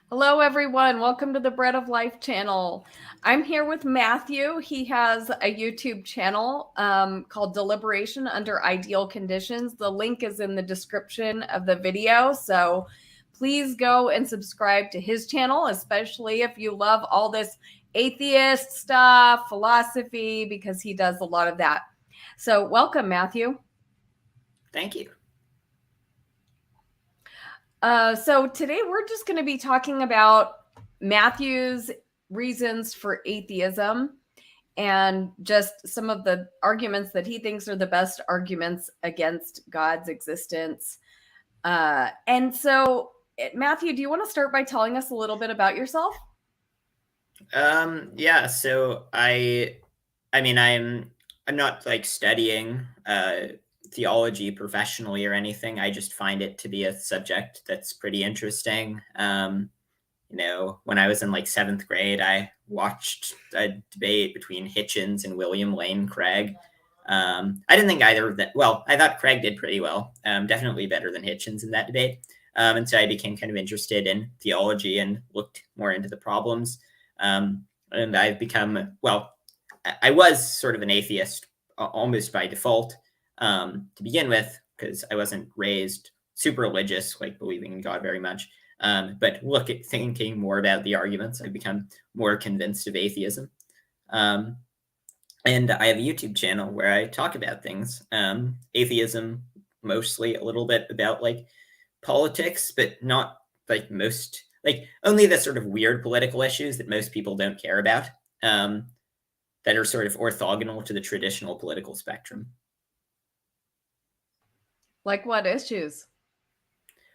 Hello, everyone. Welcome to the Bread of Life channel. I'm here with Matthew. He has a YouTube channel called Deliberation under Ideal Conditions. The link is in the description of the video. So please go and subscribe to his channel, especially if you love all this atheist stuff, philosophy, because he does a lot of that. So welcome, Matthew. Thank you. So today we're just going to be talking about Matthew's reasons for atheism and just some of the arguments that he thinks are the best arguments against God's existence. And so, Matthew, do you want to start by telling us a little bit about yourself? Yeah, so I'm not like studying theology professionally or anything. I just find it to be a subject that's pretty interesting. When I was in like 7th grade, I watched a debate between Hitchens and William Lane Craig. I didn't think either of that. Well, I thought Craig did pretty well, definitely better than Hitchens in that debate. And so I became kind of interested in theology and looked more into the problems. And I've become, well, I was sort of an atheist almost by default to begin with, because I wasn't raised super religious, like believing in God very much. But thinking more about the arguments, I've become more convinced of atheism. And I have a YouTube channel where I talk about things, atheism, mostly a little bit about like politics, but not like only the sort of weird political issues that most people don't care about, that are sort of orthogonal to the traditional political spectrum. Like what issues?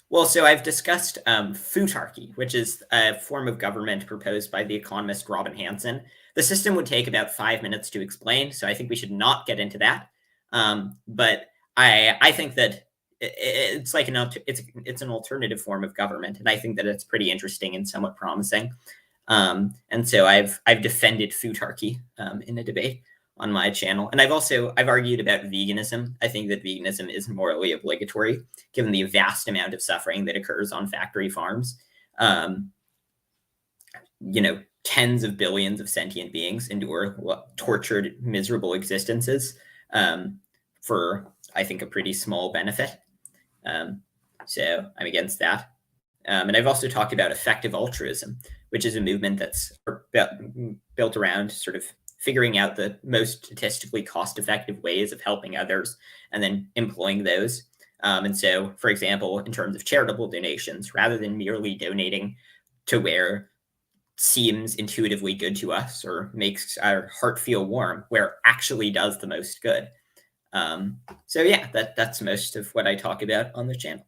Well, so I've discussed futarchy, which is a form of government proposed by the economist Robin Hanson. The system would take about 5 minutes to explain, so I think we should not get into that. But I think that it's like it's an alternative form of government, and I think that it's pretty interesting and somewhat promising. And so I've defended futarchy in a debate on my channel, and I've argued about veganism. I think that veganism is morally obligatory, given the vast amount of suffering that occurs on factory farms. Tens of billions of sentient beings endure tortured, miserable existences for, I think, a pretty small benefit. So I'm against that. And I've also talked about effective altruism, which is a movement that's built around sort of figuring out the most statistically cost-effective ways of helping others and then employing those. And so, for example, in terms of charitable donations, rather than merely donating to where seems intuitively good to us or makes our heart feel warm, where actually does the most good. So yeah, that's most of what I talk about on the channel.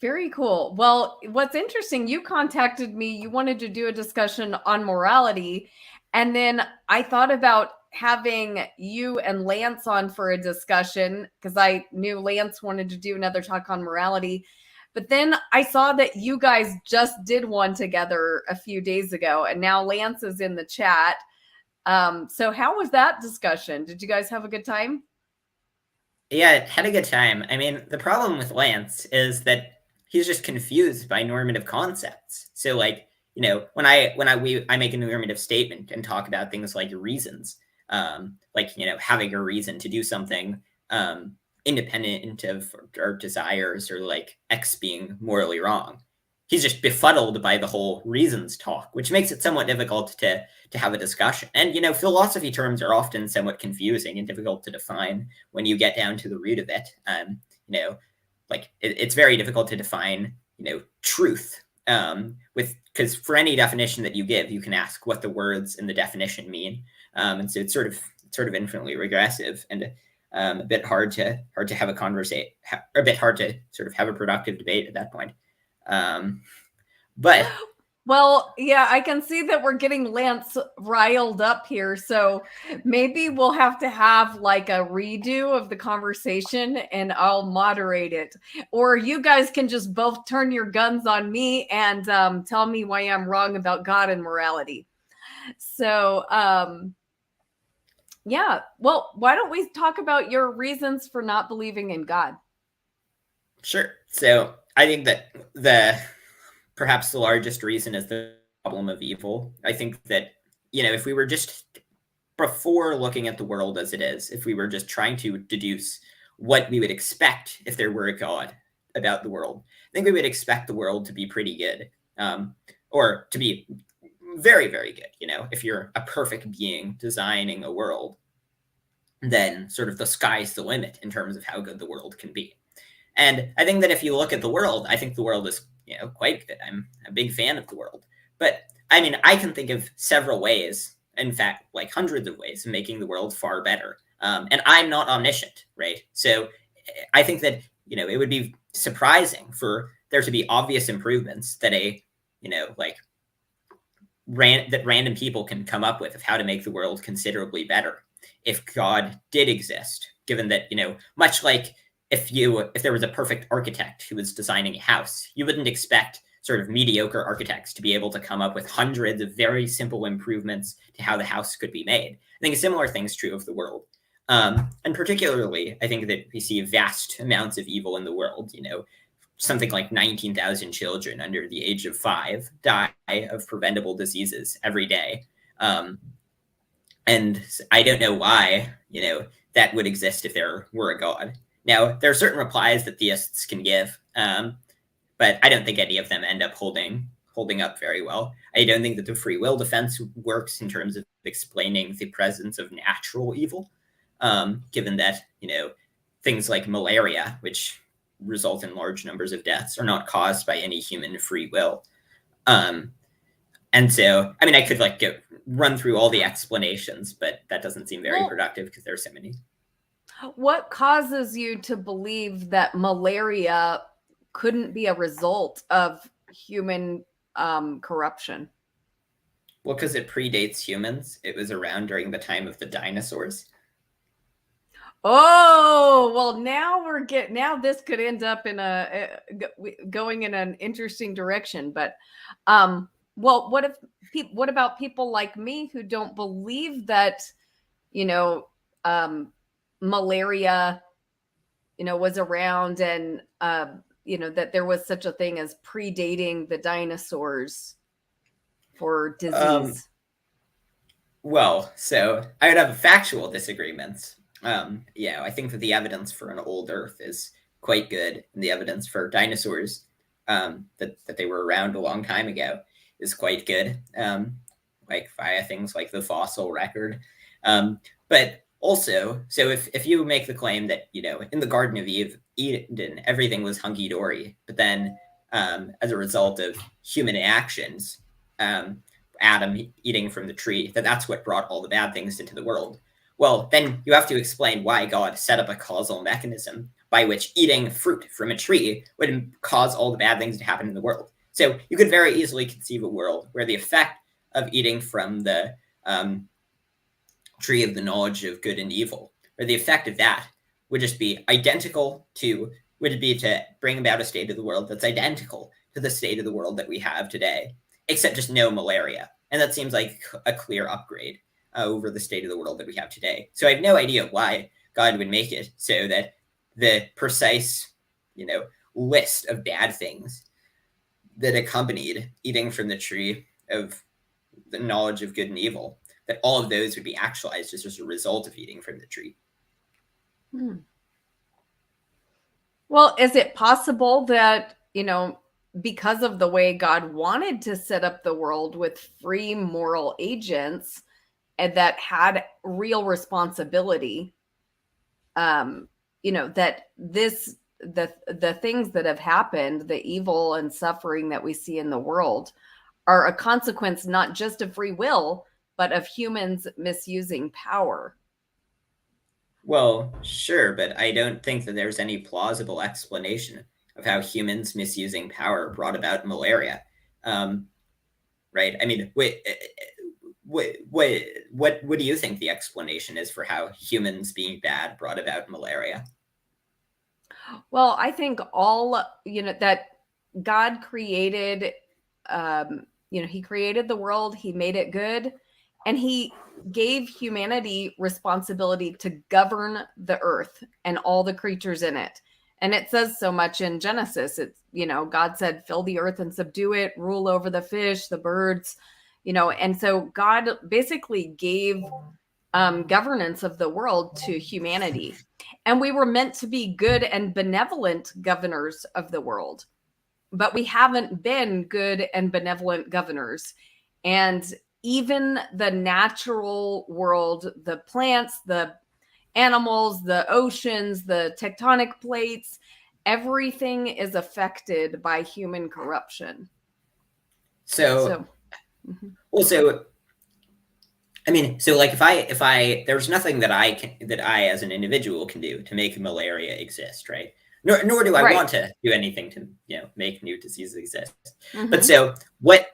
Very cool. Well, what's interesting, you contacted me, you wanted to do a discussion on morality. And then I thought about having you and Lance on for a discussion because I knew Lance wanted to do another talk on morality. But then I saw that you guys just did one together a few days ago, and now Lance is in the chat. So how was that discussion? Did you guys have a good time? Yeah, it had a good time. I mean, the problem with Lance is that he's just confused by normative concepts. So, like, when I make a normative statement and talk about things like reasons, like having a reason to do something independent of our desires, or like X being morally wrong, he's just befuddled by the whole reasons talk, which makes it somewhat difficult to have a discussion. And philosophy terms are often somewhat confusing and difficult to define when you get down to the root of it. It's very difficult to define truth, because for any definition that you give, you can ask what the words in the definition mean, and so it's sort of infinitely regressive and a bit hard to have a conversation, a bit hard to sort of have a productive debate at that point. But well, yeah, I can see that we're getting Lance riled up here. So maybe we'll have to have like a redo of the conversation and I'll moderate it. Or you guys can just both turn your guns on me and tell me why I'm wrong about God and morality. So, yeah, well, why don't we talk about your reasons for not believing in God? Sure. So I think that perhaps the largest reason is the problem of evil. I think that, if we were just, before looking at the world as it is, if we were just trying to deduce what we would expect if there were a God about the world, I think we would expect the world to be pretty good, or to be very, very good. If you're a perfect being designing a world, then sort of the sky's the limit in terms of how good the world can be. And I think that if you look at the world, I think the world is, quite good. I'm a big fan of the world. But I mean, I can think of several ways, in fact, like hundreds of ways of making the world far better. And I'm not omniscient, right? So I think that, it would be surprising for there to be obvious improvements that that random people can come up with of how to make the world considerably better if God did exist, given that, much like if there was a perfect architect who was designing a house, you wouldn't expect sort of mediocre architects to be able to come up with hundreds of very simple improvements to how the house could be made. I think a similar thing is true of the world. And particularly, I think that we see vast amounts of evil in the world. Something like 19,000 children under the age of 5 die of preventable diseases every day. And I don't know why, that would exist if there were a God. Now, there are certain replies that theists can give, but I don't think any of them end up holding up very well. I don't think that the free will defense works in terms of explaining the presence of natural evil, given that, things like malaria, which result in large numbers of deaths, are not caused by any human free will. And so, I mean, I could run through all the explanations, but that doesn't seem very productive because there are so many. What causes you to believe that malaria couldn't be a result of human corruption? Well, because it predates humans. It was around during the time of the dinosaurs. Oh, well, now this could end up in going in an interesting direction. But, well, what about people like me who don't believe that, malaria, was around and, that there was such a thing as predating the dinosaurs for disease? Well, so I would have factual disagreements. I think that the evidence for an old Earth is quite good, and the evidence for dinosaurs, that they were around a long time ago, is quite good. Like via things like the fossil record. But also, so if you make the claim that, in the Garden of Eden, everything was hunky-dory, but then as a result of human actions, Adam eating from the tree, that's what brought all the bad things into the world. Well, then you have to explain why God set up a causal mechanism by which eating fruit from a tree would cause all the bad things to happen in the world. So you could very easily conceive a world where the effect of eating from the tree of the knowledge of good and evil, or the effect of that would just be to bring about a state of the world that's identical to the state of the world that we have today, except just no malaria. And that seems like a clear upgrade over the state of the world that we have today. So I have no idea why God would make it so that the precise, list of bad things that accompanied eating from the tree of the knowledge of good and evil, that all of those would be actualized as a result of eating from the tree. Well, is it possible that, because of the way God wanted to set up the world with free moral agents and that had real responsibility, that the things that have happened, the evil and suffering that we see in the world, are a consequence not just of free will, but of humans misusing power? Well, sure, but I don't think that there's any plausible explanation of how humans misusing power brought about malaria. Right? I mean, what do you think the explanation is for how humans being bad brought about malaria? Well, I think that God created, he created the world, he made it good, and he gave humanity responsibility to govern the earth and all the creatures in it. And it says so much in Genesis. It's, God said, fill the earth and subdue it, rule over the fish, the birds, and so God basically gave governance of the world to humanity. And we were meant to be good and benevolent governors of the world, but we haven't been good and benevolent governors. And even the natural world, the plants, the animals, the oceans, the tectonic plates, everything is affected by human corruption. So I mean, so like if I there's nothing that I as an individual can do to make malaria exist, right? Nor do I want to do anything to make new diseases exist. But so what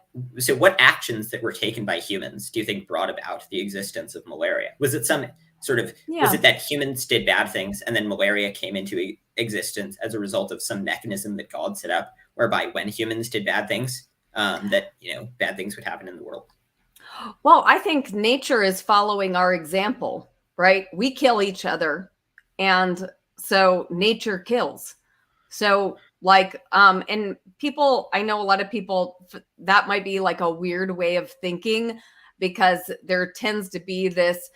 actions that were taken by humans do you think brought about the existence of malaria? Was it some sort of was it that humans did bad things and then malaria came into existence as a result of some mechanism that God set up, whereby when humans did bad things, that bad things would happen in the world? Well, I think nature is following our example, right? We kill each other, and so nature kills. So and people, I know a lot of people, that might be like a weird way of thinking, because there tends to be this,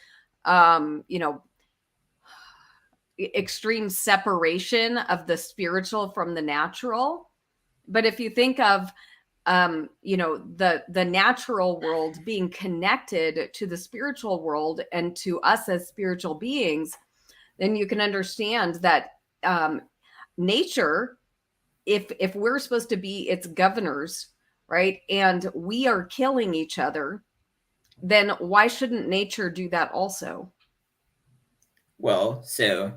extreme separation of the spiritual from the natural. But if you think of the natural world being connected to the spiritual world and to us as spiritual beings, then you can understand that nature, if we're supposed to be its governors, right, and we are killing each other, then why shouldn't nature do that also? Well, so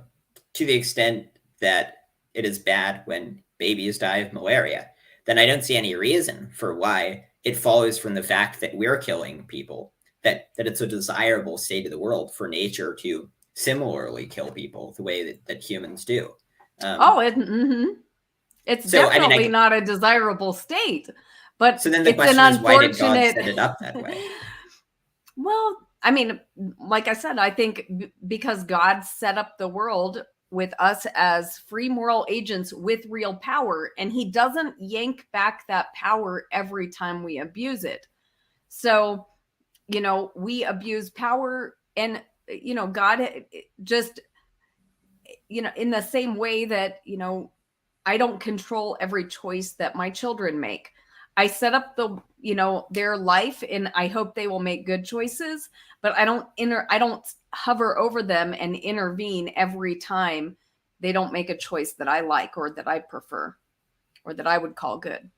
to the extent that it is bad when babies die of malaria, then I don't see any reason for why it follows from the fact that we're killing people, that it's a desirable state of the world for nature to similarly kill people the way that humans do. It's definitely not a desirable state. But so then the question is, why did God set it up that way? Well, I mean, like I said, I think because God set up the world with us as free moral agents with real power, and he doesn't yank back that power every time we abuse it. So, we abuse power, and, God just, in the same way that, I don't control every choice that my children make. I set up their life, and I hope they will make good choices, but I don't hover over them and intervene every time they don't make a choice that I like or that I prefer or that I would call good.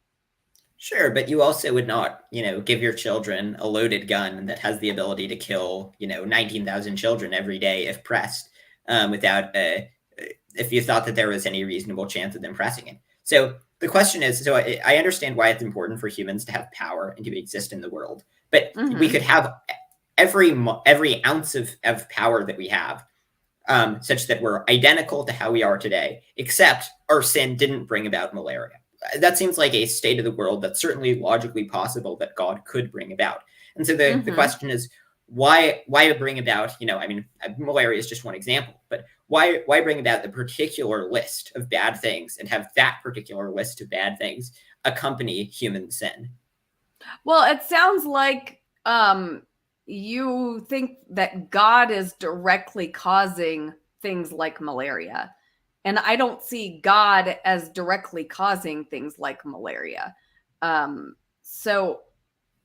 Sure, but you also would not, give your children a loaded gun that has the ability to kill, 19,000 children every day if pressed, if you thought that there was any reasonable chance of them pressing it. So the question is, so I understand why it's important for humans to have power and to exist in the world, but we could have every ounce of power that we have, such that we're identical to how we are today, except our sin didn't bring about malaria. That seems like a state of the world that's certainly logically possible that God could bring about. And so the question is, why bring about, malaria is just one example, but why bring about the particular list of bad things and have that particular list of bad things accompany human sin? Well, it sounds like you think that God is directly causing things like malaria. And I don't see God as directly causing things like malaria. So,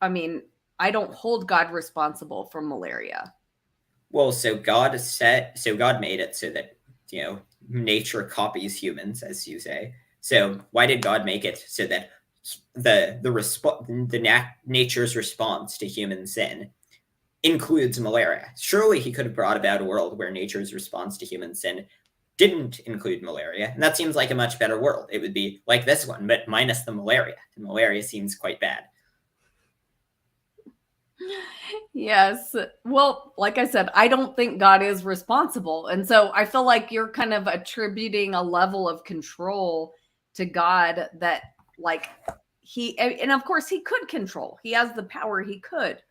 I mean, I don't hold God responsible for malaria. Well, so God made it so that, nature copies humans, as you say. So why did God make it so that nature's response to human sin includes malaria? Surely he could have brought about a world where nature's response to human sin didn't include malaria, and that seems like a much better world. It would be like this one, but minus the malaria. And malaria seems quite bad. Yes. Well, like I said, I don't think God is responsible. And so I feel like you're kind of attributing a level of control to God that, like, and of course he could control. He has the power, he could.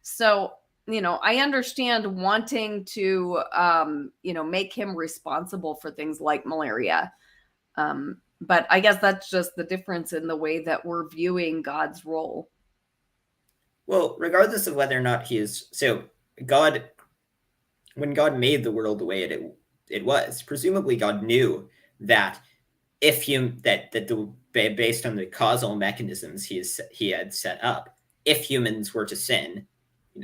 So, I understand wanting to, make him responsible for things like malaria. But I guess that's just the difference in the way that we're viewing God's role. Well, regardless of whether or not he is, so God, when God made the world the way it was, presumably God knew that if based on the causal mechanisms he had set up, if humans were to sin,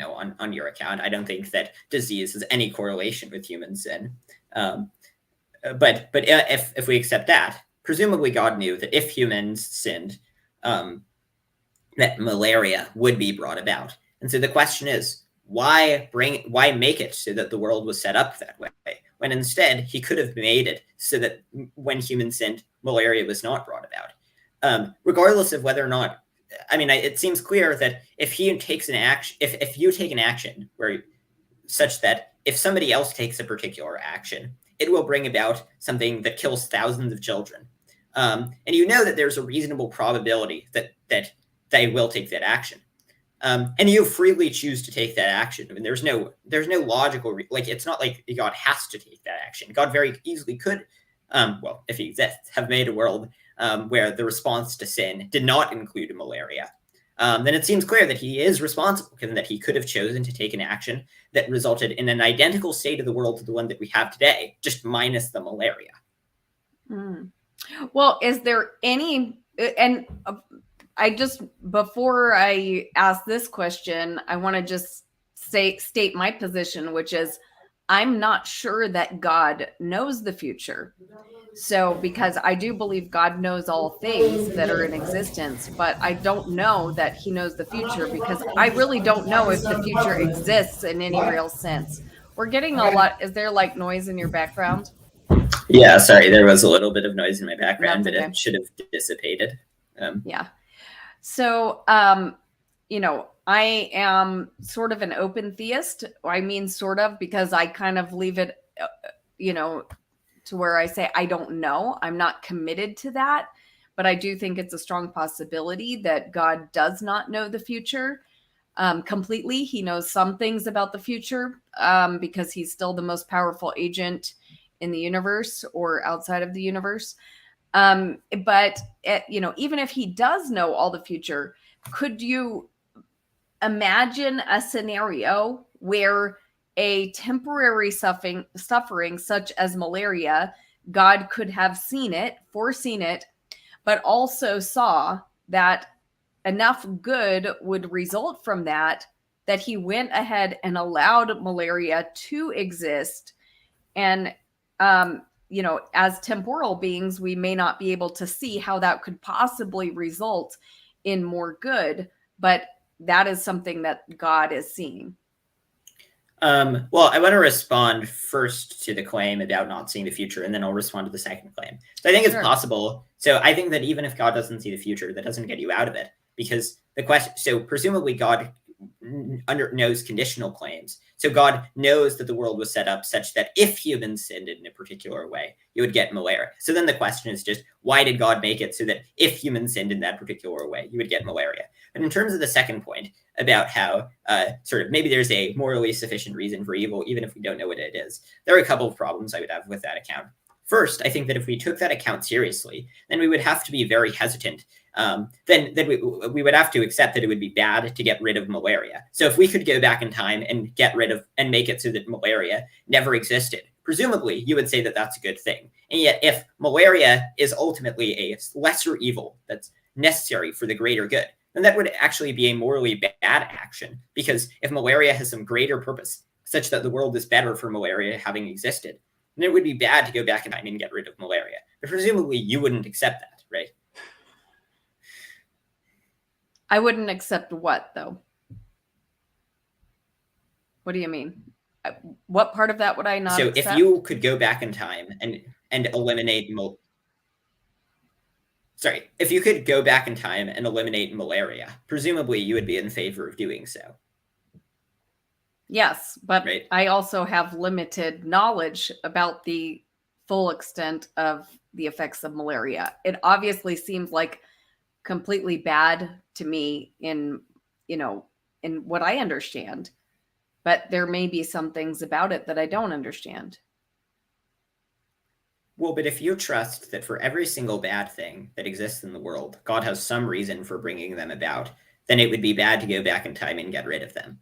on your account, I don't think that disease has any correlation with human sin. But if we accept that, presumably God knew that if humans sinned, that malaria would be brought about. And so the question is, why make it so that the world was set up that way, when instead he could have made it so that when humans sinned, malaria was not brought about? Regardless of whether or not, it seems clear that if he takes an action, if you take an action where such that if somebody else takes a particular action, it will bring about something that kills thousands of children. And that there's a reasonable probability that they will take that action. And you freely choose to take that action. There's no logical, it's not like God has to take that action. God very easily could, if he exists, have made a world where the response to sin did not include malaria. Then it seems clear that he is responsible, given that he could have chosen to take an action that resulted in an identical state of the world to the one that we have today, just minus the malaria. Well, is there any, and before I ask this question, I want to just state my position, which is I'm not sure that God knows the future. So, because I do believe God knows all things that are in existence, but I don't know that he knows the future, because I really don't know if the future exists in any real sense. We're getting a lot. Is there noise in your background? Yeah, sorry, there was a little bit of noise in my background, but okay. It should have dissipated. Yeah. So, I am sort of an open theist. Sort of, because I kind of leave it, to where I say, I don't know. I'm not committed to that, but I do think it's a strong possibility that God does not know the future completely. He knows some things about the future because he's still the most powerful agent in the universe or outside of the universe. But even if he does know all the future, could you imagine a scenario where a temporary suffering such as malaria, God could have foreseen it, but also saw that enough good would result from that he went ahead and allowed malaria to exist? And as temporal beings, we may not be able to see how that could possibly result in more good, but that is something that God is seeing. Well, I want to respond first to the claim about not seeing the future, and then I'll respond to the second claim. So I think it's possible. So I think that even if God doesn't see the future, that doesn't get you out of it, because presumably God knows conditional claims. So God knows that the world was set up such that if humans sinned in a particular way, you would get malaria. So then the question is just, why did God make it so that if humans sinned in that particular way, you would get malaria? But in terms of the second point about how maybe there's a morally sufficient reason for evil, even if we don't know what it is, there are a couple of problems I would have with that account. First, I think that if we took that account seriously, then we would have to be very hesitant. Then we would have to accept that it would be bad to get rid of malaria. So if we could go back in time and get rid of and make it so that malaria never existed, presumably you would say that that's a good thing. And yet, if malaria is ultimately a lesser evil that's necessary for the greater good, then that would actually be a morally bad action. Because if malaria has some greater purpose, such that the world is better for malaria having existed, then it would be bad to go back in time and get rid of malaria. But presumably you wouldn't accept that, right? I wouldn't accept what, though? What do you mean? What part of that would I not accept? So if you could go back in time and eliminate if you could go back in time and eliminate malaria, presumably you would be in favor of doing so. Yes, but right. I also have limited knowledge about the full extent of the effects of malaria. It obviously seems like completely bad to me in what I understand, but there may be some things about it that I don't understand. Well, but if you trust that for every single bad thing that exists in the world, God has some reason for bringing them about, then it would be bad to go back in time and get rid of them,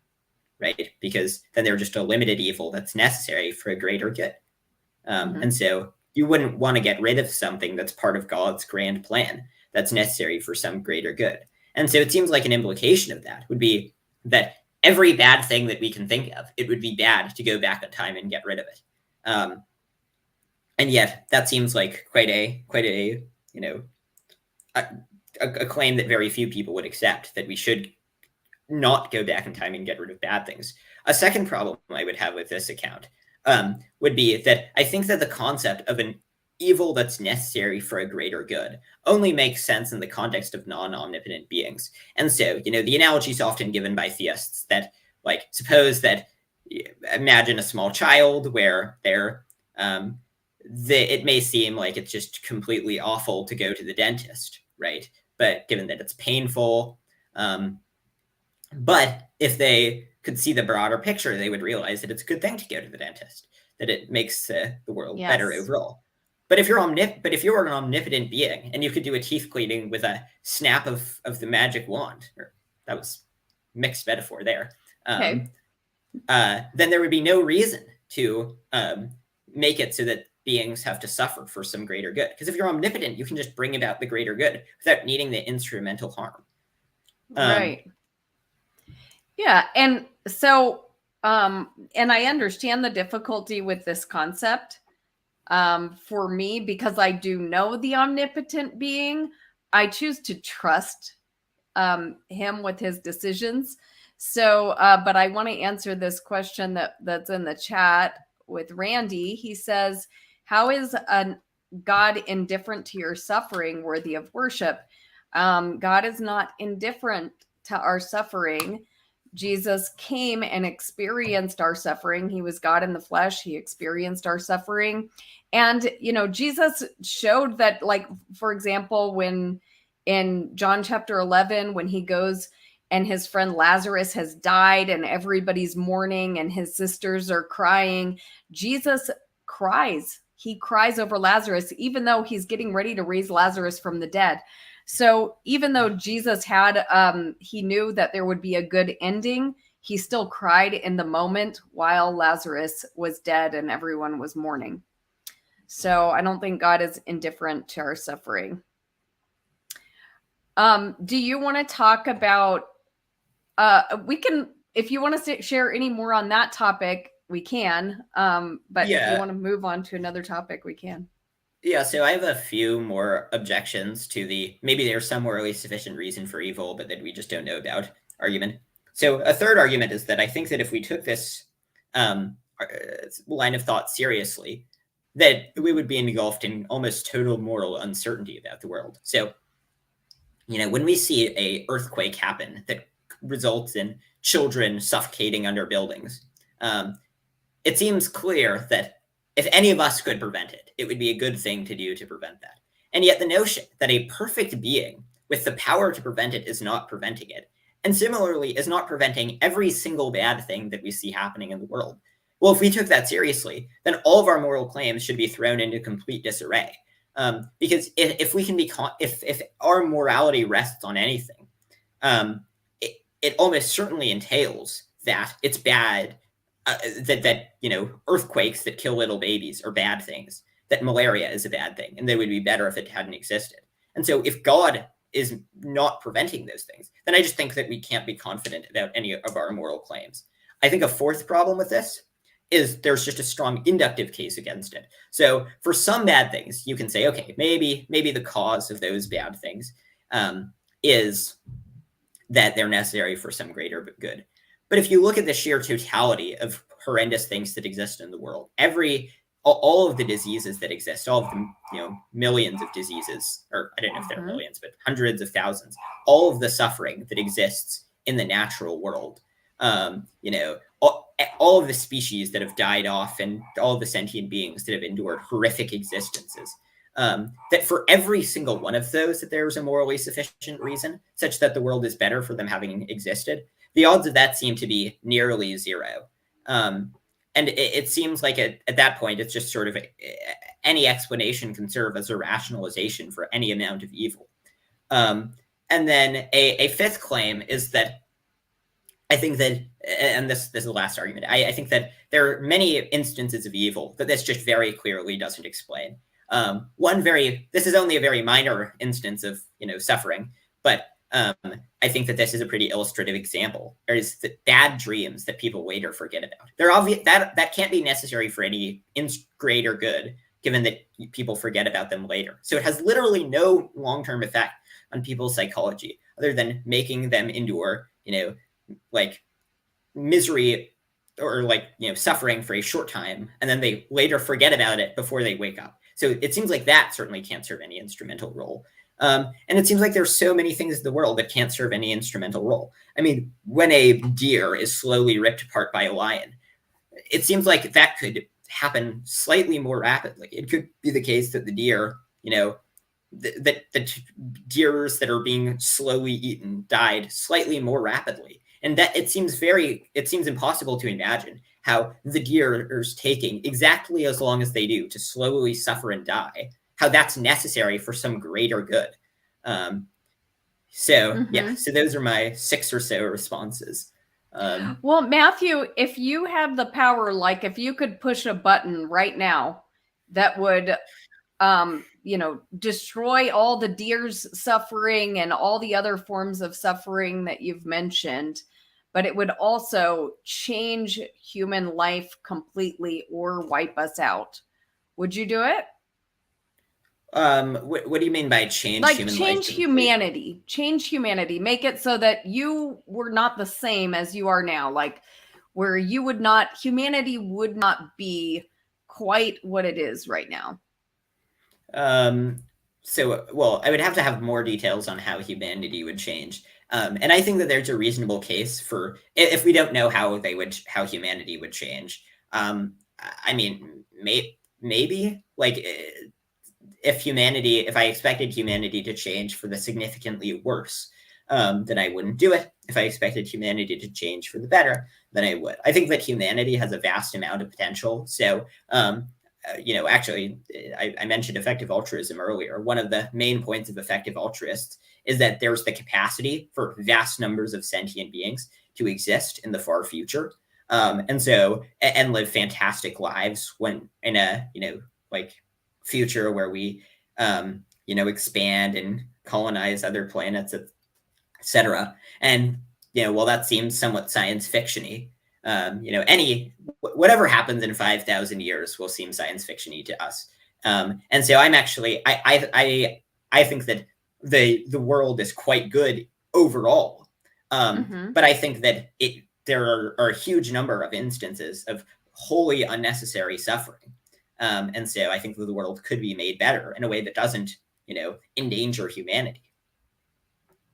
right? Because then they're just a limited evil that's necessary for a greater good. And so you wouldn't want to get rid of something that's part of God's grand plan that's necessary for some greater good. And so it seems like an implication of that would be that every bad thing that we can think of, it would be bad to go back in time and get rid of it. And yet that seems like quite a claim that very few people would accept, that we should not go back in time and get rid of bad things. A second problem I would have with this account would be that I think that the concept of an evil that's necessary for a greater good only makes sense in the context of non-omnipotent beings. And so, the analogy is often given by theists that, like, suppose that, imagine a small child where it may seem like it's just completely awful to go to the dentist, right? But given that it's painful, but if they could see the broader picture, they would realize that it's a good thing to go to the dentist, that it makes the world better overall. But if you're an omnipotent being and you could do a teeth cleaning with a snap of the magic wand, or that was mixed metaphor there, then there would be no reason to make it so that beings have to suffer for some greater good. Because if you're omnipotent, you can just bring about the greater good without needing the instrumental harm. Right. Yeah. And so, and I understand the difficulty with this concept. For me, because I do know the omnipotent being, I choose to trust him with his decisions. So, but I want to answer this question that's in the chat with Randy. He says, how is a God indifferent to your suffering worthy of worship? God is not indifferent to our suffering. Jesus came and experienced our suffering. He was God in the flesh. He experienced our suffering. And, Jesus showed that, like, for example, when in John chapter 11, when he goes and his friend Lazarus has died and everybody's mourning and his sisters are crying, Jesus cries. He cries over Lazarus, even though he's getting ready to raise Lazarus from the dead. So even though Jesus he knew that there would be a good ending, he still cried in the moment while Lazarus was dead and everyone was mourning. So I don't think God is indifferent to our suffering. Do you want to talk about, we can, if you want to share any more on that topic, we can. But if you want to move on to another topic, we can. Yeah, so I have a few more objections to the maybe there's some morally sufficient reason for evil, but that we just don't know about argument. So a third argument is that I think that if we took this line of thought seriously, that we would be engulfed in almost total moral uncertainty about the world. So, when we see an earthquake happen that results in children suffocating under buildings, it seems clear that if any of us could prevent it, it would be a good thing to do to prevent that. And yet the notion that a perfect being with the power to prevent it is not preventing it, and similarly is not preventing every single bad thing that we see happening in the world. Well, if we took that seriously, then all of our moral claims should be thrown into complete disarray. Because if we can be, if our morality rests on anything, it almost certainly entails that it's bad. That earthquakes that kill little babies are bad things, that malaria is a bad thing, and they would be better if it hadn't existed. And so if God is not preventing those things, then I just think that we can't be confident about any of our moral claims. I think a fourth problem with this is there's just a strong inductive case against it. So for some bad things, you can say, okay, maybe the cause of those bad things is that they're necessary for some greater good. But if you look at the sheer totality of horrendous things that exist in the world, all of the diseases that exist, all of the millions of diseases, or I don't know if there are millions, but hundreds of thousands, all of the suffering that exists in the natural world, all of the species that have died off and all of the sentient beings that have endured horrific existences, that for every single one of those, that there is a morally sufficient reason such that the world is better for them having existed. The odds of that seem to be nearly zero. And it seems like at that point, it's just sort of any explanation can serve as a rationalization for any amount of evil. And then a fifth claim is that I think that, and this is the last argument, I think that there are many instances of evil that this just very clearly doesn't explain. This is only a very minor instance of, suffering, but I think that this is a pretty illustrative example. There's the bad dreams that people later forget about. They're obvious that can't be necessary for any greater good, given that people forget about them later. So it has literally no long-term effect on people's psychology, other than making them endure, like misery or suffering for a short time, and then they later forget about it before they wake up. So it seems like that certainly can't serve any instrumental role. And it seems like there's so many things in the world that can't serve any instrumental role. I mean, when a deer is slowly ripped apart by a lion, it seems like that could happen slightly more rapidly. It could be the case that the deer, the deers that are being slowly eaten died slightly more rapidly. And that it seems impossible to imagine how the deer is taking exactly as long as they do to slowly suffer and die, how that's necessary for some greater good. So those are my 6 or so responses. Well, Matthew, if you had the power, like if you could push a button right now that would destroy all the deer's suffering and all the other forms of suffering that you've mentioned, but it would also change human life completely or wipe us out, would you do it? What do you mean by change human life? Change humanity. Make it so that you were not the same as you are now, like where humanity would not be quite what it is right now. Well, I would have to have more details on how humanity would change. And I think that there's a reasonable case for, if we don't know how humanity would change. I mean, maybe like if I expected humanity to change for the significantly worse, then I wouldn't do it. If I expected humanity to change for the better, then I would. I think that humanity has a vast amount of potential. So, actually, I mentioned effective altruism earlier. One of the main points of effective altruists is that there's the capacity for vast numbers of sentient beings to exist in the far future, and live fantastic lives when in a future where we expand and colonize other planets, etc. And while that seems somewhat science fiction-y, whatever happens in 5,000 years will seem science fiction-y to us. And so I'm actually, I think that the world is quite good overall. But I think that there are a huge number of instances of wholly unnecessary suffering. And so I think that the world could be made better in a way that doesn't, endanger humanity.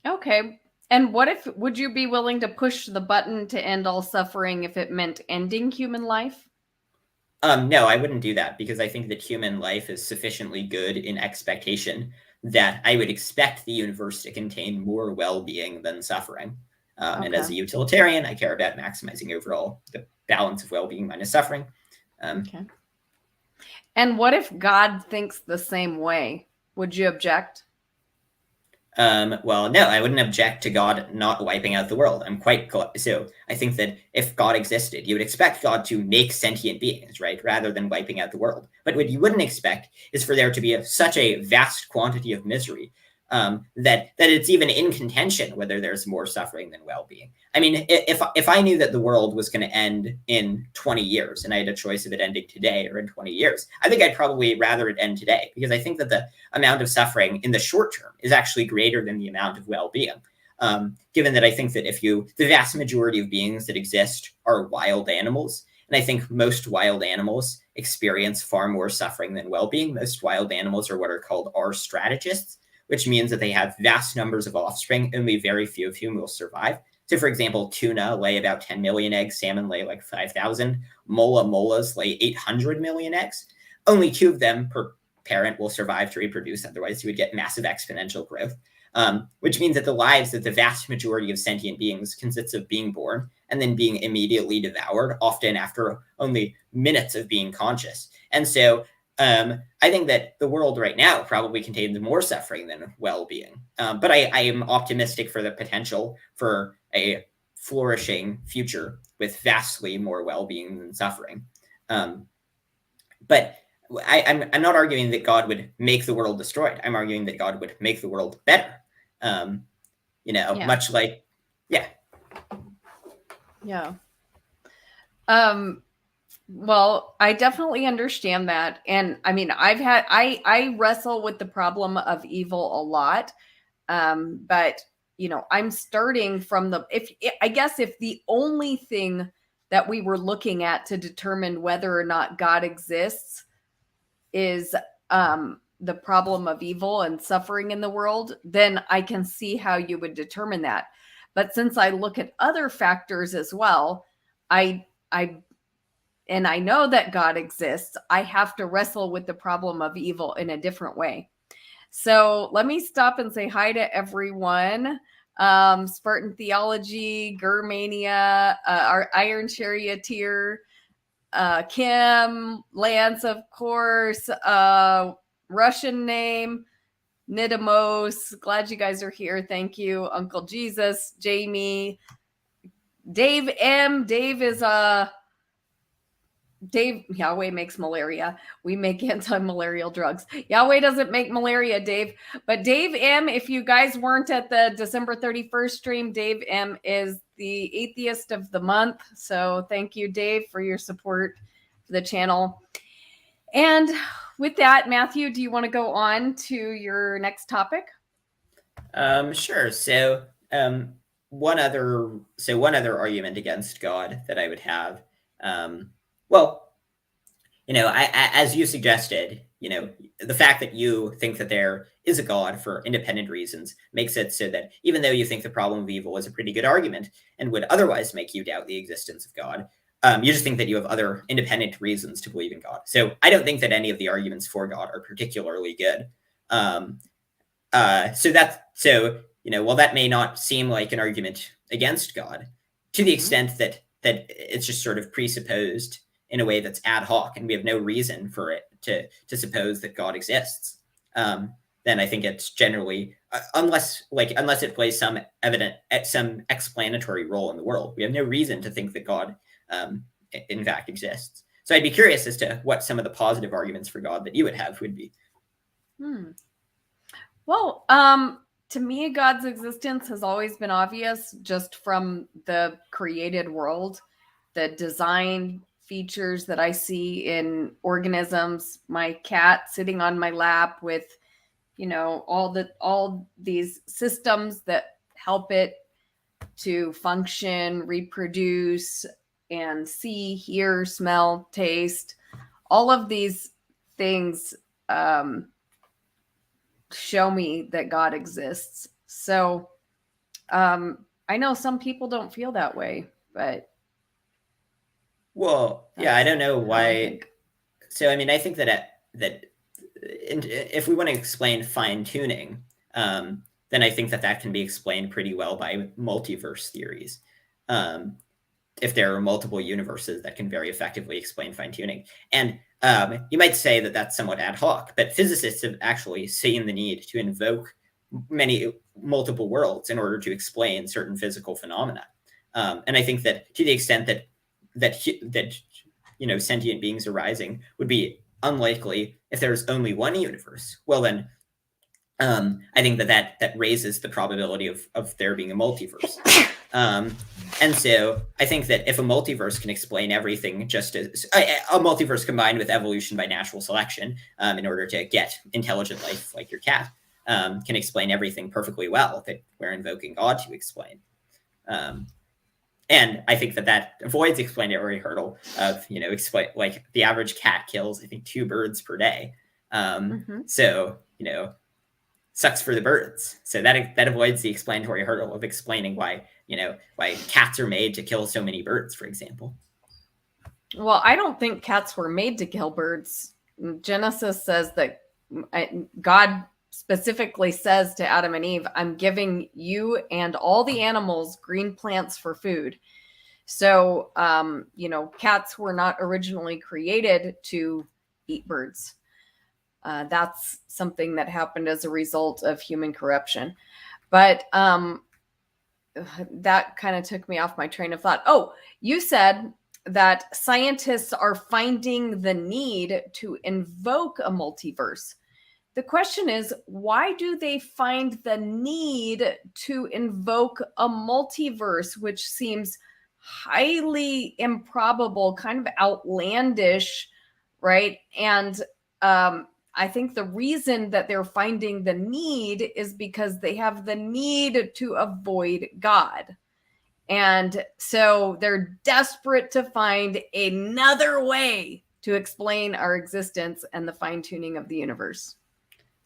Okay. And would you be willing to push the button to end all suffering if it meant ending human life? No, I wouldn't do that, because I think that human life is sufficiently good in expectation that I would expect the universe to contain more well-being than suffering. And as a utilitarian, I care about maximizing overall the balance of well-being minus suffering. Okay. And what if God thinks the same way? Would you object? Well, no, I wouldn't object to God not wiping out the world. So I think that if God existed, you would expect God to make sentient beings, right, rather than wiping out the world. But what you wouldn't expect is for there to be such a vast quantity of misery that it's even in contention whether there's more suffering than well-being. I mean, if I knew that the world was going to end in 20 years and I had a choice of it ending today or in 20 years, I think I'd probably rather it end today, because I think that the amount of suffering in the short term is actually greater than the amount of well-being. Given that I think that the vast majority of beings that exist are wild animals, and I think most wild animals experience far more suffering than well-being. Most wild animals are what are called R-strategists, which means that they have vast numbers of offspring, only very few of whom will survive. So, for example, tuna lay about 10 million eggs, salmon lay like 5,000, molas lay 800 million eggs. Only 2 of them per parent will survive to reproduce, otherwise you would get massive exponential growth, which means that the lives of the vast majority of sentient beings consists of being born and then being immediately devoured, often after only minutes of being conscious. And so I think that the world right now probably contains more suffering than well-being. But I am optimistic for the potential for a flourishing future with vastly more well-being than suffering. But I'm not arguing that God would make the world destroyed. I'm arguing that God would make the world better. Much like, yeah. Yeah. Well, I definitely understand that. And I mean, I wrestle with the problem of evil a lot. But I'm starting from if the only thing that we were looking at to determine whether or not God exists is the problem of evil and suffering in the world, then I can see how you would determine that. But since I look at other factors as well, I know that God exists, I have to wrestle with the problem of evil in a different way. So let me stop and say hi to everyone. Spartan Theology, Germania, our Iron Charioteer, Kim, Lance, of course, Russian name, Nidamos. Glad you guys are here. Thank you. Uncle Jesus, Jamie, Dave M. Dave is Dave, Yahweh makes malaria. We make anti-malarial drugs. Yahweh doesn't make malaria, Dave. But Dave M., if you guys weren't at the December 31st stream, Dave M. is the Atheist of the Month. So thank you, Dave, for your support for the channel. And with that, Matthew, do you want to go on to your next topic? Sure. So one other argument against God that I would have, as you suggested, the fact that you think that there is a God for independent reasons makes it so that even though you think the problem of evil is a pretty good argument and would otherwise make you doubt the existence of God, you just think that you have other independent reasons to believe in God. So I don't think that any of the arguments for God are particularly good. While that may not seem like an argument against God, to the extent that it's just sort of presupposed in a way that's ad hoc and we have no reason for it to suppose that God exists, then I think it's generally, unless it plays some explanatory role in the world, we have no reason to think that God in fact exists. So I'd be curious as to what some of the positive arguments for God that you would have would be. Well, to me, God's existence has always been obvious just from the created world, the design features that I see in organisms, my cat sitting on my lap with, all these systems that help it to function, reproduce, and see, hear, smell, taste. All of these things show me that God exists. So I know some people don't feel that way, but I don't know why. So I mean, I think that if we want to explain fine tuning, then I think that can be explained pretty well by multiverse theories. If there are multiple universes that can very effectively explain fine tuning, and you might say that that's somewhat ad hoc, but physicists have actually seen the need to invoke multiple worlds in order to explain certain physical phenomena. And I think that to the extent that sentient beings arising would be unlikely if there's only one universe, well then I think that raises the probability of there being a multiverse. And so I think that if a multiverse can explain everything, just as a multiverse combined with evolution by natural selection, in order to get intelligent life like your cat, can explain everything perfectly well that we're invoking God to explain. And I think that avoids the explanatory hurdle of, like the average cat kills, I think, 2 birds per day. So, sucks for the birds. So that avoids the explanatory hurdle of explaining why cats are made to kill so many birds, for example. Well, I don't think cats were made to kill birds. Genesis says that God specifically says to Adam and Eve, I'm giving you and all the animals green plants for food. So, cats were not originally created to eat birds. That's something that happened as a result of human corruption. But that kind of took me off my train of thought. Oh, you said that scientists are finding the need to invoke a multiverse. The question is, why do they find the need to invoke a multiverse, which seems highly improbable, kind of outlandish, right? And I think the reason that they're finding the need is because they have the need to avoid God. And so they're desperate to find another way to explain our existence and the fine-tuning of the universe.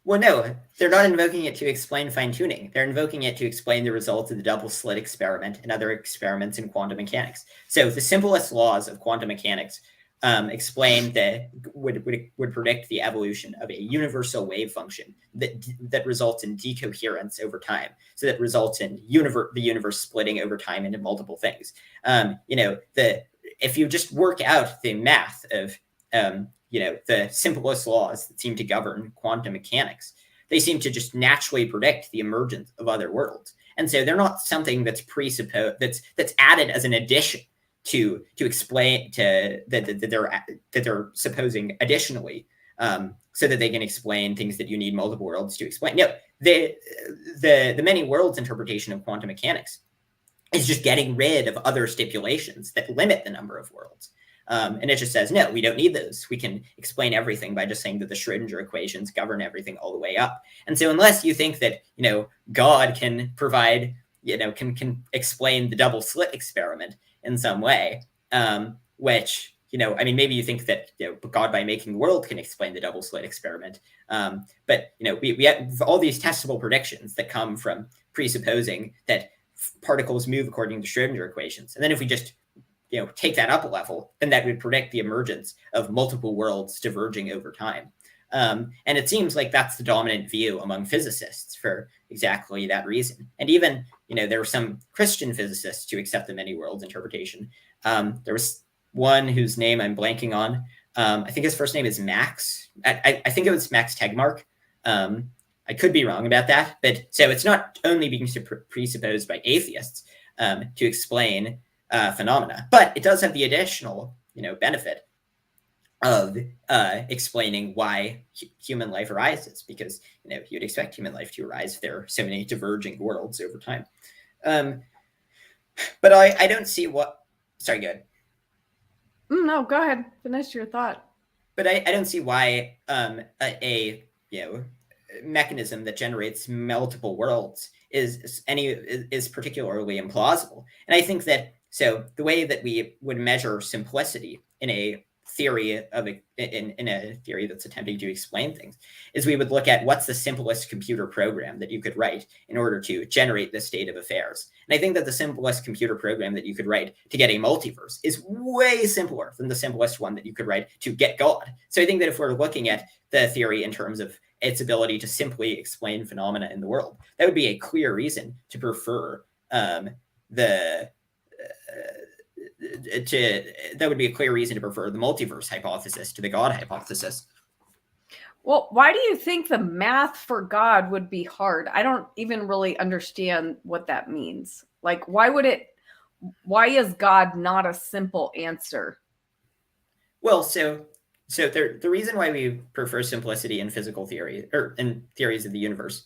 Well, no, they're not invoking it to explain fine-tuning. They're invoking it to explain the results of the double slit experiment and other experiments in quantum mechanics. So the simplest laws of quantum mechanics explain that would predict the evolution of a universal wave function that results in decoherence over time. So that results in the universe splitting over time into multiple things. If you just work out the math of the simplest laws that seem to govern quantum mechanics, they seem to just naturally predict the emergence of other worlds. And so they're not something that's presupposed, that's added as an addition to explain that they're supposing additionally, so that they can explain things that you need multiple worlds to explain. No, the many worlds interpretation of quantum mechanics is just getting rid of other stipulations that limit the number of worlds. And it just says, no, we don't need those. We can explain everything by just saying that the Schrodinger equations govern everything all the way up. And so unless you think that, God can provide, can explain the double slit experiment in some way, which, maybe you think that God by making the world can explain the double slit experiment. But we have all these testable predictions that come from presupposing that particles move according to Schrodinger equations. And then if we just take that up a level, then that would predict the emergence of multiple worlds diverging over time. And it seems like that's the dominant view among physicists for exactly that reason. And even, there were some Christian physicists who accept the many worlds interpretation. There was one whose name I'm blanking on. I think his first name is Max. I think it was Max Tegmark. I could be wrong about that. But so it's not only being presupposed by atheists to explain phenomena, but it does have the additional, benefit of explaining why human life arises, because you'd expect human life to arise if there are so many diverging worlds over time. But I don't see what. Sorry, go ahead. No, go ahead. Finish your thought. But I don't see why a mechanism that generates multiple worlds is particularly implausible. And I think that. So the way that we would measure simplicity in a theory in a theory that's attempting to explain things is we would look at what's the simplest computer program that you could write in order to generate this state of affairs. And I think that the simplest computer program that you could write to get a multiverse is way simpler than the simplest one that you could write to get God. So I think that if we're looking at the theory in terms of its ability to simply explain phenomena in the world, that would be a clear reason to prefer that would be a clear reason to prefer the multiverse hypothesis to the God hypothesis. Well, why do you think the math for God would be hard? I don't even really understand what that means. Like, why is God not a simple answer? Well, so the reason why we prefer simplicity in physical theory or in theories of the universe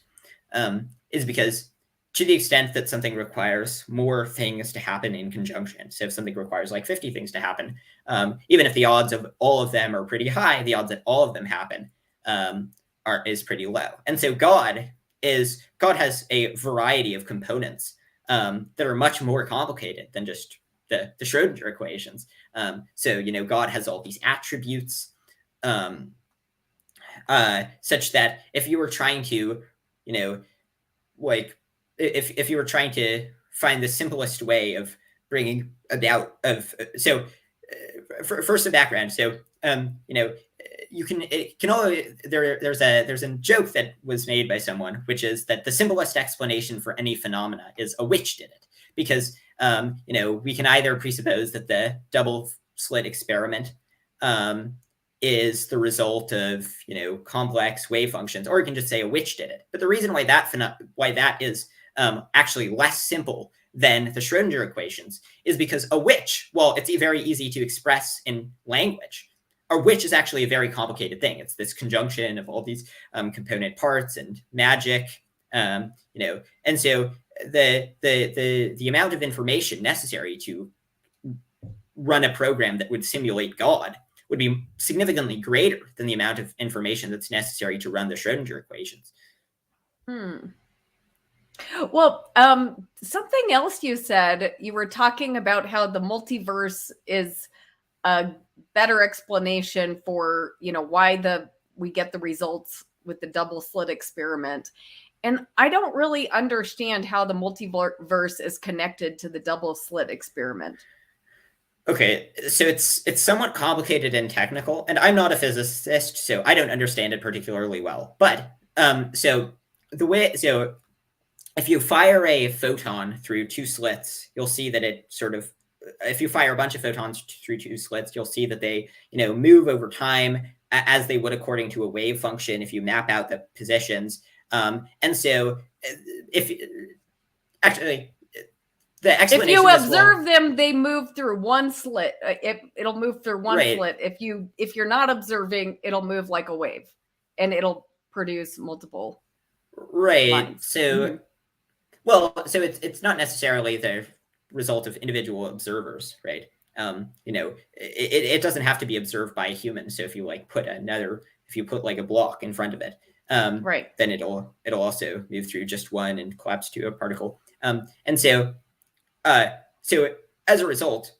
is because to the extent that something requires more things to happen in conjunction. So if something requires like 50 things to happen, even if the odds of all of them are pretty high, the odds that all of them happen is pretty low. And so God has a variety of components that are much more complicated than just the Schrodinger equations. So God has all these attributes such that if you were trying to, if you were trying to find the simplest way of bringing about first the background. So, there's a joke that was made by someone, which is that the simplest explanation for any phenomena is a witch did it, because, we can either presuppose that the double slit experiment is the result of, complex wave functions, or you can just say a witch did it. But the reason why that is actually less simple than the Schrodinger equations is because a witch, well, it's very easy to express in language. A witch is actually a very complicated thing. It's this conjunction of all these component parts and magic, and so the amount of information necessary to run a program that would simulate God would be significantly greater than the amount of information that's necessary to run the Schrodinger equations. Well, something else you said, you were talking about how the multiverse is a better explanation for, why we get the results with the double slit experiment. And I don't really understand how the multiverse is connected to the double slit experiment. Okay, so it's somewhat complicated and technical, and I'm not a physicist, so I don't understand it particularly well. But if you fire a photon through two slits, you'll see that if you fire a bunch of photons through two slits, you'll see that they, move over time as they would according to a wave function if you map out the positions. And so if you observe them, they move through one slit. It'll move through one slit. If you're not observing, it'll move like a wave, and it'll produce multiple. Right. lines. So, so it's not necessarily the result of individual observers, right? It doesn't have to be observed by a human. So if you put like a block in front of it, then it'll also move through just one and collapse to a particle. And so as a result,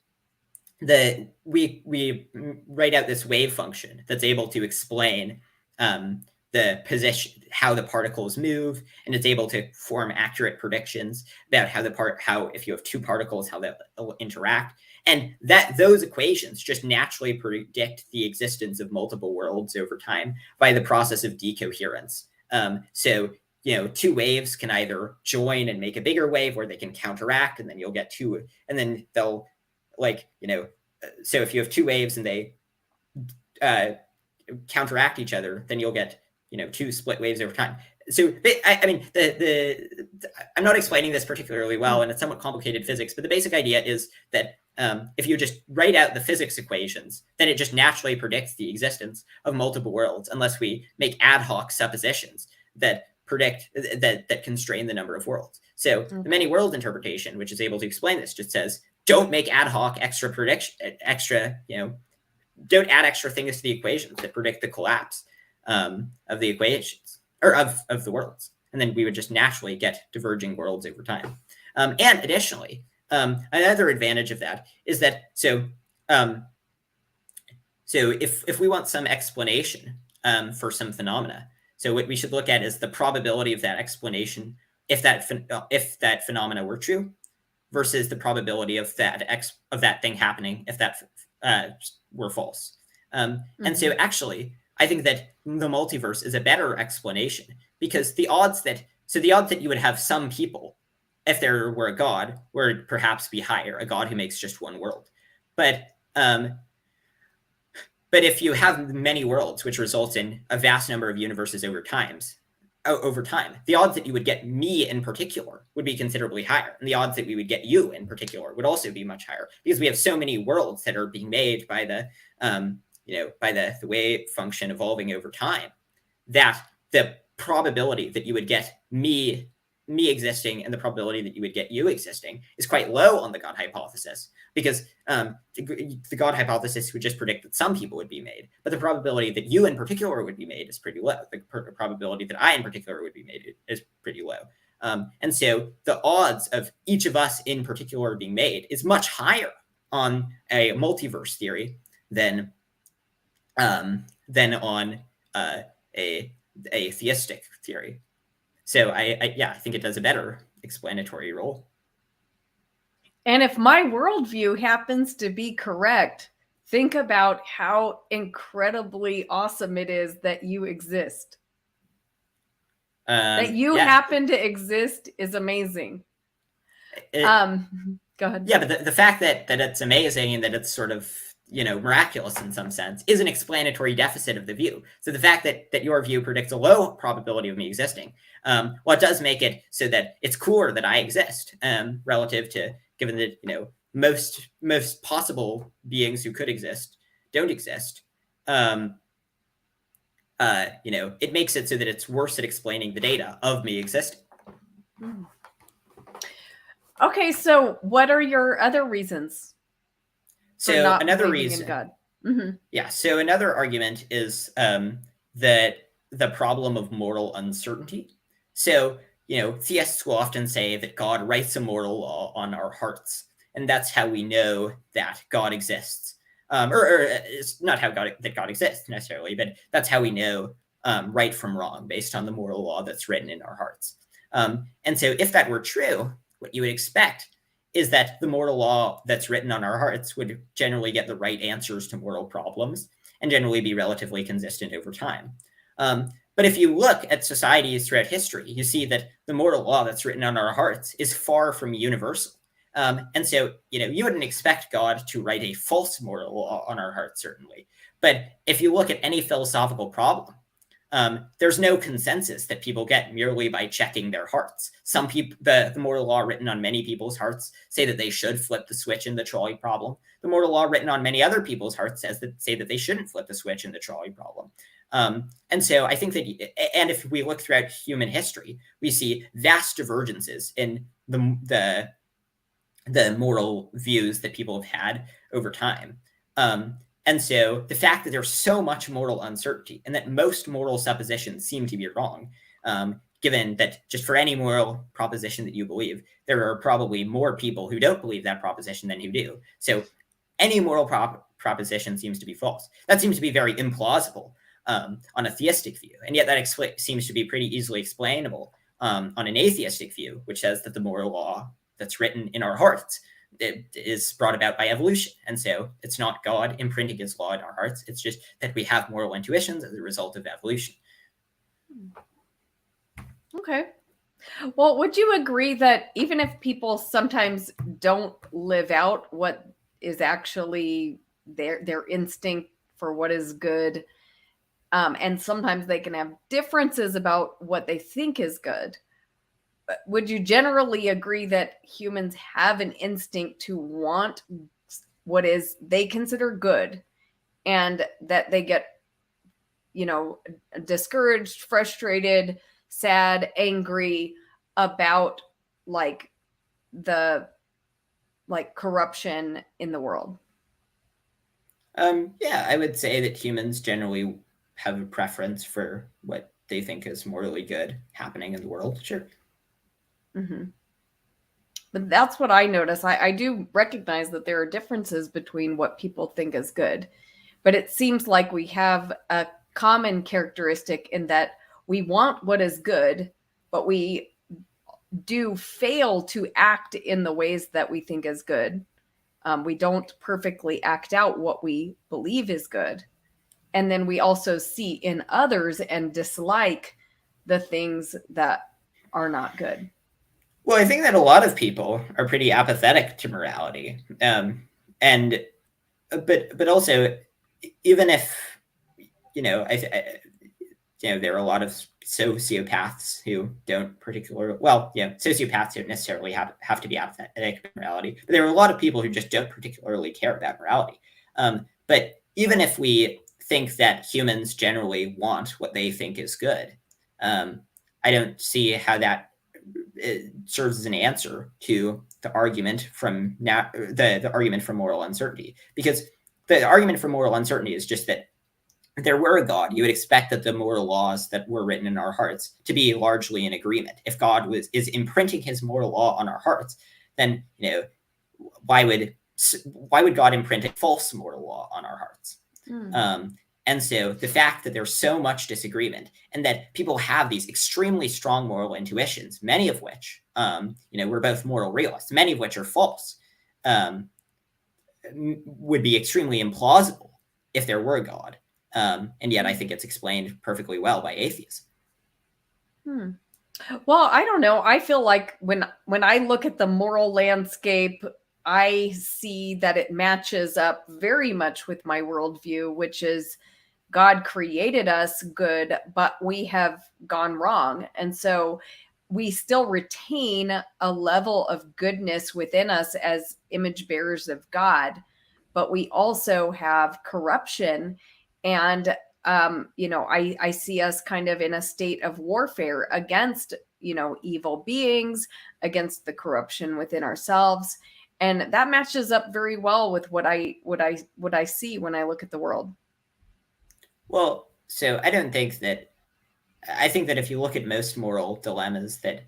we write out this wave function that's able to explain the position, how the particles move, and it's able to form accurate predictions about how if you have two particles, how they'll interact. And those equations just naturally predict the existence of multiple worlds over time by the process of decoherence. Two waves can either join and make a bigger wave, or they can counteract, and then you'll get two, and then they'll so if you have two waves and they counteract each other, then you'll get, two split waves over time. So I'm not explaining this particularly well, and it's somewhat complicated physics, but the basic idea is that if you just write out the physics equations, then it just naturally predicts the existence of multiple worlds, unless we make ad hoc suppositions that predict that constrain the number of worlds. So the many world interpretation, which is able to explain this, just says, don't make ad hoc extra don't add extra things to the equations that predict the collapse of the equations, or of the worlds. And then we would just naturally get diverging worlds over time. And additionally, another advantage of that is that, if we want some explanation for some phenomena, so what we should look at is the probability of that explanation, if that phenomena were true, versus the probability of that thing happening if that were false. And so actually, I think that the multiverse is a better explanation, because the odds that you would have some people, if there were a God, would perhaps be higher, a God who makes just one world. But if you have many worlds, which results in a vast number of universes over time, the odds that you would get me in particular would be considerably higher. And the odds that we would get you in particular would also be much higher, because we have so many worlds that are being made by the wave function evolving over time, that the probability that you would get me existing and the probability that you would get you existing is quite low on the God hypothesis, because the God hypothesis would just predict that some people would be made, but the probability that you in particular would be made is pretty low. The probability that I in particular would be made is pretty low. And so the odds of each of us in particular being made is much higher on a multiverse theory than on a theistic theory. So I think it does a better explanatory role. And if my worldview happens to be correct, think about how incredibly awesome it is that you exist. That you happen to exist is amazing. Go ahead. Yeah, but the fact that it's amazing and that it's sort of miraculous in some sense, is an explanatory deficit of the view. So the fact that your view predicts a low probability of me existing, it does make it so that it's cooler that I exist, relative to, given that, most possible beings who could exist don't exist. It makes it so that it's worse at explaining the data of me existing. Okay, so what are your other reasons? So another reason, in God. Yeah. So another argument is that the problem of moral uncertainty. So theists will often say that God writes a moral law on our hearts, and that's how we know that God exists. Or it's not how God exists necessarily, but that's how we know right from wrong based on the moral law that's written in our hearts. And so if that were true, what you would expect is that the moral law that's written on our hearts would generally get the right answers to moral problems and generally be relatively consistent over time. But if you look at societies throughout history, you see that the moral law that's written on our hearts is far from universal. And so, you wouldn't expect God to write a false moral law on our hearts, certainly. But if you look at any philosophical problem, there's no consensus that people get merely by checking their hearts. Some people, the moral law written on many people's hearts say that they should flip the switch in the trolley problem. The moral law written on many other people's hearts say that they shouldn't flip the switch in the trolley problem. And so I think that, and if we look throughout human history, we see vast divergences in the moral views that people have had over time. And so the fact that there's so much moral uncertainty and that most moral suppositions seem to be wrong, given that just for any moral proposition that you believe, there are probably more people who don't believe that proposition than who do. So any moral proposition seems to be false. That seems to be very implausible on a theistic view. And yet that seems to be pretty easily explainable on an atheistic view, which says that the moral law that's written in our hearts, it is brought about by evolution. And so it's not God imprinting his law in our hearts. It's just that we have moral intuitions as a result of evolution. Okay. Well, would you agree that even if people sometimes don't live out what is actually their instinct for what is good, and sometimes they can have differences about what they think is good, would you generally agree that humans have an instinct to want what is they consider good, and that they get, discouraged, frustrated, sad, angry about the corruption in the world? Yeah, I would say that humans generally have a preference for what they think is morally good happening in the world. Sure. Mm-hmm. But that's what I notice. I do recognize that there are differences between what people think is good, but it seems like we have a common characteristic in that we want what is good, but we do fail to act in the ways that we think is good. We don't perfectly act out what we believe is good. And then we also see in others and dislike the things that are not good. Well, I think that a lot of people are pretty apathetic to morality. But also, even if, there are a lot of sociopaths who don't particularly, sociopaths don't necessarily have to be apathetic to morality, but there are a lot of people who just don't particularly care about morality. But even if we think that humans generally want what they think is good, I don't see how that it serves as an answer to the argument from the argument for moral uncertainty, because the argument for moral uncertainty is just that if there were a God, you would expect that the moral laws that were written in our hearts to be largely in agreement. If God is imprinting his moral law on our hearts, then why would God imprint a false moral law on our hearts? And so the fact that there's so much disagreement and that people have these extremely strong moral intuitions, many of which, we're both moral realists, many of which are false, would be extremely implausible if there were a God. And yet I think it's explained perfectly well by atheism. Well, I don't know. I feel like when I look at the moral landscape I see that it matches up very much with my worldview, which is God created us good, but we have gone wrong. And so we still retain a level of goodness within us as image bearers of God, but we also have corruption. And, I see us kind of in a state of warfare against, evil beings, against the corruption within ourselves. And that matches up very well with what I see when I look at the world. Well, so I think that if you look at most moral dilemmas, that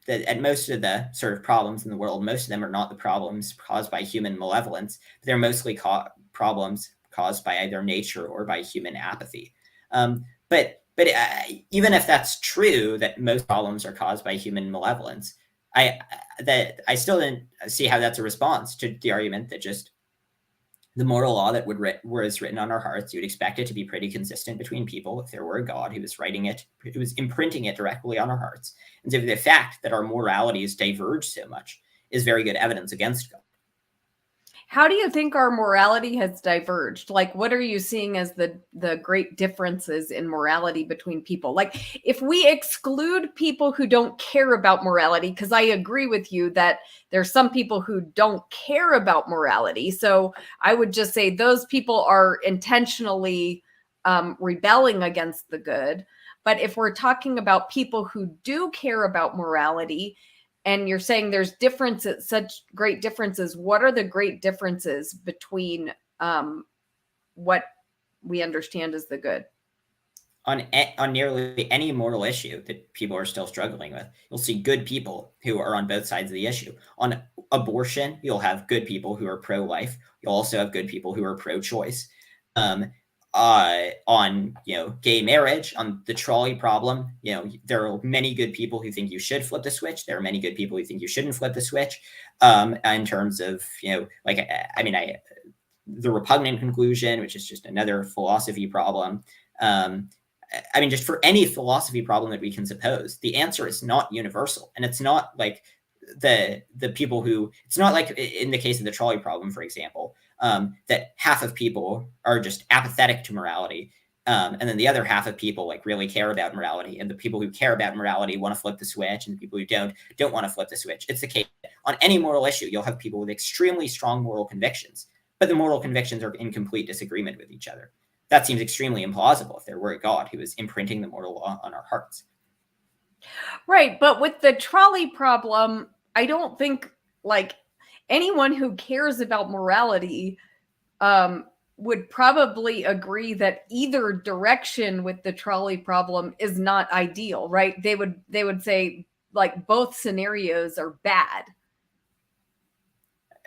at most of the sort of problems in the world, most of them are not the problems caused by human malevolence. They're mostly problems caused by either nature or by human apathy. But even if that's true, that most problems are caused by human malevolence, I still didn't see how that's a response to the argument that just the moral law that was written on our hearts, you would expect it to be pretty consistent between people if there were a God who was writing it, who was imprinting it directly on our hearts. And so the fact that our moralities diverge so much is very good evidence against God. How do you think our morality has diverged? Like, what are you seeing as the great differences in morality between people? Like, if we exclude people who don't care about morality, because I agree with you that there's some people who don't care about morality. So I would just say those people are intentionally rebelling against the good. But if we're talking about people who do care about morality, and you're saying there's differences, such great differences, what are the great differences between what we understand as the good? On nearly any moral issue that people are still struggling with, you'll see good people who are on both sides of the issue. On abortion, you'll have good people who are pro-life. You'll also have good people who are pro-choice. On gay marriage, on the trolley problem, there are many good people who think you should flip the switch. There are many good people who think you shouldn't flip the switch. In terms of the repugnant conclusion, which is just another philosophy problem. Just for any philosophy problem that we can suppose, the answer is not universal, and it's not like the people who, it's not like in the case of the trolley problem, for example, that half of people are just apathetic to morality, and then the other half of people like really care about morality, and the people who care about morality want to flip the switch, and the people who don't want to flip the switch. It's the case on any moral issue. You'll have people with extremely strong moral convictions, but the moral convictions are in complete disagreement with each other. That seems extremely implausible if there were a God who was imprinting the moral law on our hearts. Right, but with the trolley problem, I don't think like anyone who cares about morality would probably agree that either direction with the trolley problem is not ideal, right? They would say like both scenarios are bad.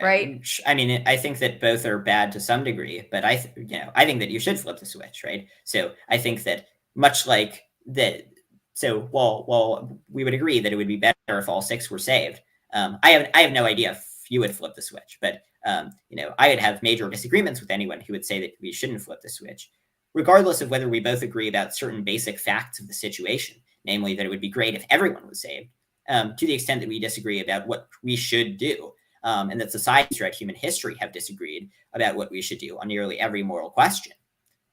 Right? I think that both are bad to some degree, but I think that you should flip the switch, right? So I think that much like that. So while we would agree that it would be better if all 6 were saved, I have no idea if you would flip the switch, but I would have major disagreements with anyone who would say that we shouldn't flip the switch, regardless of whether we both agree about certain basic facts of the situation, namely that it would be great if everyone was saved. To the extent that we disagree about what we should do. And that societies throughout human history have disagreed about what we should do on nearly every moral question.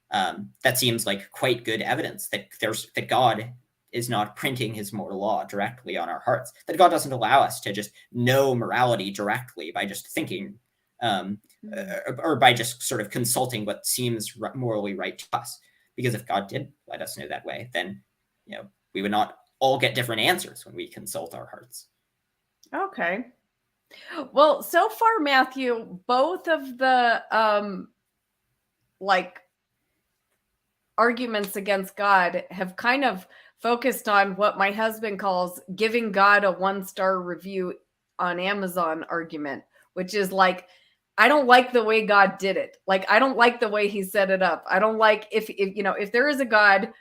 That seems like quite good evidence that God is not printing his moral law directly on our hearts, that God doesn't allow us to just know morality directly by just thinking or by just sort of consulting what seems morally right to us. Because if God did let us know that way, then we would not all get different answers when we consult our hearts. Okay. Well, so far, Matthew, both of the arguments against God have kind of focused on what my husband calls giving God a 1-star review on Amazon argument, which is like, I don't like the way God did it. Like, I don't like the way he set it up. I don't like if there is a God,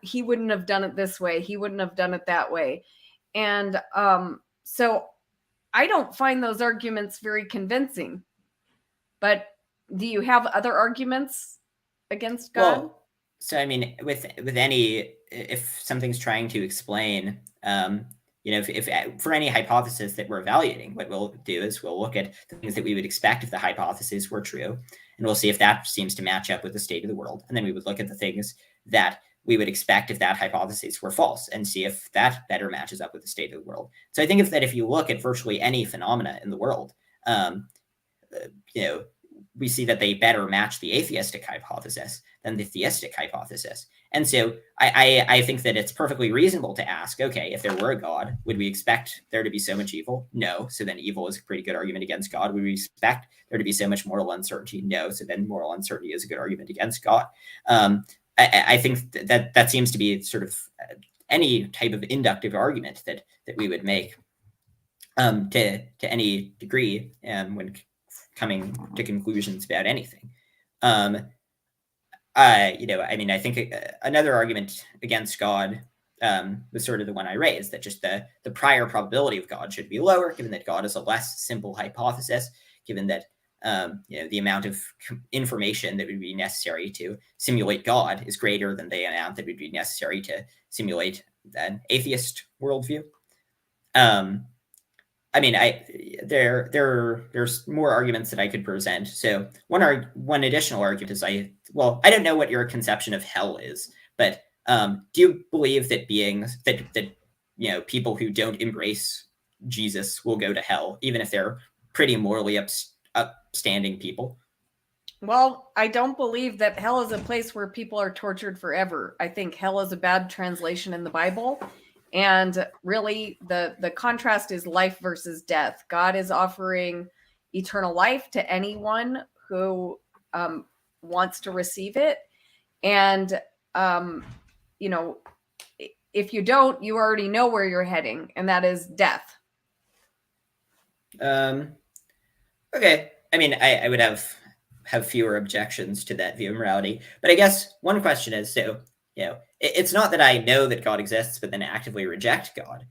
he wouldn't have done it this way. He wouldn't have done it that way. And so I don't find those arguments very convincing. But do you have other arguments against God? Well, so with any, if something's trying to explain if for any hypothesis that we're evaluating, what we'll do is we'll look at the things that we would expect if the hypotheses were true, and we'll see if that seems to match up with the state of the world. And then we would look at the things that we would expect if that hypothesis were false and see if that better matches up with the state of the world. So I think if you look at virtually any phenomena in the world, we see that they better match the atheistic hypothesis than the theistic hypothesis. And so I think that it's perfectly reasonable to ask, okay, if there were a God, would we expect there to be so much evil? No. So then evil is a pretty good argument against God. Would we expect there to be so much moral uncertainty? No. So then moral uncertainty is a good argument against God. I think that seems to be sort of any type of inductive argument that we would make to any degree when coming to conclusions about anything. I think another argument against God was sort of the one I raised, that just the prior probability of God should be lower, given that God is a less simple hypothesis, given that the amount of information that would be necessary to simulate God is greater than the amount that would be necessary to simulate an atheist worldview. There's more arguments that I could present. So one additional argument is I don't know what your conception of hell is, but do you believe that beings that people who don't embrace Jesus will go to hell, even if they're pretty morally upstanding people? Well, I don't believe that hell is a place where people are tortured forever. I think hell is a bad translation in the Bible. And really, the contrast is life versus death. God is offering eternal life to anyone who wants to receive it. And, if you don't, you already know where you're heading, and that is death. Okay. I would have fewer objections to that view of morality. But I guess one question is, it's not that I know that God exists, but then actively reject God.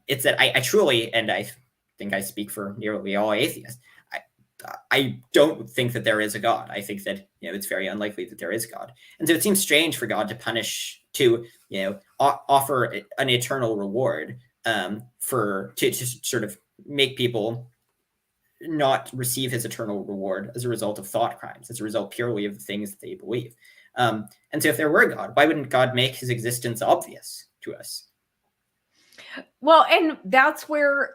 It's that I truly, and I think I speak for nearly all atheists, I don't think that there is a God. I think that it's very unlikely that there is God, and so it seems strange for God to offer an eternal reward to sort of make people not receive his eternal reward as a result of thought crimes, as a result purely of the things that they believe. And so if there were a God, why wouldn't God make his existence obvious to us? Well, and that's where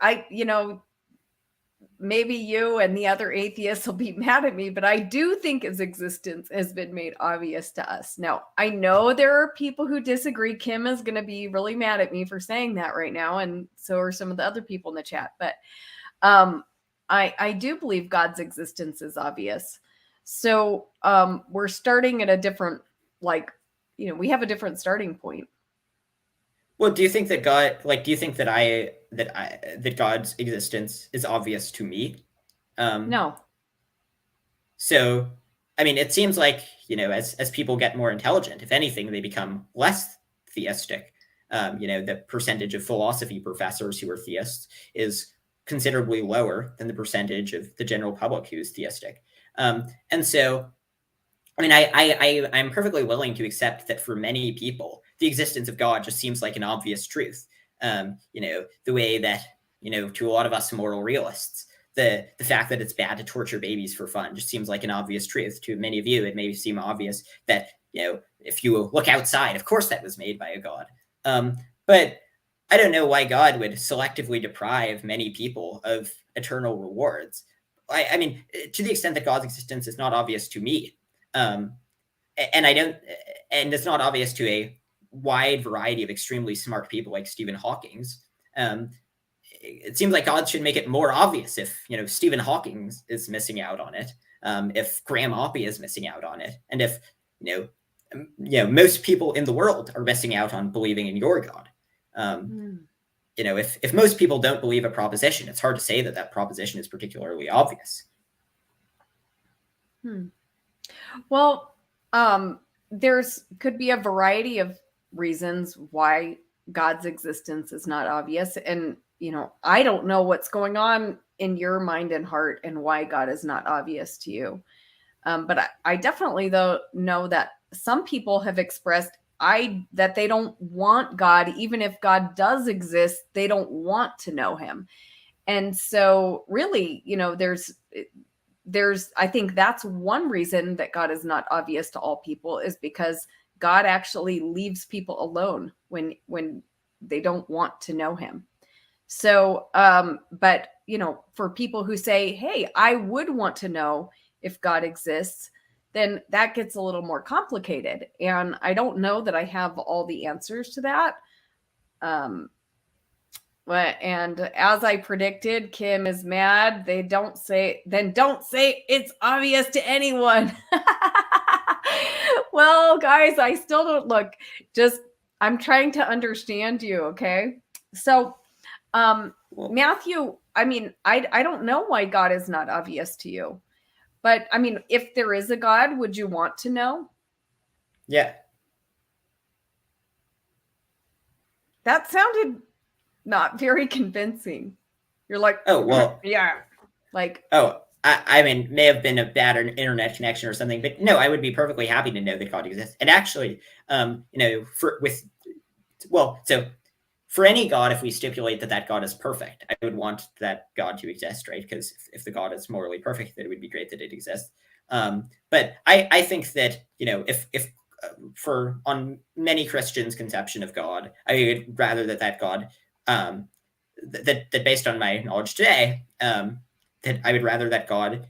maybe you and the other atheists will be mad at me, but I do think his existence has been made obvious to us. Now, I know there are people who disagree. Kim is going to be really mad at me for saying that right now, and so are some of the other people in the chat. But I do believe God's existence is obvious. So we're starting at a different, we have a different starting point. Well, do you think that God, do you think that God's existence is obvious to me? No. So, it seems like, as people get more intelligent, if anything, they become less theistic. The percentage of philosophy professors who are theists is considerably lower than the percentage of the general public who is theistic. And so, I'm perfectly willing to accept that for many people, the existence of God just seems like an obvious truth. The way that, to a lot of us moral realists, the fact that it's bad to torture babies for fun just seems like an obvious truth. To many of you, it may seem obvious that, if you look outside, of course that was made by a God. But I don't know why God would selectively deprive many people of eternal rewards. To the extent that God's existence is not obvious to me, and it's not obvious to a wide variety of extremely smart people like Stephen Hawking's. It seems like God should make it more obvious if Stephen Hawking is missing out on it, if Graham Oppie is missing out on it, and if most people in the world are missing out on believing in your God. If most people don't believe a proposition, it's hard to say that proposition is particularly obvious. Well, could be a variety of reasons why God's existence is not obvious. And, I don't know what's going on in your mind and heart and why God is not obvious to you. But I definitely, though, know that some people have expressed, that they don't want God. Even if God does exist, they don't want to know him. And so really, there's I think that's one reason that God is not obvious to all people, is because God actually leaves people alone when they don't want to know him. So but for people who say, hey, I would want to know if God exists, then that gets a little more complicated, and I don't know that I have all the answers to that. And as I predicted, Kim is mad. Don't say it's obvious to anyone. Well, guys, I still don't look. I'm trying to understand you, okay? So, Matthew, I mean, I don't know why God is not obvious to you. But I mean, if there is a God, would you want to know? Yeah. That sounded not very convincing. You're like, oh, well, yeah. Like, I mean, may have been a bad internet connection or something, but no, I would be perfectly happy to know that God exists. And actually, for any God, if we stipulate that God is perfect, I would want that God to exist, right? Because if the God is morally perfect, then it would be great that it exists. But I think that, if for on many Christians' conception of God, I would rather that God, that based on my knowledge today, that I would rather that God,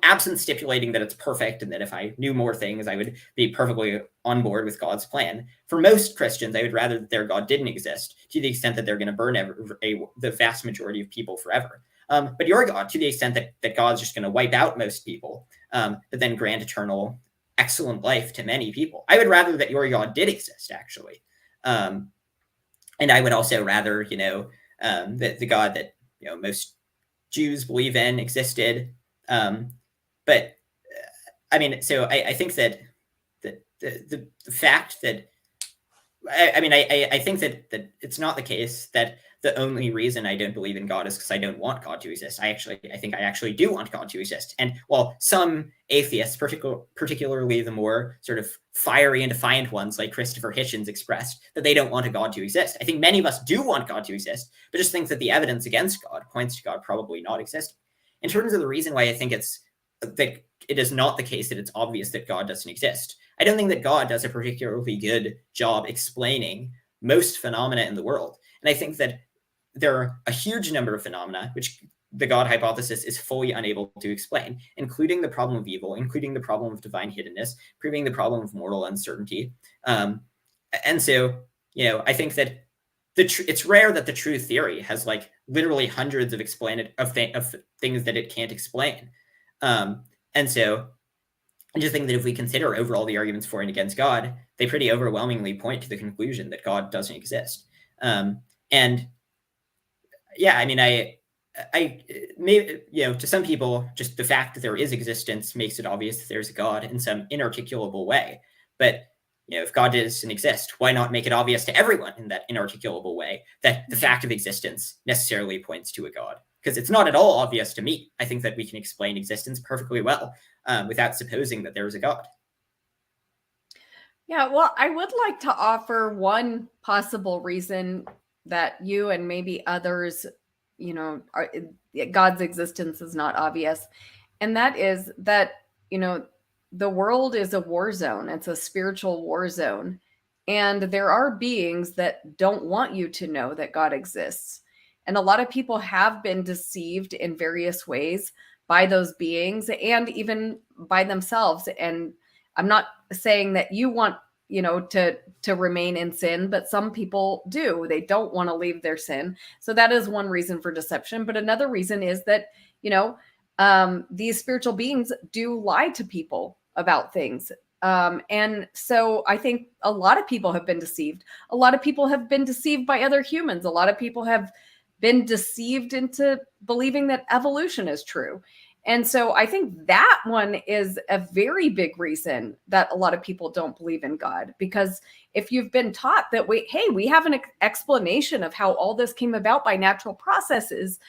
absent stipulating that it's perfect and that if I knew more things, I would be perfectly on board with God's plan. For most Christians, I would rather that their God didn't exist, to the extent that they're going to burn the vast majority of people forever. But your God, to the extent that God's just going to wipe out most people, but then grant eternal, excellent life to many people. I would rather that your God did exist, actually. And I would also rather, that the God that, most Jews believe in existed. But I mean, so I think that the fact that, I think that it's not the case that the only reason I don't believe in God is because I don't want God to exist. I think I actually do want God to exist. And while some atheists, particularly the more sort of fiery and defiant ones like Christopher Hitchens expressed that they don't want a God to exist, I think many of us do want God to exist, but just think that the evidence against God points to God probably not existing. In terms of the reason why I think that it is not the case that it's obvious that God doesn't exist, I don't think that God does a particularly good job explaining most phenomena in the world. And I think that there are a huge number of phenomena which the God hypothesis is fully unable to explain, including the problem of evil, including the problem of divine hiddenness, proving the problem of moral uncertainty. And so, I think that it's rare that the true theory has like literally hundreds of things that it can't explain. And so I just think that if we consider overall the arguments for and against God, they pretty overwhelmingly point to the conclusion that God doesn't exist. And yeah, I mean, I maybe, to some people, just the fact that there is existence makes it obvious that there's a God in some inarticulable way. But, if God doesn't exist, why not make it obvious to everyone in that inarticulable way that the fact of existence necessarily points to a God? Because it's not at all obvious to me. I think that we can explain existence perfectly well without supposing that there is a God. Yeah, well, I would like to offer one possible reason that you and maybe others, God's existence is not obvious. And that is that, the world is a war zone. It's a spiritual war zone. And there are beings that don't want you to know that God exists. And a lot of people have been deceived in various ways by those beings and even by themselves. And I'm not saying that you want, to remain in sin, but some people do. They don't want to leave their sin. So that is one reason for deception. But another reason is that, these spiritual beings do lie to people about things. And so I think a lot of people have been deceived. A lot of people have been deceived by other humans. A lot of people have been deceived into believing that evolution is true. And so I think that one is a very big reason that a lot of people don't believe in God, because if you've been taught that we have an explanation of how all this came about by natural processes,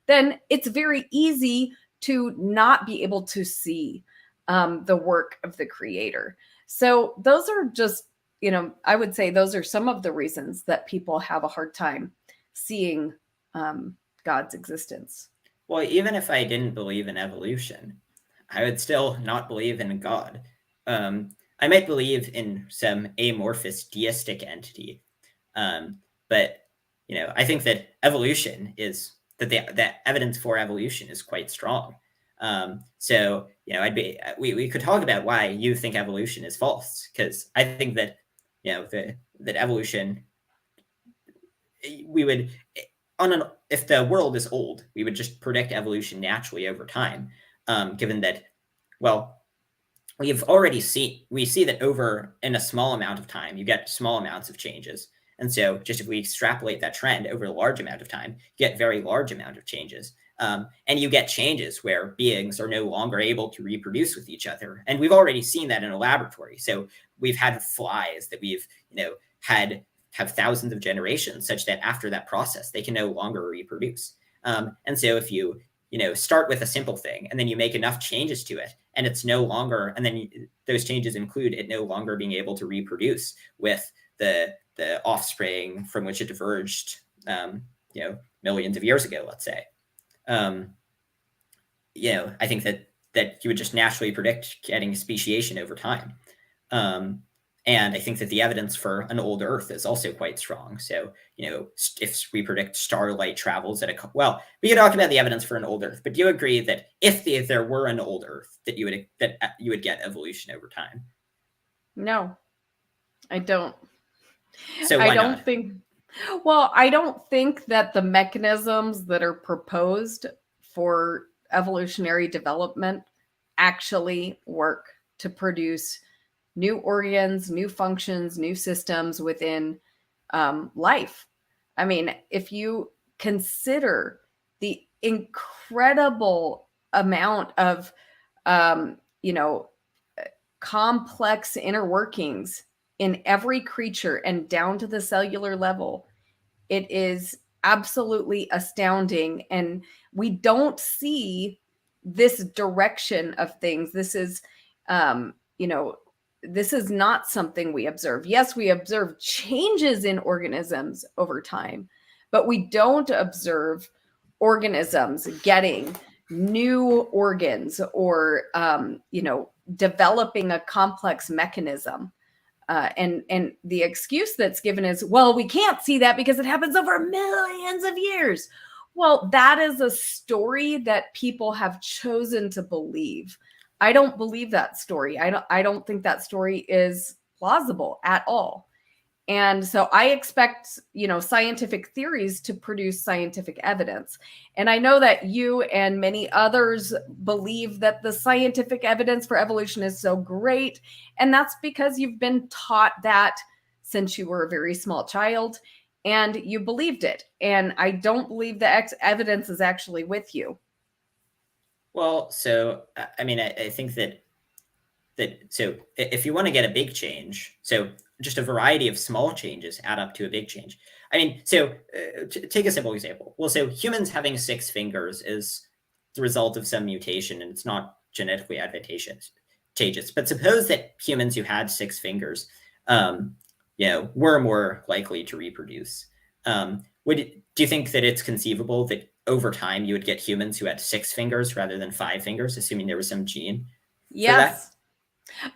then it's very easy to not be able to see the work of the creator. So those are just I would say those are some of the reasons that people have a hard time seeing God's existence. Well, even if I didn't believe in evolution, I would still not believe in God. I might believe in some amorphous deistic entity, but I think that evolution is that evidence for evolution is quite strong. So we could talk about why you think evolution is false, because I think that that evolution, we would if the world is old, we would just predict evolution naturally over time, given that, well, we see that over in a small amount of time, you get small amounts of changes. And so just if we extrapolate that trend over a large amount of time, you get very large amount of changes. And you get changes where beings are no longer able to reproduce with each other. And we've already seen that in a laboratory. So we've had flies that we've, have thousands of generations, such that after that process, they can no longer reproduce. And so if you, start with a simple thing and then you make enough changes to it, and it's no longer, and then those changes include it no longer being able to reproduce with the offspring from which it diverged, millions of years ago, let's say. I think that you would just naturally predict getting speciation over time. And I think that the evidence for an old Earth is also quite strong. So, if we predict starlight travels at we can talk about the evidence for an old Earth, but do you agree that if there were an old Earth, that you would get evolution over time? No, I don't. So why not? I don't think that the mechanisms that are proposed for evolutionary development actually work to produce new organs, new functions, new systems within life. I mean, if you consider the incredible amount of, complex inner workings in every creature and down to the cellular level, it is absolutely astounding. And we don't see this direction of things. This is, this is not something we observe. Yes, we observe changes in organisms over time, but we don't observe organisms getting new organs or, developing a complex mechanism. And the excuse that's given is, well, we can't see that because it happens over millions of years. Well, that is a story that people have chosen to believe. I don't believe that story. I don't think that story is plausible at all. And so I expect, scientific theories to produce scientific evidence. And I know that you and many others believe that the scientific evidence for evolution is so great. And that's because you've been taught that since you were a very small child and you believed it. And I don't believe the evidence is actually with you. Well, so, I mean, I think that so if you want to get a big change, so just a variety of small changes add up to a big change. I mean, so take a simple example. Well, so humans having 6 fingers is the result of some mutation, and it's not genetically advantageous. But suppose that humans who had 6 fingers, were more likely to reproduce. Do you think that it's conceivable that over time you would get humans who had 6 fingers rather than 5 fingers, assuming there was some gene? Yes.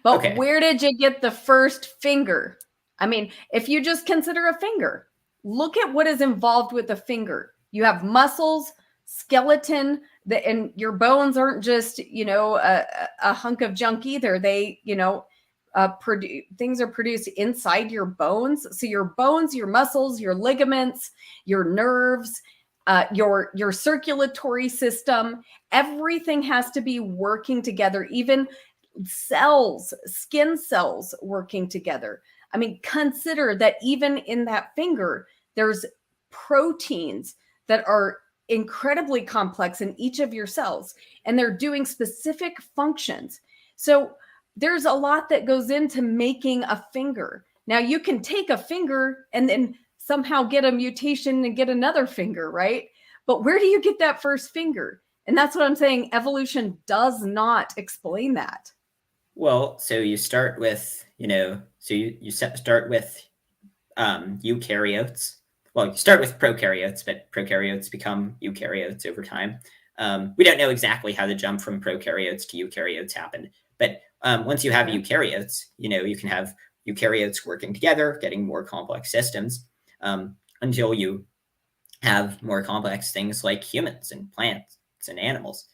But okay. Where did you get the first finger? I mean, if you just consider a finger, look at what is involved with a finger. You have muscles, skeleton, and your bones aren't just, a hunk of junk either. They, things are produced inside your bones. So your bones, your muscles, your ligaments, your nerves, your circulatory system, everything has to be working together, even cells, skin cells working together. I mean, consider that even in that finger, there's proteins that are incredibly complex in each of your cells, and they're doing specific functions. So there's a lot that goes into making a finger. Now, you can take a finger and then somehow get a mutation and get another finger, right? But where do you get that first finger? And that's what I'm saying. Evolution does not explain that. Well, so you start with, So you start with eukaryotes. Well, you start with prokaryotes, but prokaryotes become eukaryotes over time. We don't know exactly how the jump from prokaryotes to eukaryotes happened, but once you have eukaryotes, you can have eukaryotes working together, getting more complex systems, until you have more complex things like humans and plants and animals.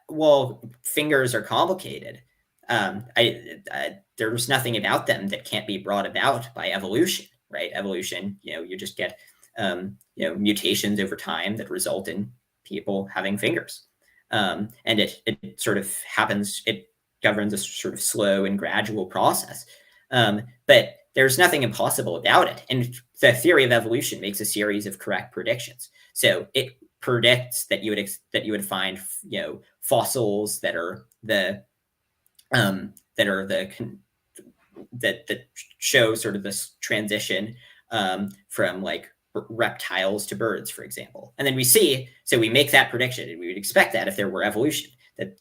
Well, fingers are complicated. There's nothing about them that can't be brought about by evolution, right? Evolution, you just get, mutations over time that result in people having fingers. And it sort of happens, it governs a sort of slow and gradual process. But there's nothing impossible about it. And the theory of evolution makes a series of correct predictions. So it predicts that you would find, fossils that show sort of this transition from like reptiles to birds, for example. And then we make that prediction, and we would expect that if there were evolution, that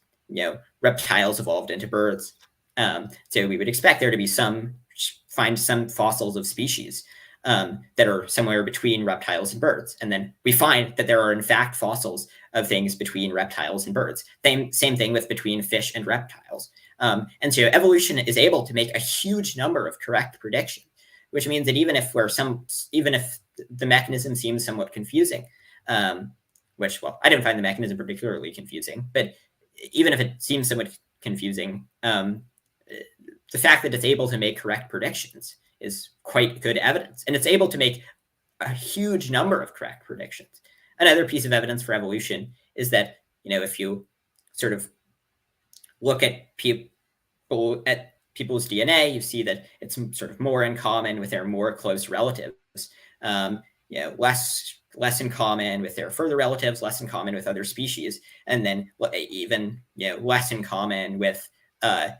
reptiles evolved into birds. So we would expect there to be find some fossils of species that are somewhere between reptiles and birds. And then we find that there are in fact fossils of things between reptiles and birds. Same thing with between fish and reptiles. And so evolution is able to make a huge number of correct predictions, which means that even if the mechanism seems somewhat confusing, which, well, I didn't find the mechanism particularly confusing, but even if it seems somewhat confusing, the fact that it's able to make correct predictions is quite good evidence. And it's able to make a huge number of correct predictions. Another piece of evidence for evolution is that, if you sort of look at people's DNA, you see that it's sort of more in common with their more close relatives, less in common with their further relatives, less in common with other species, and then even, less in common with, the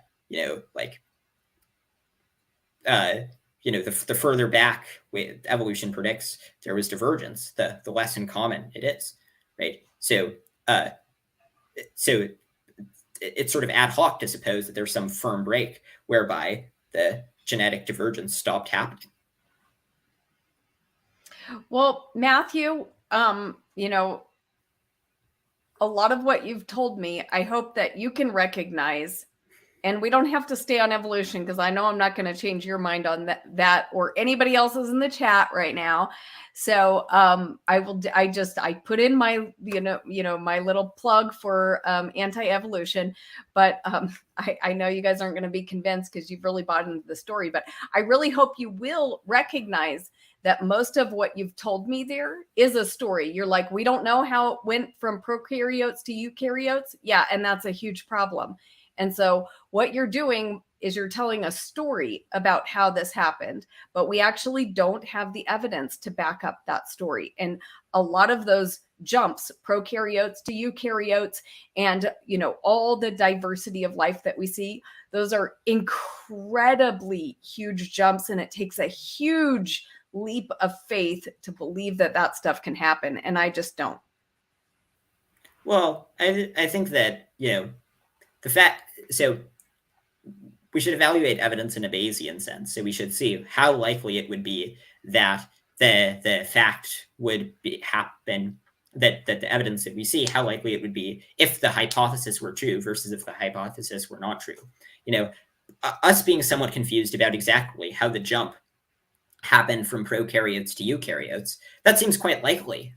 further back evolution predicts there was divergence, the less in common it is, right? So it's sort of ad hoc to suppose that there's some firm break whereby the genetic divergence stopped happening. Well, Matthew, a lot of what you've told me, I hope that you can recognize. And we don't have to stay on evolution, because I know I'm not going to change your mind on that or anybody else's in the chat right now. So I put in my, my little plug for anti-evolution, but I know you guys aren't going to be convinced because you've really bought into the story, but I really hope you will recognize that most of what you've told me there is a story. You're like, we don't know how it went from prokaryotes to eukaryotes. Yeah. And that's a huge problem. And so what you're doing is you're telling a story about how this happened, but we actually don't have the evidence to back up that story. And a lot of those jumps, prokaryotes to eukaryotes, and, all the diversity of life that we see, those are incredibly huge jumps. And it takes a huge leap of faith to believe that stuff can happen. And I just don't. Well, I think that, so we should evaluate evidence in a Bayesian sense. So we should see how likely it would be that the fact would happen, that the evidence that we see, how likely it would be if the hypothesis were true versus if the hypothesis were not true. Us being somewhat confused about exactly how the jump happened from prokaryotes to eukaryotes, that seems quite likely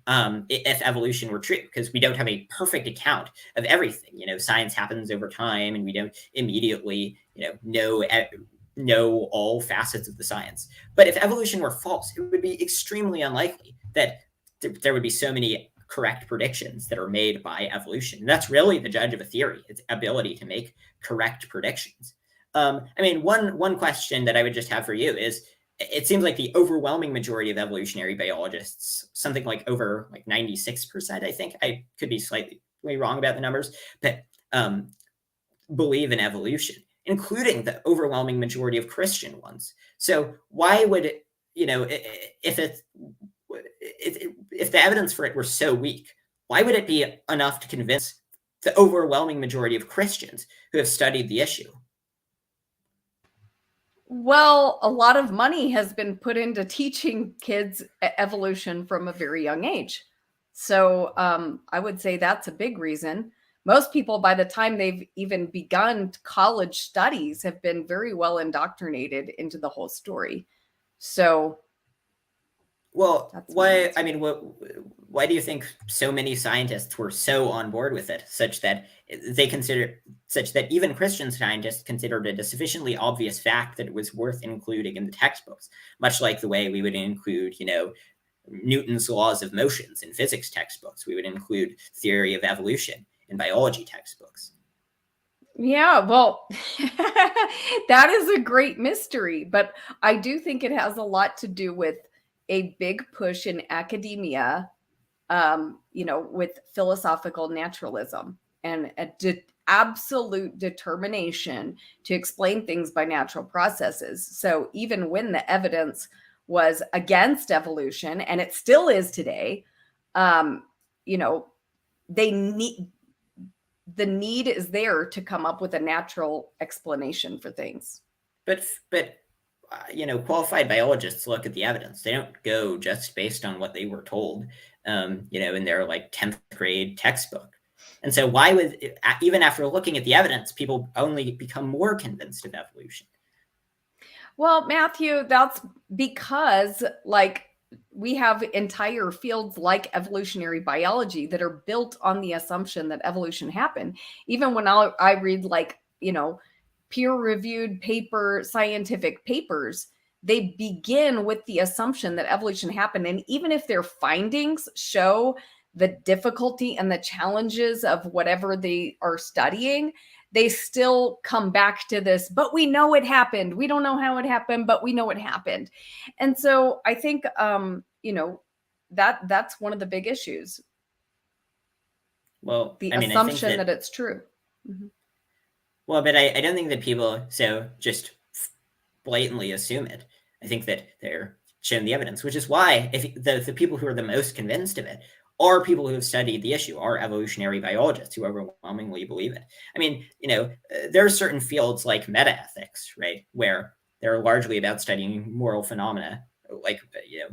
if evolution were true, because we don't have a perfect account of everything. Science happens over time, and we don't immediately know all facets of the science. But if evolution were false, it would be extremely unlikely that there would be so many correct predictions that are made by evolution. And that's really the judge of a theory, its ability to make correct predictions. One question that I would just have for you is, it seems like the overwhelming majority of evolutionary biologists, something like over 96%, I think, I could be slightly wrong about the numbers, but believe in evolution, including the overwhelming majority of Christian ones. So why would it, if the evidence for it were so weak, why would it be enough to convince the overwhelming majority of Christians who have studied the issue? Well, a lot of money has been put into teaching kids evolution from a very young age. So I would say that's a big reason. Most people, by the time they've even begun college studies, have been very well indoctrinated into the whole story. So Well, that's my why? answer. I mean, why do you think so many scientists were so on board with it, such that even Christian scientists considered it a sufficiently obvious fact that it was worth including in the textbooks, much like the way we would include, Newton's laws of motions in physics textbooks. We would include theory of evolution in biology textbooks. Yeah, well, that is a great mystery, but I do think it has a lot to do with a big push in academia, with philosophical naturalism and absolute determination to explain things by natural processes. So even when the evidence was against evolution, and it still is today, um, you know, they need the need is there to come up with a natural explanation for things. But qualified biologists look at the evidence. They don't go just based on what they were told, in their 10th grade textbook. And so why would, even after looking at the evidence, people only become more convinced of evolution? Well, Matthew, that's because we have entire fields like evolutionary biology that are built on the assumption that evolution happened. Even when I read peer-reviewed scientific papers, they begin with the assumption that evolution happened. And even if their findings show the difficulty and the challenges of whatever they are studying, they still come back to this, but we know it happened. We don't know how it happened, but we know it happened. And so I think, that's one of the big issues. Well, The I mean, assumption I think that it's true. Mm-hmm. Well, but I don't think that people just blatantly assume it. I think that they're shown the evidence, which is why if the people who are the most convinced of it are people who have studied the issue, are evolutionary biologists who overwhelmingly believe it. I mean, there are certain fields like metaethics, right, where they're largely about studying moral phenomena,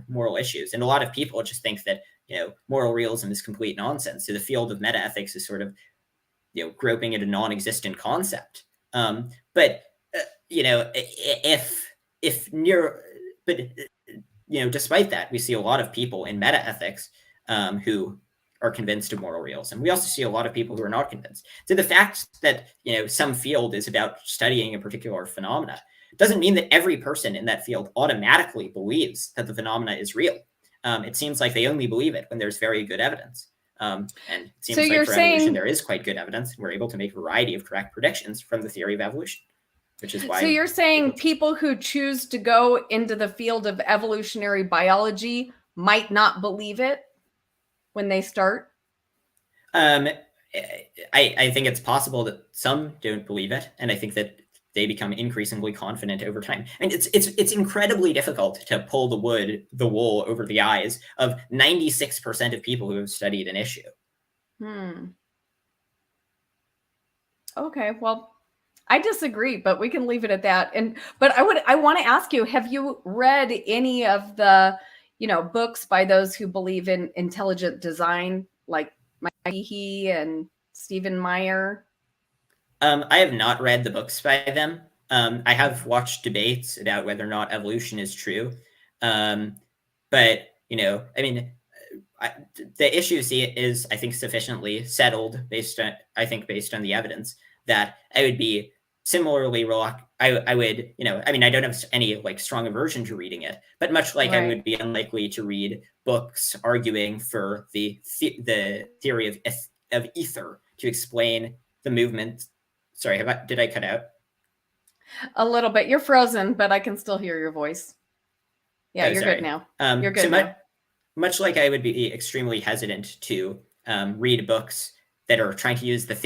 moral issues. And a lot of people just think that, moral realism is complete nonsense. So the field of metaethics is sort of, groping at a non-existent concept. But despite that, we see a lot of people in metaethics who are convinced of moral realism. We also see a lot of people who are not convinced. So the fact that some field is about studying a particular phenomena doesn't mean that every person in that field automatically believes that the phenomena is real. It seems like they only believe it when there's very good evidence. And it seems So like you're for saying evolution, there is quite good evidence. We're able to make a variety of correct predictions from the theory of evolution, which is why. So you're saying people who choose to go into the field of evolutionary biology might not believe it when they start? I think it's possible that some don't believe it, and I think that they become increasingly confident over time. And it's incredibly difficult to pull the wool over the eyes of 96% of people who have studied an issue. Okay, well, I disagree, but we can leave it at that. But I want to ask you, have you read any of the, books by those who believe in intelligent design, like Mikey and Stephen Meyer? I have not read the books by them. I have watched debates about whether or not evolution is true. But, I mean, the issue is, I think, sufficiently settled based on the evidence that I would be similarly reluctant. I would, I don't have any strong aversion to reading it, but much like I would be unlikely to read books arguing for the theory of ether to explain the movement. Sorry, did I cut out? A little bit. You're frozen, but I can still hear your voice. Yeah, you're good now. You're good now. Much like I would be extremely hesitant to read books that are trying to use the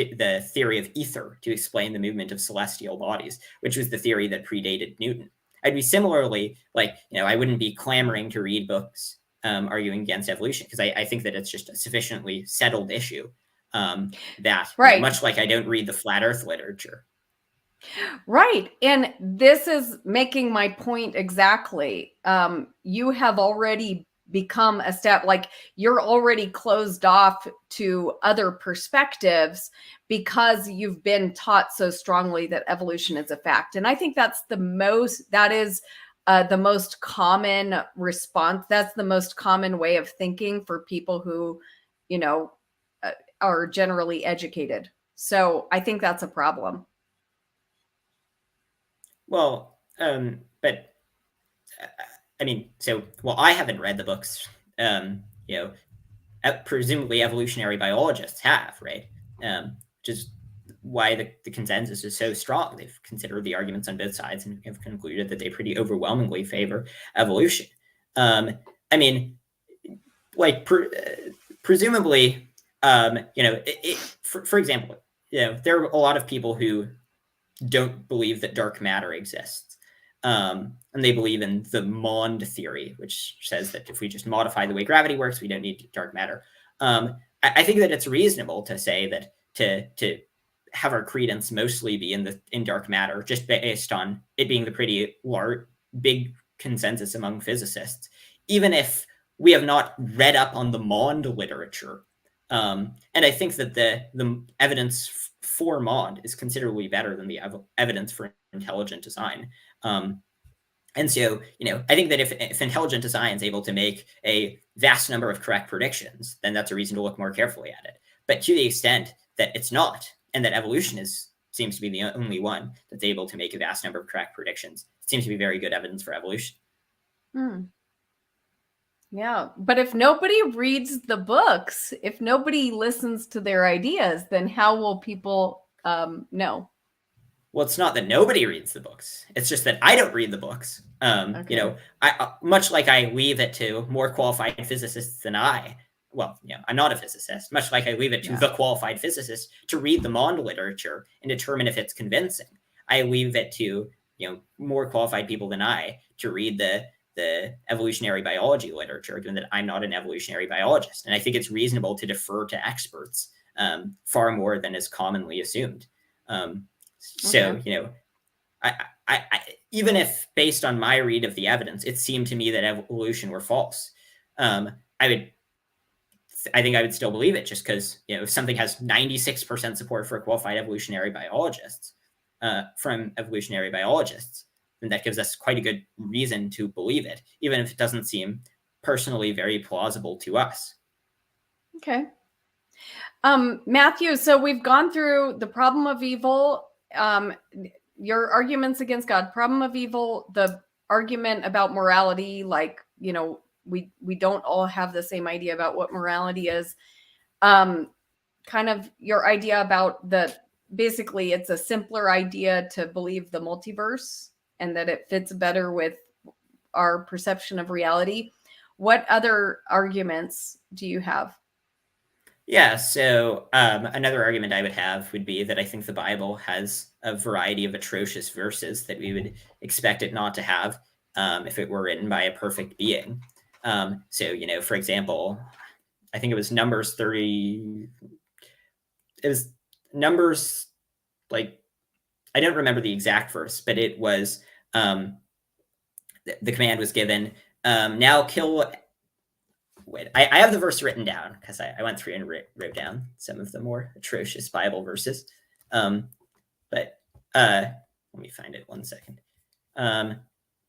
theory of ether to explain the movement of celestial bodies, which was the theory that predated Newton. I'd be similarly I wouldn't be clamoring to read books arguing against evolution, because I think that it's just a sufficiently settled issue that much like I don't read the flat earth literature. Right. And this is making my point exactly. You have already become a step, like you're already closed off to other perspectives because you've been taught so strongly that evolution is a fact. And I think that is the most common response. That's the most common way of thinking for people who, you know, uh, are generally educated. So I think that's a problem. Well, but I mean, well, I haven't read the books. You know, presumably evolutionary biologists have, right? Which is why the consensus is so strong. They've considered the arguments on both sides and have concluded that they pretty overwhelmingly favor evolution. I mean, like presumably, for example, there are a lot of people who don't believe that dark matter exists. And they believe in the Mond theory, which says that if we just modify the way gravity works, we don't need dark matter. I think that it's reasonable to say that to have our credence mostly be in dark matter, just based on it being the pretty big consensus among physicists, even if we have not read up on the Mond literature. And I think that the evidence for Mond is considerably better than the evidence for intelligent design. And so, I think that if intelligent design is able to make a vast number of correct predictions, then that's a reason to look more carefully at it. But to the extent that it's not, and that evolution seems to be the only one that's able to make a vast number of correct predictions, it seems to be very good evidence for evolution. Yeah, but if nobody reads the books, if nobody listens to their ideas, then how will people know? Well, it's not that nobody reads the books. It's just that I don't read the books. Okay. I much like I leave it to more qualified physicists than I. Well, I'm not a physicist. Much like I leave it to the qualified physicist to read the Mond literature and determine if it's convincing. I leave it to more qualified people than I to read the evolutionary biology literature, given that I'm not an evolutionary biologist. And I think it's reasonable to defer to experts far more than is commonly assumed. So, I even if based on my read of the evidence, it seemed to me that evolution were false, I think I would still believe it, just because if something has 96% support for qualified evolutionary biologists from evolutionary biologists, then that gives us quite a good reason to believe it, even if it doesn't seem personally very plausible to us. Okay. Matthew, so we've gone through the problem of evil, your arguments against God, problem of evil, the argument about morality, like, we don't all have the same idea about what morality is. Kind of your idea about basically it's a simpler idea to believe the multiverse and that it fits better with our perception of reality. What other arguments do you have? Yeah, so another argument I would have would be that I think the Bible has a variety of atrocious verses that we would expect it not to have if it were written by a perfect being. So, for example, I think it was Numbers 30. It was Numbers, like, I don't remember the exact verse, but it was the command was given, now kill. Wait, I have the verse written down because I went through and wrote down some of the more atrocious Bible verses. But let me find it 1 second.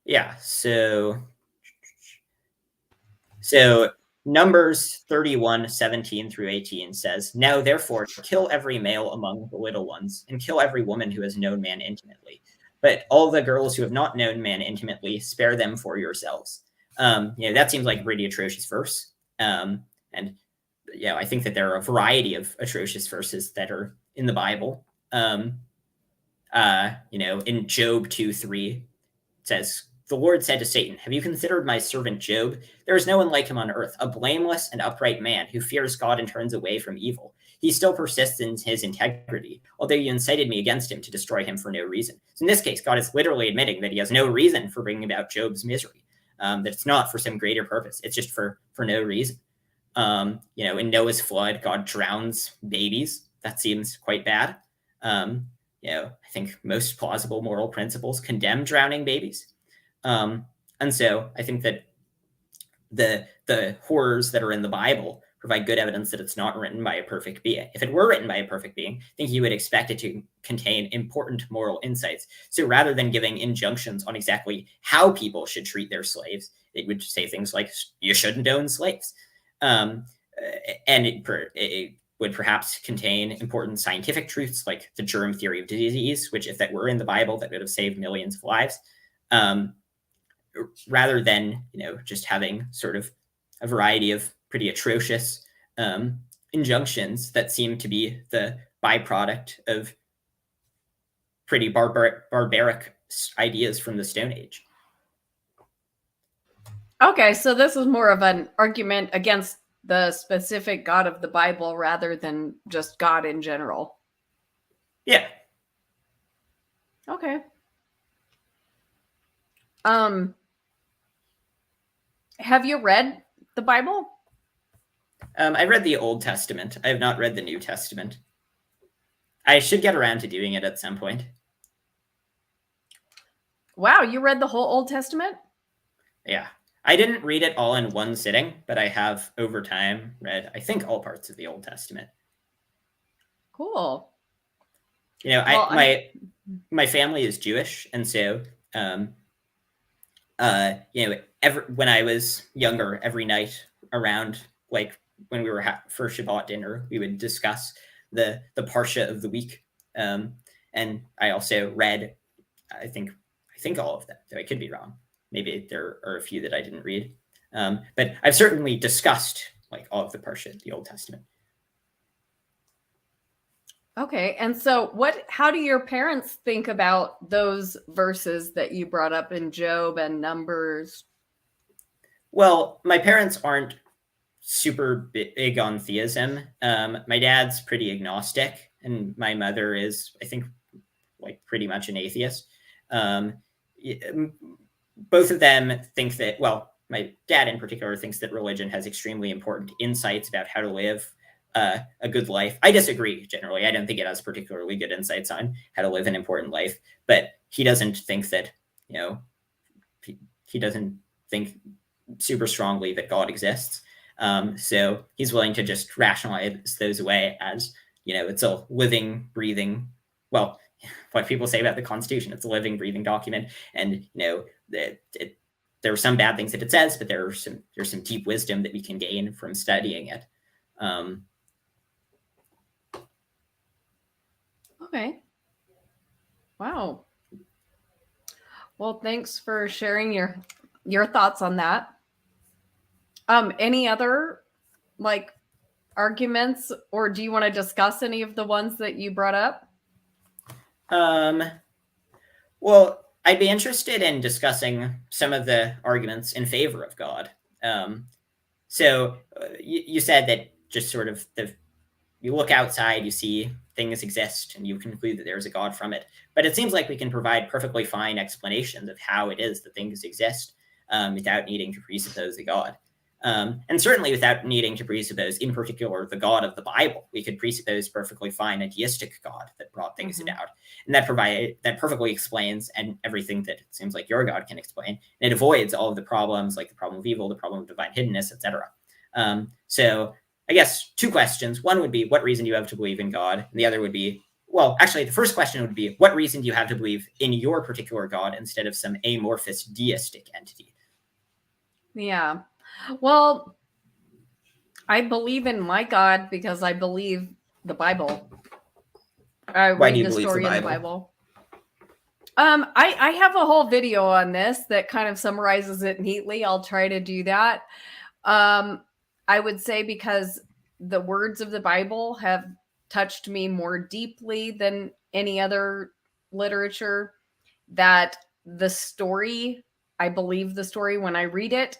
Yeah, so Numbers 31:17 through 18 says, "Now therefore kill every male among the little ones, and kill every woman who has known man intimately. But all the girls who have not known man intimately, spare them for yourselves." That seems like a pretty atrocious verse. And I think that there are a variety of atrocious verses that are in the Bible. In Job 2:3, it says, "The Lord said to Satan, 'Have you considered my servant Job? There is no one like him on earth, a blameless and upright man who fears God and turns away from evil. He still persists in his integrity, although you incited me against him to destroy him for no reason.'" So in this case, God is literally admitting that he has no reason for bringing about Job's misery. That it's not for some greater purpose. It's just for no reason. In Noah's flood, God drowns babies. That seems quite bad. I think most plausible moral principles condemn drowning babies. And so I think that the horrors that are in the Bible provide good evidence that it's not written by a perfect being. If it were written by a perfect being, I think you would expect it to contain important moral insights. So rather than giving injunctions on exactly how people should treat their slaves, it would say things like, you shouldn't own slaves. And it would perhaps contain important scientific truths like the germ theory of disease, which if that were in the Bible, that would have saved millions of lives. Rather than, just having sort of a variety of pretty atrocious injunctions that seem to be the byproduct of pretty barbaric ideas from the Stone Age. Okay, so this is more of an argument against the specific God of the Bible rather than just God in general. Yeah. Okay. Have you read the Bible? I read the Old Testament. I have not read the New Testament. I should get around to doing it at some point. Wow, you read the whole Old Testament? Yeah. I didn't read it all in one sitting, but I have over time read, I think, all parts of the Old Testament. Cool. My family is Jewish, and so when I was younger, every night around like when we were for Shabbat dinner, we would discuss the parsha of the week, and I also read, I think all of them. Though I could be wrong. Maybe there are a few that I didn't read, but I've certainly discussed like all of the parsha, the Old Testament. Okay, and so how do your parents think about those verses that you brought up in Job and Numbers? Well, my parents aren't super big on theism. My dad's pretty agnostic, and my mother is, I think, like pretty much an atheist. Both of them think that, well, my dad in particular thinks that religion has extremely important insights about how to live a good life. I disagree generally. I don't think it has particularly good insights on how to live an important life, but he doesn't think that, he doesn't think super strongly that God exists. So he's willing to just rationalize those away as, it's a living, breathing, well, what people say about the Constitution, it's a living, breathing document. And, there are some bad things that it says, but there's some deep wisdom that we can gain from studying it. Okay. Wow. Well, thanks for sharing your thoughts on that. Any other arguments, or do you want to discuss any of the ones that you brought up? Well, I'd be interested in discussing some of the arguments in favor of God. So you said that just sort of you look outside, you see things exist, and you conclude that there's a God from it. But it seems like we can provide perfectly fine explanations of how it is that things exist without needing to presuppose a God. And certainly without needing to presuppose, in particular, the God of the Bible. We could presuppose perfectly fine a deistic God that brought things about. And that perfectly explains and everything that it seems like your God can explain. And it avoids all of the problems, like the problem of evil, the problem of divine hiddenness, etc. So I guess two questions. One would be, what reason do you have to believe in God? And the other would be, well, actually, the first question would be, what reason do you have to believe in your particular God instead of some amorphous deistic entity? Yeah. Well, I believe in my God because I believe the Bible. Why do you believe the Bible? I have a whole video on this that kind of summarizes it neatly. I'll try to do that. I would say because the words of the Bible have touched me more deeply than any other literature, that the story, I believe the story when I read it.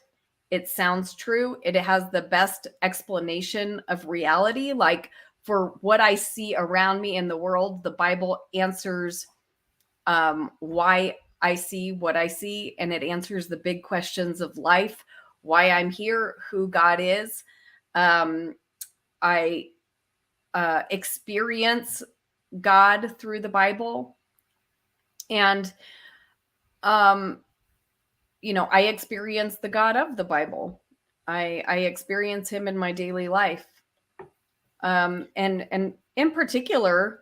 It sounds true. It has the best explanation of reality. Like for what I see around me in the world, the Bible answers why I see what I see, and it answers the big questions of life, why I'm here, who God is. I experience God through the Bible. And, I experience the God of the Bible. I experience him in my daily life. And in particular,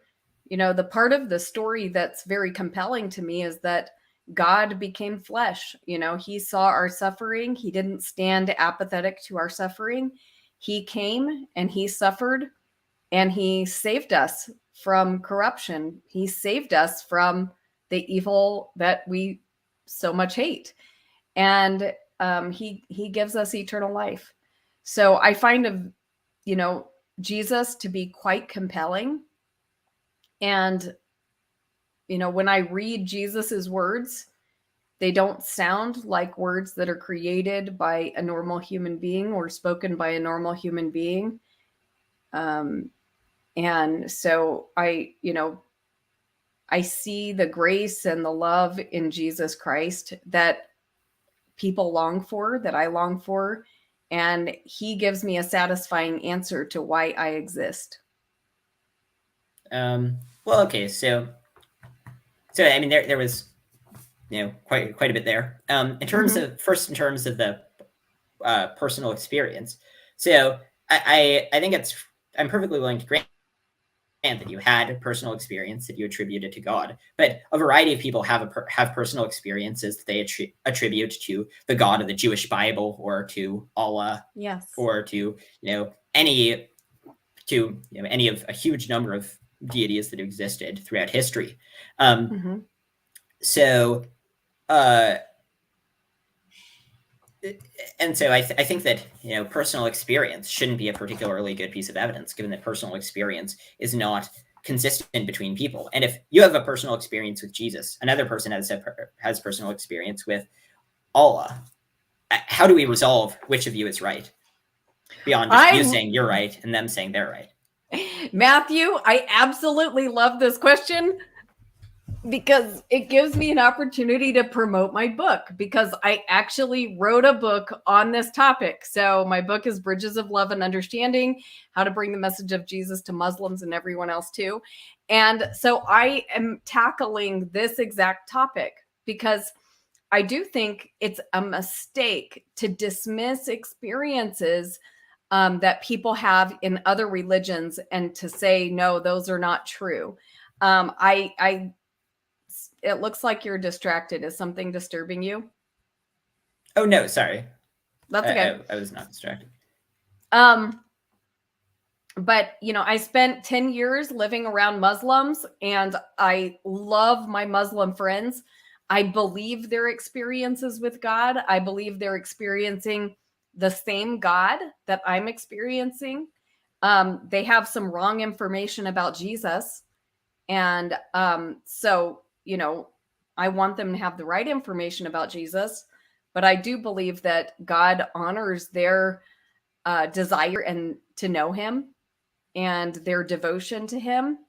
the part of the story that's very compelling to me is that God became flesh. He saw our suffering. He didn't stand apathetic to our suffering. He came and he suffered, and he saved us from corruption. He saved us from the evil that we so much hate. And he gives us eternal life. So I find Jesus to be quite compelling. And when I read Jesus's words, they don't sound like words that are created by a normal human being or spoken by a normal human being. And so I see the grace and the love in Jesus Christ that people long for, that I long for, and he gives me a satisfying answer to why I exist. Well, okay, so I mean, there was quite a bit there. In terms of the personal experience. So I think I'm perfectly willing to grant that you had a personal experience that you attributed to God, but a variety of people have personal experiences that they attribute to the God of the Jewish Bible, or to Allah, yes, or to any of a huge number of deities that existed throughout history. So, and so I think that personal experience shouldn't be a particularly good piece of evidence, given that personal experience is not consistent between people. And if you have a personal experience with Jesus, another person has personal experience with Allah, how do we resolve which of you is right, beyond just you saying you're right and them saying they're right? Matthew, I absolutely love this question, because it gives me an opportunity to promote my book, because I actually wrote a book on this topic. So my book is Bridges of Love and Understanding: How to Bring the Message of Jesus to Muslims and everyone else too. And so I am tackling this exact topic because I do think it's a mistake to dismiss experiences that people have in other religions and to say, no, those are not true. It looks like you're distracted. Is something disturbing you? Oh, no, sorry. That's okay. I was not distracted. But, I spent 10 years living around Muslims, and I love my Muslim friends. I believe their experiences with God. I believe they're experiencing the same God that I'm experiencing. They have some wrong information about Jesus. And so, I want them to have the right information about Jesus. But I do believe that God honors their desire and to know him and their devotion to him.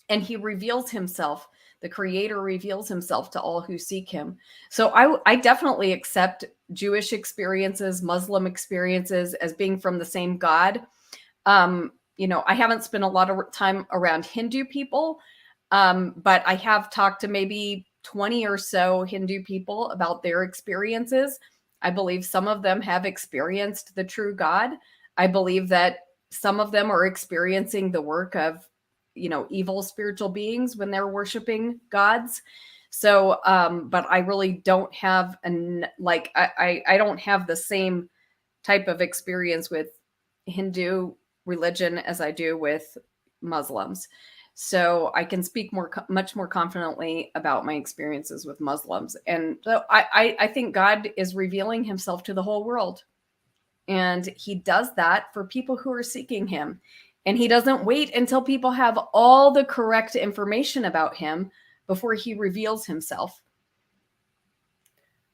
And he reveals himself. The creator reveals himself to all who seek him. So I definitely accept Jewish experiences, Muslim experiences as being from the same God. I haven't spent a lot of time around Hindu people, but I have talked to maybe 20 or so Hindu people about their experiences. I believe some of them have experienced the true God. I believe that some of them are experiencing the work of, evil spiritual beings when they're worshiping gods. So, but I really don't have I don't have the same type of experience with Hindu religion as I do with Muslims. So I can speak much more confidently about my experiences with Muslims. And so I think God is revealing himself to the whole world. And he does that for people who are seeking him. And he doesn't wait until people have all the correct information about him before he reveals himself.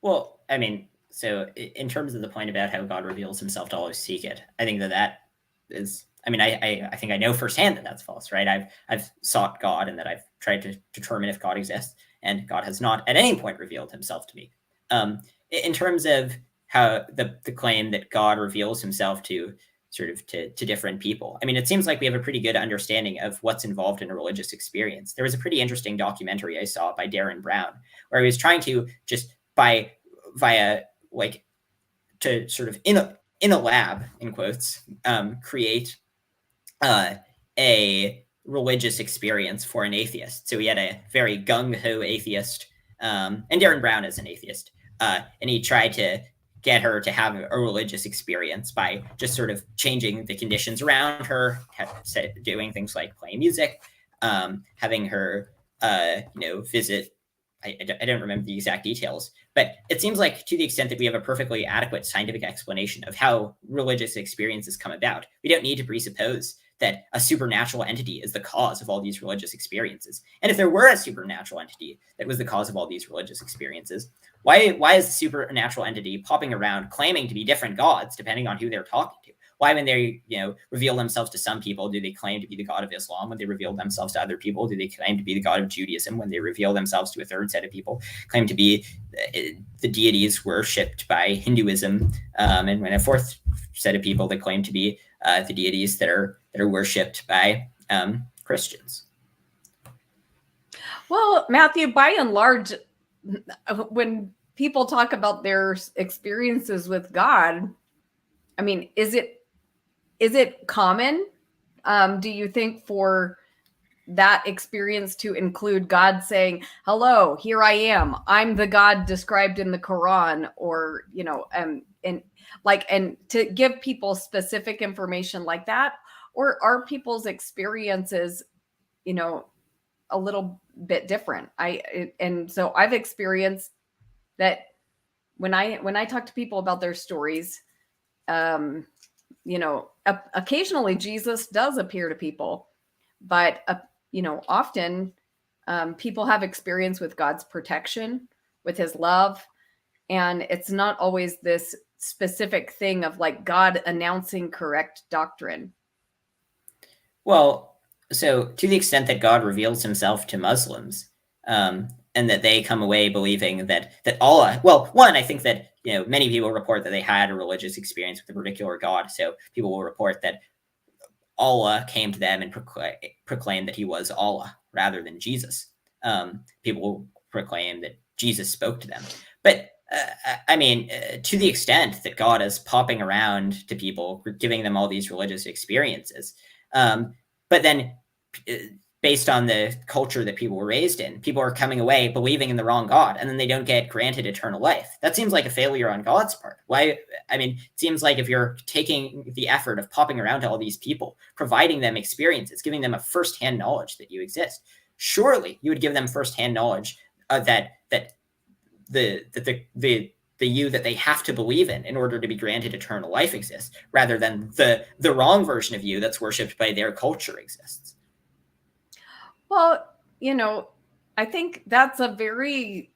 Well, I mean, so in terms of the point about how God reveals himself to all who seek it, I think that is, I mean, I think I know firsthand that that's false, right? I've sought God, and that I've tried to determine if God exists, and God has not at any point revealed himself to me. In terms of how the claim that God reveals himself to sort of to different people. I mean, it seems like we have a pretty good understanding of what's involved in a religious experience. There was a pretty interesting documentary I saw by Darren Brown, where he was trying to just via like to sort of in a lab, in quotes, create a religious experience for an atheist. So he had a very gung-ho atheist, and Darren Brown is an atheist, and he tried to get her to have a religious experience by just sort of changing the conditions around her, doing things like playing music, having her, visit. I don't remember the exact details, but it seems like to the extent that we have a perfectly adequate scientific explanation of how religious experiences come about, we don't need to presuppose that a supernatural entity is the cause of all these religious experiences. And if there were a supernatural entity that was the cause of all these religious experiences, why is the supernatural entity popping around claiming to be different gods depending on who they're talking to? Why, when they reveal themselves to some people, do they claim to be the god of Islam? When they reveal themselves to other people, do they claim to be the god of Judaism? When they reveal themselves to a third set of people, claim to be the deities worshipped by Hinduism? And when a fourth set of people, they claim to be the deities that are worshipped by Christians. Well, Matthew, by and large, when people talk about their experiences with God, I mean, is it common, do you think, for that experience to include God saying, hello, here I am, I'm the God described in the Quran, or, and to give people specific information like that? Or are people's experiences, a little bit different? And so I've experienced that when I talk to people about their stories, occasionally Jesus does appear to people, but often people have experience with God's protection, with his love, and it's not always this specific thing of like God announcing correct doctrine. Well, so to the extent that God reveals himself to Muslims, and that they come away believing that Allah, well, one, I think that many people report that they had a religious experience with a particular God. So people will report that Allah came to them and proclaimed that he was Allah rather than Jesus. People will proclaim that Jesus spoke to them. But to the extent that God is popping around to people, giving them all these religious experiences, but then based on the culture that people were raised in, people are coming away believing in the wrong God, and then they don't get granted eternal life. That seems like a failure on God's part. Why? I mean, it seems like if you're taking the effort of popping around to all these people, providing them experiences, giving them a firsthand knowledge that you exist, surely you would give them firsthand knowledge that the you that they have to believe in order to be granted eternal life exists, rather than the wrong version of you that's worshipped by their culture exists. Well, I think that's a very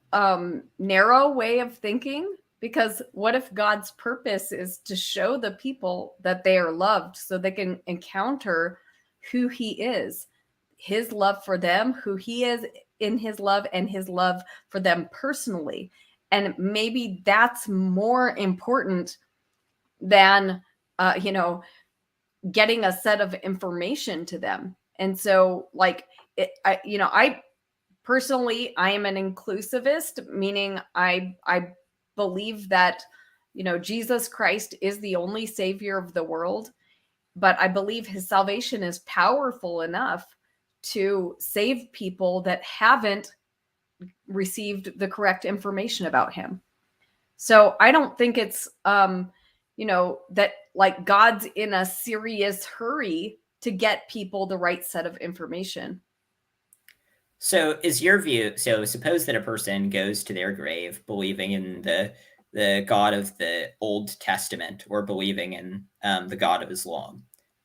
narrow way of thinking, because what if God's purpose is to show the people that they are loved so they can encounter who he is, his love for them, who he is in his love, and his love for them personally. And maybe that's more important than, getting a set of information to them. And so I personally, I am an inclusivist, meaning I believe that, Jesus Christ is the only savior of the world, but I believe his salvation is powerful enough to save people that haven't received the correct information about him. So I don't think it's, that like God's in a serious hurry to get people the right set of information. So is your view, so suppose that a person goes to their grave believing in the God of the Old Testament, or believing in the God of Islam.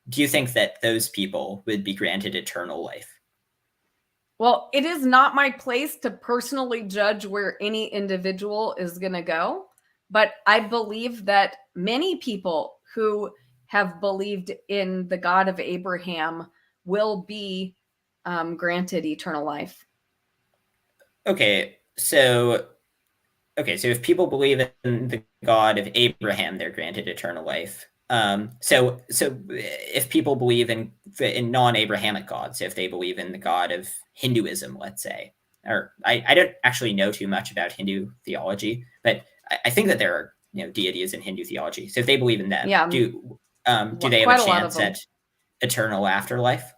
Do you think that those people would be granted eternal life? Well, it is not my place to personally judge where any individual is going to go, but I believe that many people who have believed in the God of Abraham will be granted eternal life. Okay, so if people believe in the God of Abraham, they're granted eternal life. So if people believe in non-Abrahamic gods, if they believe in the god of Hinduism, let's say, or I don't actually know too much about Hindu theology, but I think that there are deities in Hindu theology. So if they believe in them, Yeah, do they have a quite a lot of chance them. at eternal afterlife?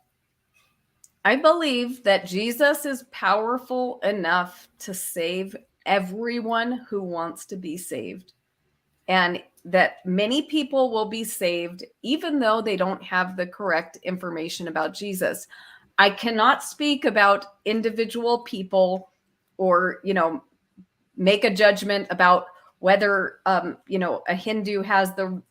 I believe that Jesus is powerful enough to save everyone who wants to be saved, and that many people will be saved even though they don't have the correct information about Jesus. I cannot speak about individual people or, make a judgment about whether, a Hindu has the,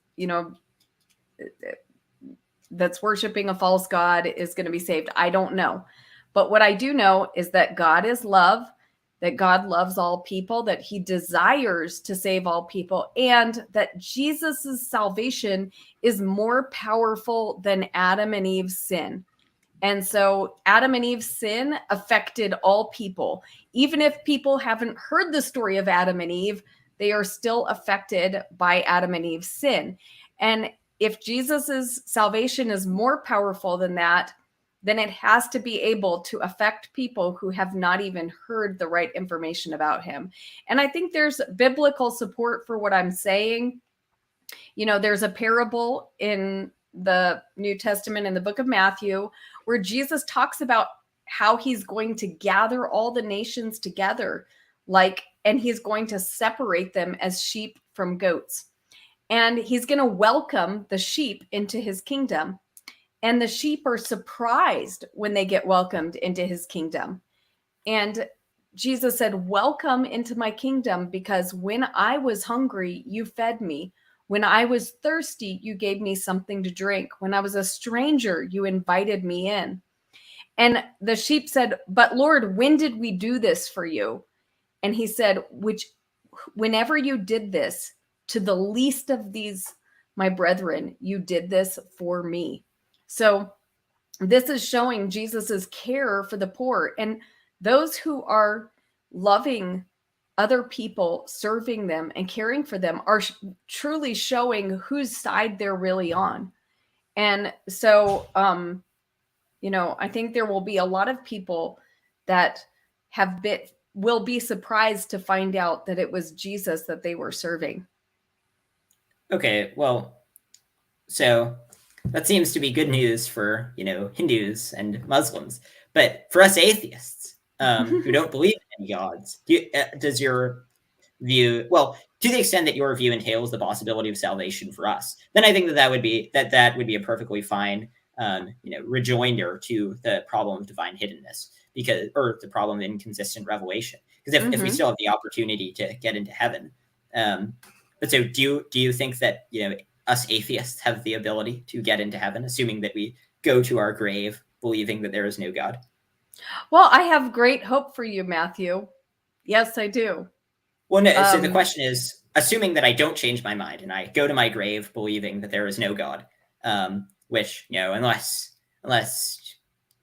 that's worshiping a false god is going to be saved. I don't know. But what I do know is that God is love, that God loves all people, that he desires to save all people, and that Jesus's salvation is more powerful than Adam and Eve's sin. And so Adam and Eve's sin affected all people. Even if people haven't heard the story of Adam and Eve, they are still affected by Adam and Eve's sin. And if Jesus's salvation is more powerful than that, then it has to be able to affect people who have not even heard the right information about him. And I think there's biblical support for what I'm saying. There's a parable in the New Testament in the book of Matthew where Jesus talks about how he's going to gather all the nations together, and he's going to separate them as sheep from goats. And he's going to welcome the sheep into his kingdom. And the sheep are surprised when they get welcomed into his kingdom. And Jesus said, "Welcome into my kingdom, because when I was hungry, you fed me. When I was thirsty, you gave me something to drink. When I was a stranger, you invited me in." And the sheep said, "But Lord, when did we do this for you?" And he said, whenever you did this to the least of these, my brethren, you did this for me. So this is showing Jesus's care for the poor, and those who are loving other people, serving them and caring for them are truly showing whose side they're really on. And so, I think there will be a lot of people that will be surprised to find out that it was Jesus that they were serving. Okay, well, so that seems to be good news for Hindus and Muslims, but for us atheists who don't believe in any gods, does your view, well, to the extent that your view entails the possibility of salvation for us, then I think that would be a perfectly fine rejoinder to the problem of divine hiddenness, or the problem of inconsistent revelation. Because if we still have the opportunity to get into heaven, but so do you think that us atheists have the ability to get into heaven, assuming that we go to our grave believing that there is no God? Well, I have great hope for you, Matthew. Yes, I do. Well, no, so the question is, assuming that I don't change my mind and I go to my grave believing that there is no God, which, unless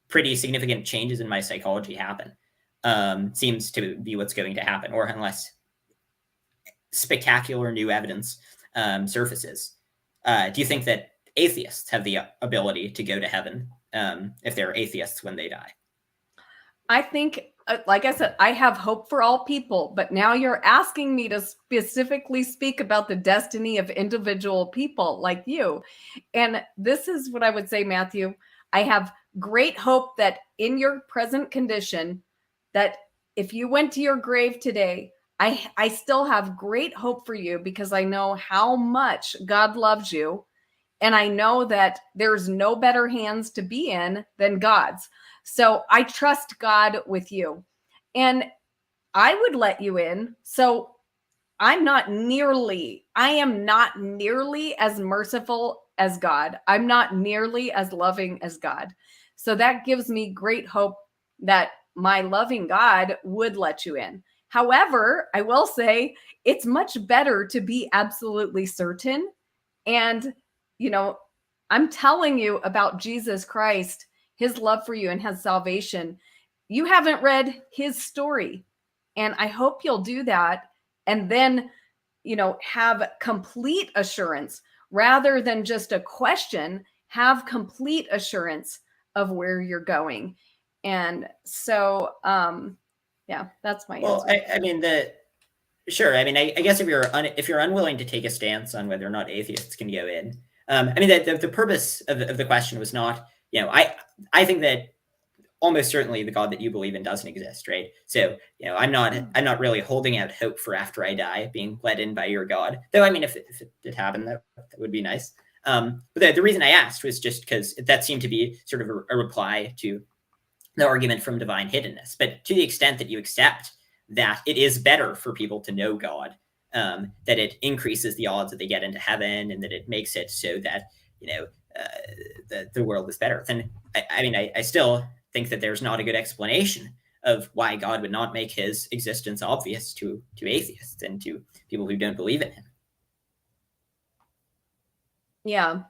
pretty significant changes in my psychology happen, seems to be what's going to happen, or unless spectacular new evidence surfaces. Do you think that atheists have the ability to go to heaven if they're atheists when they die? I think, like I said, I have hope for all people, but now you're asking me to specifically speak about the destiny of individual people like you. And this is what I would say, Matthew. I have great hope that in your present condition, that if you went to your grave today, I still have great hope for you, because I know how much God loves you. And I know that there's no better hands to be in than God's. So I trust God with you. And I would let you in. So I am not nearly as merciful as God. I'm not nearly as loving as God. So that gives me great hope that my loving God would let you in. However, I will say it's much better to be absolutely certain. And, I'm telling you about Jesus Christ, his love for you and his salvation. You haven't read his story. And I hope you'll do that. And then, have complete assurance rather than just a question, have complete assurance of where you're going. And so, yeah, that's my Well, answer. I mean, sure. I mean, I guess if you're unwilling to take a stance on whether or not atheists can go in, I mean, the purpose of the question was not, I think that almost certainly the God that you believe in doesn't exist, right? So, I'm not really holding out hope for after I die being led in by your God. Though, I mean, if it did happen, that would be nice. But the reason I asked was just because that seemed to be sort of a reply to the argument from divine hiddenness. But to the extent that you accept that it is better for people to know God, that it increases the odds that they get into heaven, and that it makes it so that the world is better, then I still think that there's not a good explanation of why God would not make his existence obvious to atheists and to people who don't believe in him. Yeah.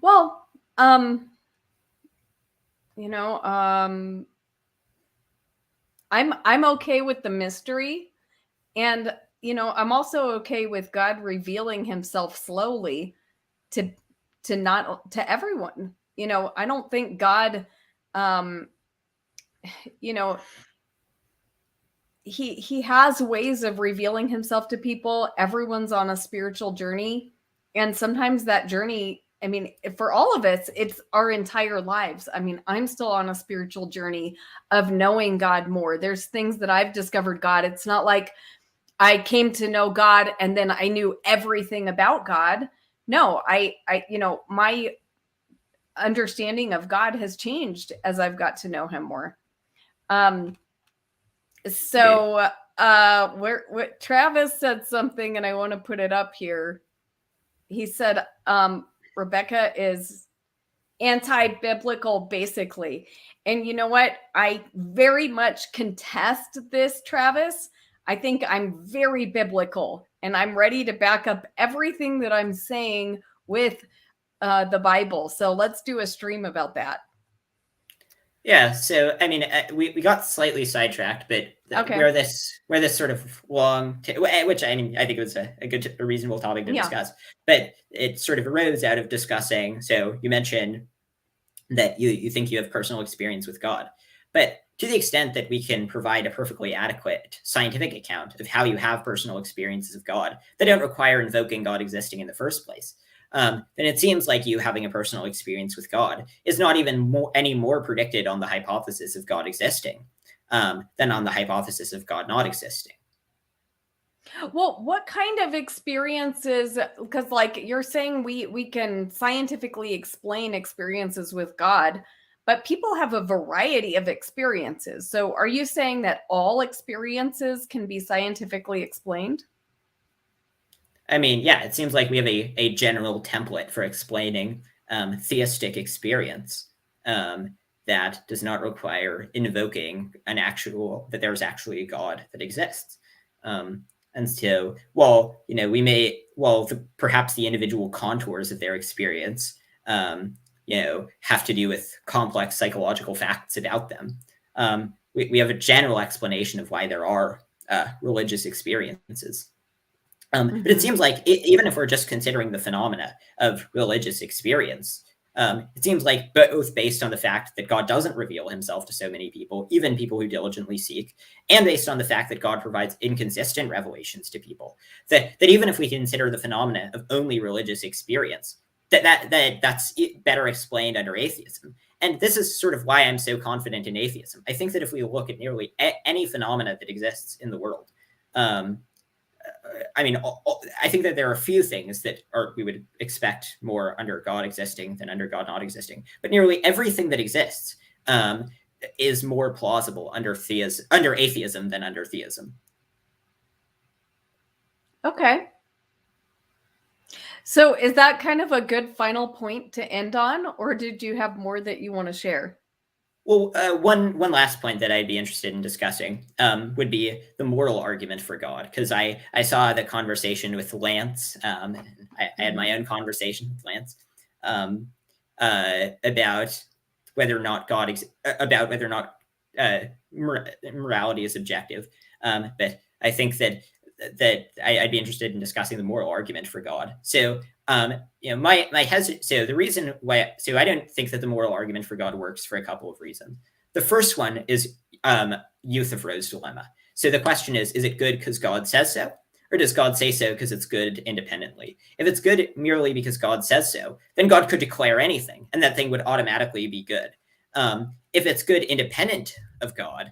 Well, I'm okay with the mystery, and I'm also okay with God revealing himself slowly to not to everyone. I don't think God he has ways of revealing himself to people. Everyone's on a spiritual journey, and sometimes that journey, I mean, for all of us, it's our entire lives. I mean, I'm still on a spiritual journey of knowing God more. There's things that I've discovered God. It's not like I came to know God and then I knew everything about God. No, my understanding of God has changed as I've got to know him more. So where Travis said something, and I want to put it up here. He said Rebecca is anti-biblical, basically. And you know what? I very much contest this, Travis. I think I'm very biblical, and I'm ready to back up everything that I'm saying with the Bible. So let's do a stream about that. Yeah, so I mean, we got slightly sidetracked, but Okay. where this sort of which I mean, I think it was a reasonable topic to discuss, but it sort of arose out of discussing. So you mentioned that you think you have personal experience with God, but to the extent that we can provide a perfectly adequate scientific account of how you have personal experiences of God that don't require invoking God existing in the first place, then it seems like you having a personal experience with God is not even any more predicted on the hypothesis of God existing than on the hypothesis of God not existing. Well, what kind of experiences? Because, like you're saying, we can scientifically explain experiences with God, but people have a variety of experiences. So, are you saying that all experiences can be scientifically explained? I mean, yeah, it seems like we have a general template for explaining theistic experience that does not require invoking that there's actually a God that exists. And so, perhaps the individual contours of their experience, have to do with complex psychological facts about them. We have a general explanation of why there are religious experiences. But it seems like even if we're just considering the phenomena of religious experience, it seems like both based on the fact that God doesn't reveal himself to so many people, even people who diligently seek, and based on the fact that God provides inconsistent revelations to people, that even if we consider the phenomena of only religious experience, that's better explained under atheism. And this is sort of why I'm so confident in atheism. I think that if we look at nearly any phenomena that exists in the world, I mean, I think that there are a few things that we would expect more under God existing than under God not existing. But nearly everything that exists is more plausible under atheism than under theism. Okay. So is that kind of a good final point to end on, or did you have more that you want to share? Well, one last point that I'd be interested in discussing would be the moral argument for God, because I saw the conversation with Lance. I had my own conversation with Lance about whether or not morality is objective. But I think that I'd be interested in discussing the moral argument for God. So So the reason why, so I don't think that the moral argument for God works for a couple of reasons. The first one is Euthyphro's dilemma. So the question is it good because God says so? Or does God say so because it's good independently? If it's good merely because God says so, then God could declare anything, and that thing would automatically be good. If it's good independent of God,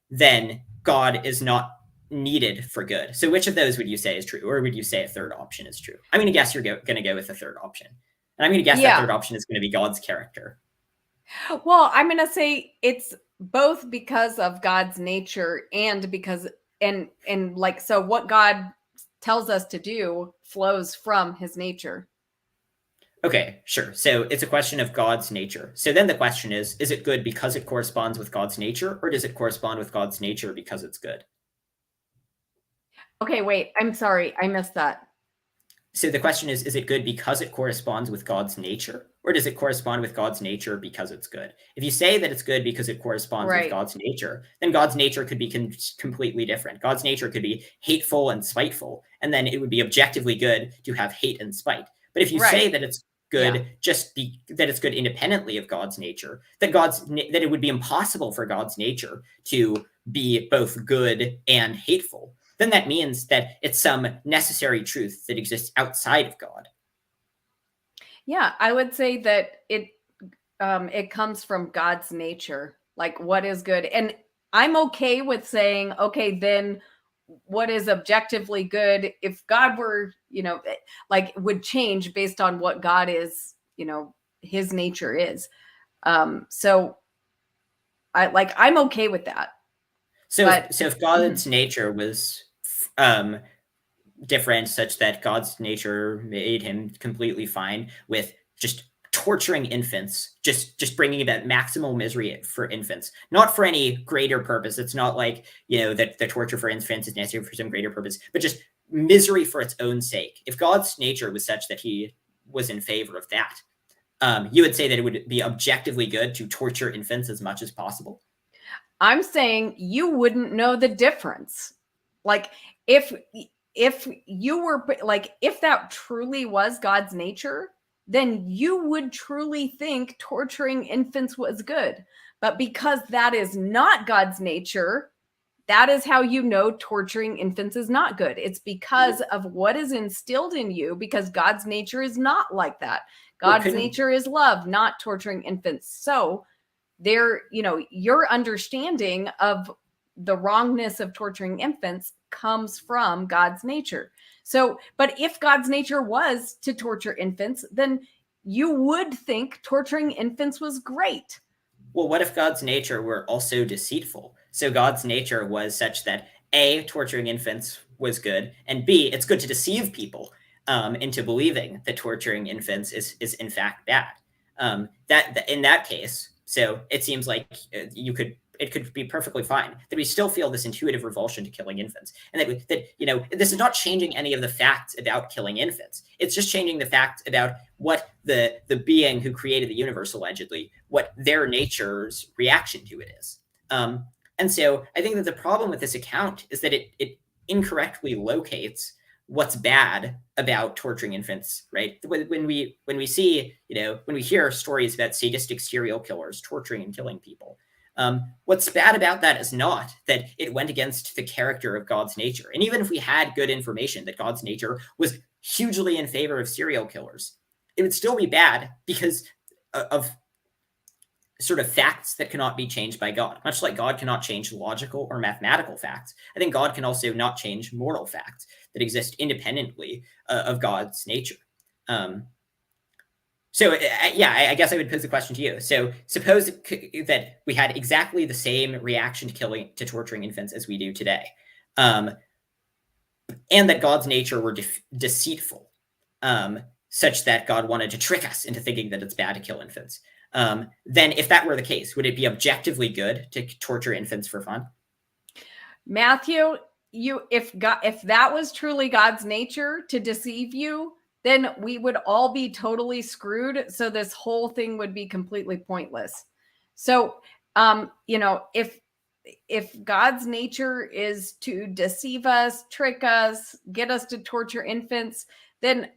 then God is not needed for good. So which of those would you say is true? Or would you say a third option is true? I'm going to guess you're going to go with the third option. And I'm going to guess that third option is going to be God's character. Well, I'm going to say it's both because of God's nature and because and like, so what God tells us to do flows from his nature. Okay, sure. So it's a question of God's nature. So then the question is it good because it corresponds with God's nature, or does it correspond with God's nature because it's good? Okay, wait, I'm sorry. I missed that. So the question is it good because it corresponds with God's nature, or does it correspond with God's nature because it's good? If you say that it's good because it corresponds with God's nature, then God's nature could be completely different. God's nature could be hateful and spiteful, and then it would be objectively good to have hate and spite. But if you say that it's good that it's good independently of God's nature, that it would be impossible for God's nature to be both good and hateful, then that means that it's some necessary truth that exists outside of God. Yeah, I would say that it comes from God's nature, like what is good. And I'm okay with saying, okay, then what is objectively good, if God were, like would change based on what God is, his nature is. So I'm okay with that. So if God's nature was different, such that God's nature made him completely fine with just torturing infants, just bringing about maximal misery for infants, not for any greater purpose. It's not like, that the torture for infants is necessary for some greater purpose, but just misery for its own sake. If God's nature was such that he was in favor of that, you would say that it would be objectively good to torture infants as much as possible. I'm saying you wouldn't know the difference. Like if you were like, if that truly was God's nature, then you would truly think torturing infants was good. But because that is not God's nature, that is how you know torturing infants is not good. It's because of what is instilled in you, because God's nature is not like that. God's nature is love, not torturing infants. So your understanding of the wrongness of torturing infants comes from God's nature. So, but if God's nature was to torture infants, then you would think torturing infants was great. Well, what if God's nature were also deceitful? So God's nature was such that A, torturing infants was good, and B, it's good to deceive people into believing that torturing infants is in fact bad. That in that case, so it seems like it could be perfectly fine that we still feel this intuitive revulsion to killing infants, and that this is not changing any of the facts about killing infants. It's just changing the facts about what the being who created the universe, allegedly, what their nature's reaction to it is. And so I think that the problem with this account is that it incorrectly locates what's bad about torturing infants, right? When we see, when we hear stories about sadistic serial killers torturing and killing people, what's bad about that is not that it went against the character of God's nature. And even if we had good information that God's nature was hugely in favor of serial killers, it would still be bad because of sort of facts that cannot be changed by God. Much like God cannot change logical or mathematical facts, I think God can also not change moral facts that exist independently of God's nature. So I guess I would pose the question to you. So suppose that we had exactly the same reaction to torturing infants as we do today, and that God's nature were deceitful, such that God wanted to trick us into thinking that it's bad to kill infants. Then if that were the case, would it be objectively good to torture infants for fun? Matthew, if that was truly God's nature to deceive you, then we would all be totally screwed. So this whole thing would be completely pointless. So, if God's nature is to deceive us, trick us, get us to torture infants, then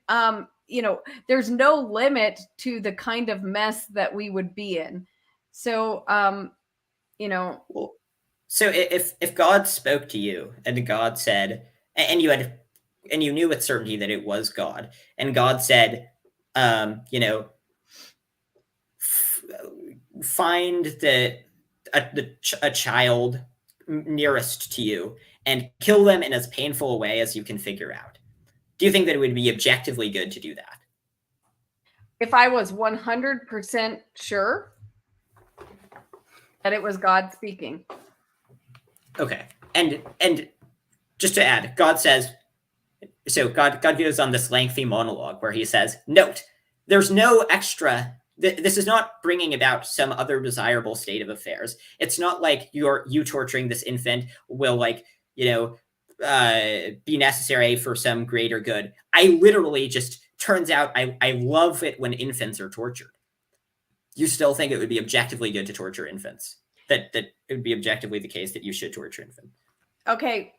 there's no limit to the kind of mess that we would be in. So, Well, so if God spoke to you and God said, and you knew with certainty that it was God, and God said, find a child nearest to you and kill them in as painful a way as you can figure out. Do you think that it would be objectively good to do that? If I was 100% sure that it was God speaking. Okay. And just to add, God says, so God goes on this lengthy monologue where he says, note, there's no extra, this is not bringing about some other desirable state of affairs. It's not like you torturing this infant will be necessary for some greater good. I literally just, turns out I love it when infants are tortured. You still think it would be objectively good to torture infants? That it would be objectively the case that you should torture infants? Okay.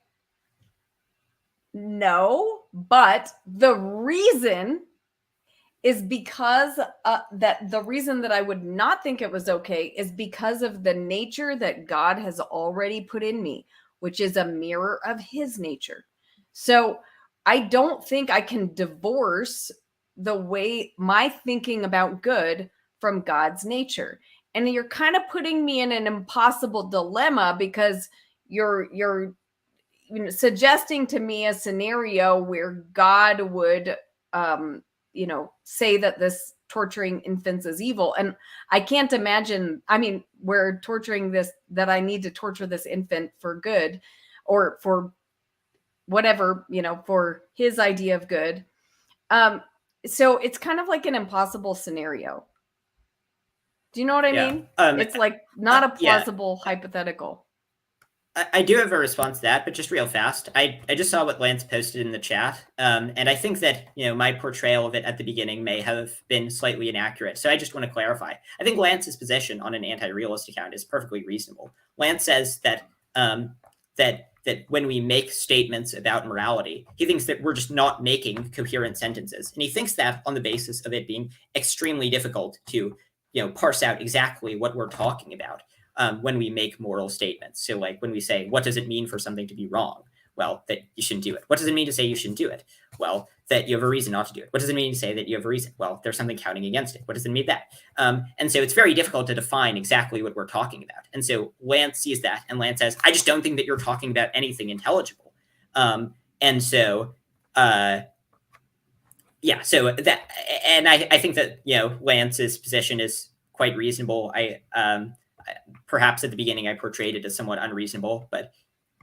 No, but the reason is because that the reason that I would not think it was okay is because of the nature that God has already put in me, which is a mirror of his nature. So I don't think I can divorce the way my thinking about good from God's nature. And you're kind of putting me in an impossible dilemma because you're suggesting to me a scenario where God would say that this torturing infants is evil. And I can't imagine, we're torturing this, that I need to torture this infant for good or for whatever, for his idea of good. So it's kind of like an impossible scenario. Do you know what I mean? It's like not a plausible hypothetical. I do have a response to that, but just real fast. I just saw what Lance posted in the chat, and I think that my portrayal of it at the beginning may have been slightly inaccurate. So I just want to clarify. I think Lance's position on an anti-realist account is perfectly reasonable. Lance says that that when we make statements about morality, he thinks that we're just not making coherent sentences, and he thinks that on the basis of it being extremely difficult to parse out exactly what we're talking about. When we make moral statements. So like when we say, what does it mean for something to be wrong? Well, that you shouldn't do it. What does it mean to say you shouldn't do it? Well, that you have a reason not to do it. What does it mean to say that you have a reason? Well, there's something counting against it. What does it mean that? And so it's very difficult to define exactly what we're talking about. And so Lance sees that and Lance says, I just don't think that you're talking about anything intelligible. And so, so that, and I think that, Lance's position is quite reasonable. Perhaps at the beginning I portrayed it as somewhat unreasonable, but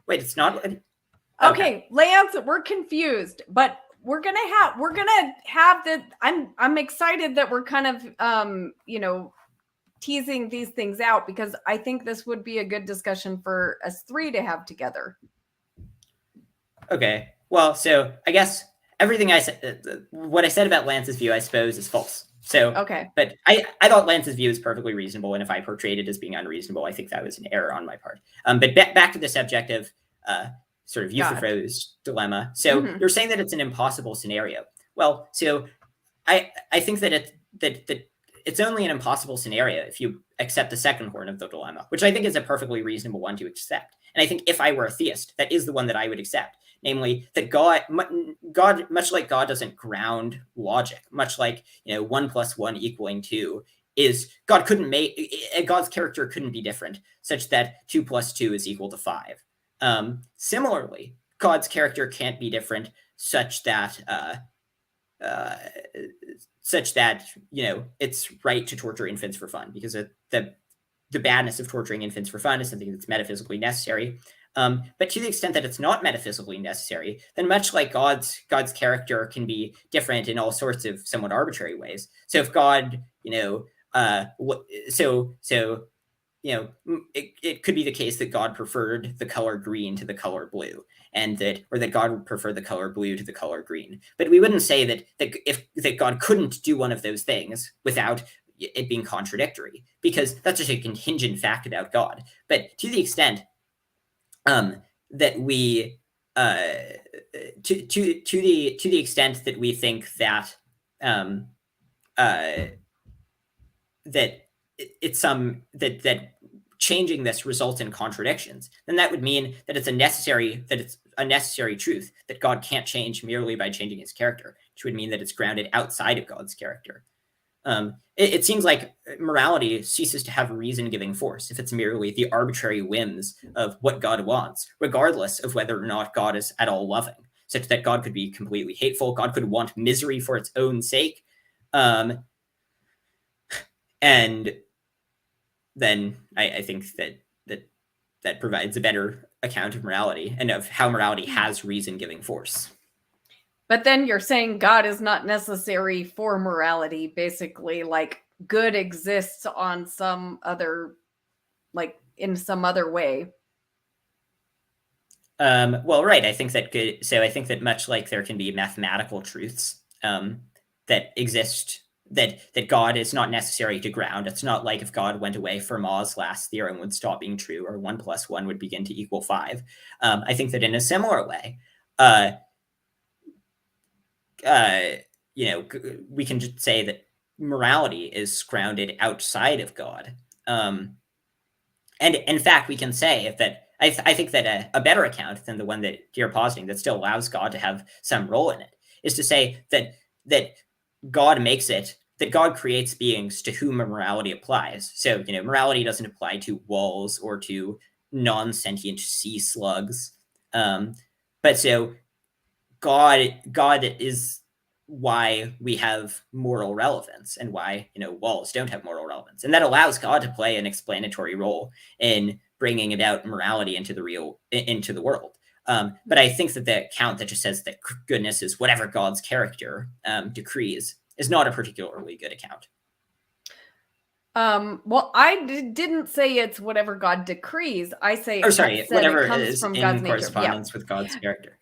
wait, it's not. Okay, Lance, we're confused, but we're gonna have the. I'm excited that we're kind of teasing these things out because I think this would be a good discussion for us three to have together. Okay, well, so I guess everything I said, what I said about Lance's view, I suppose, is false. So, okay. But I thought Lance's view is perfectly reasonable. And if I portrayed it as being unreasonable, I think that was an error on my part. But back to the subject of sort of Euthyphro's dilemma. So you're saying that it's an impossible scenario. Well, so I think that it's only an impossible scenario if you accept the second horn of the dilemma, which I think is a perfectly reasonable one to accept. And I think if I were a theist, that is the one that I would accept. Namely, that God, much like God doesn't ground logic, much like 1 + 1 = 2, is God couldn't make God's character couldn't be different, such that 2 + 2 = 5. Similarly, God's character can't be different, such that it's right to torture infants for fun, because the badness of torturing infants for fun is something that's metaphysically necessary. But to the extent that it's not metaphysically necessary, then much like God's character can be different in all sorts of somewhat arbitrary ways. So if God, it could be the case that God preferred the color green to the color blue, or that God would prefer the color blue to the color green. But we wouldn't say that God couldn't do one of those things without it being contradictory, because that's just a contingent fact about God. But to the extent that we to the extent that we think that that it's that changing this results in contradictions, then that would mean that it's a necessary truth that God can't change merely by changing his character, which would mean that it's grounded outside of God's character. It seems like morality ceases to have reason-giving force if it's merely the arbitrary whims of what God wants, regardless of whether or not God is at all loving, such that God could be completely hateful. God could want misery for its own sake. And then I think that provides a better account of morality and of how morality has reason-giving force. But then you're saying God is not necessary for morality, basically, like good exists on some other, like in some other way. Well, right. I think that good. So I think that much like there can be mathematical truths that exist, that God is not necessary to ground. It's not like if God went away, Fermat's last theorem would stop being true, or 1 + 1 would begin to equal 5. I think that in a similar way, we can just say that morality is grounded outside of God. And in fact, we can say that I think that a better account than the one that you're positing that still allows God to have some role in it is to say that God makes it, that God creates beings to whom morality applies. So, morality doesn't apply to walls or to non-sentient sea slugs. But so God is why we have moral relevance and why, walls don't have moral relevance. And that allows God to play an explanatory role in bringing about morality into the world. But I think that the account that just says that goodness is whatever God's character decrees is not a particularly good account. Well, I didn't say it's whatever God decrees. I say, whatever it comes is from in God's correspondence with God's character.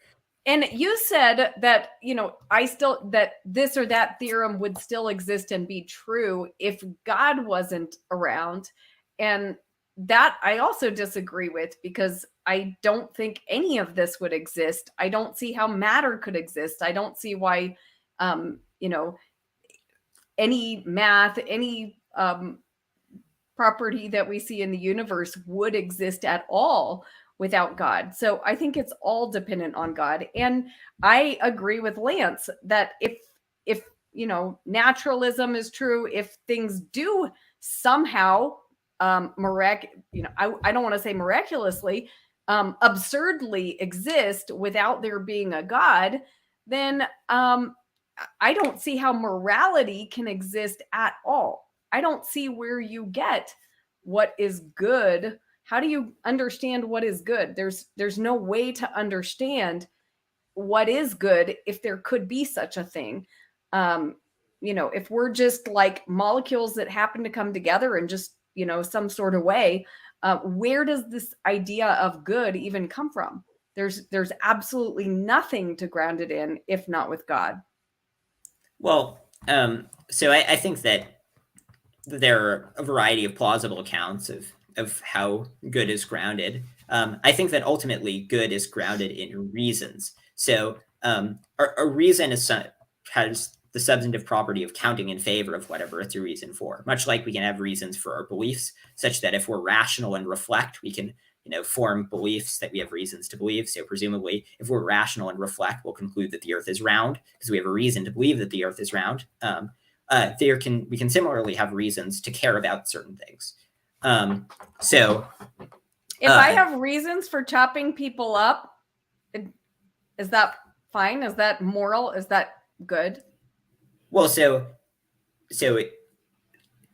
And you said that, that this or that theorem would still exist and be true if God wasn't around. And that I also disagree with, because I don't think any of this would exist. I don't see how matter could exist. I don't see why, any math, any property that we see in the universe would exist at all without God. So I think it's all dependent on God. And I agree with Lance that if naturalism is true, if things do somehow I don't want to say miraculously, absurdly exist without there being a God, then I don't see how morality can exist at all. I don't see where you get what is good. How do you understand what is good? There's no way to understand what is good if there could be such a thing. If we're just like molecules that happen to come together in just, some sort of way, where does this idea of good even come from? There's absolutely nothing to ground it in, if not with God. Well, so I think that there are a variety of plausible accounts of how good is grounded. I think that ultimately good is grounded in reasons. So a reason has the substantive property of counting in favor of whatever it's a reason for, much like we can have reasons for our beliefs, such that if we're rational and reflect, we can form beliefs that we have reasons to believe. So presumably, if we're rational and reflect, we'll conclude that the earth is round because we have a reason to believe that the earth is round. We can similarly have reasons to care about certain things. So if I have reasons for chopping people up, is that fine? Is that moral? Is that good? Well, so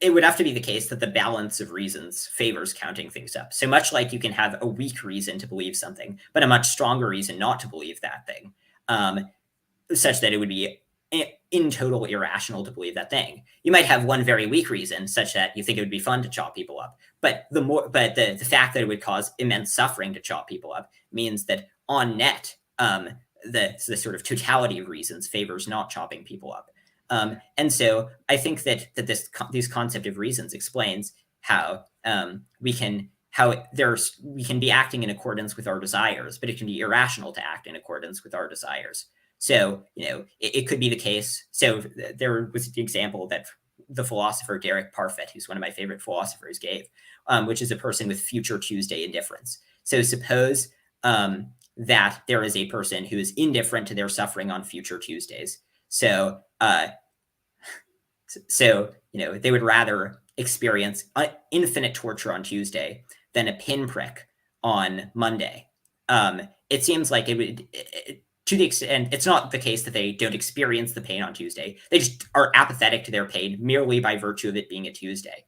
it would have to be the case that the balance of reasons favors counting things up. So much like you can have a weak reason to believe something, but a much stronger reason not to believe that thing, such that it would be in total irrational to believe that thing. You might have one very weak reason, such that you think it would be fun to chop people up, but the fact that it would cause immense suffering to chop people up means that on net, the sort of totality of reasons favors not chopping people up. And so I think that these concept of reasons explains how we can be acting in accordance with our desires, but it can be irrational to act in accordance with our desires. So, it could be the case. So there was the example that the philosopher Derek Parfit, who's one of my favorite philosophers, gave, which is a person with future Tuesday indifference. So suppose that there is a person who is indifferent to their suffering on future Tuesdays. So, they would rather experience infinite torture on Tuesday than a pinprick on Monday. It seems like it would, to the extent, it's not the case that they don't experience the pain on Tuesday. They just are apathetic to their pain merely by virtue of it being a Tuesday.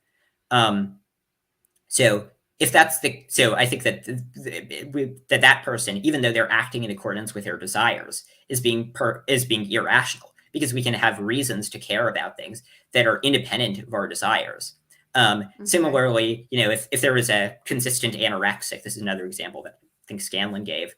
So if that's so I think that that person, even though they're acting in accordance with their desires, is being irrational, because we can have reasons to care about things that are independent of our desires. Similarly, if there was a consistent anorexic, this is another example that I think Scanlon gave,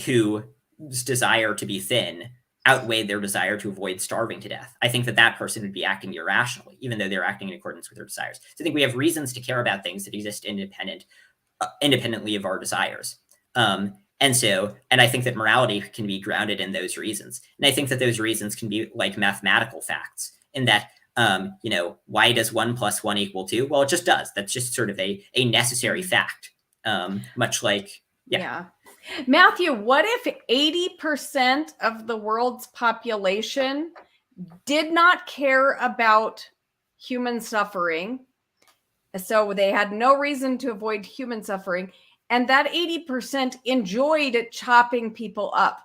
whose desire to be thin outweighed their desire to avoid starving to death. I think that person would be acting irrationally, even though they're acting in accordance with their desires. So I think we have reasons to care about things that exist independently of our desires. And I think that morality can be grounded in those reasons. And I think that those reasons can be like mathematical facts, in that, why does 1 + 1 = 2? Well, it just does. That's just sort of a necessary fact. Much like, yeah. Matthew, what if 80% of the world's population did not care about human suffering? So they had no reason to avoid human suffering. And that 80% enjoyed chopping people up.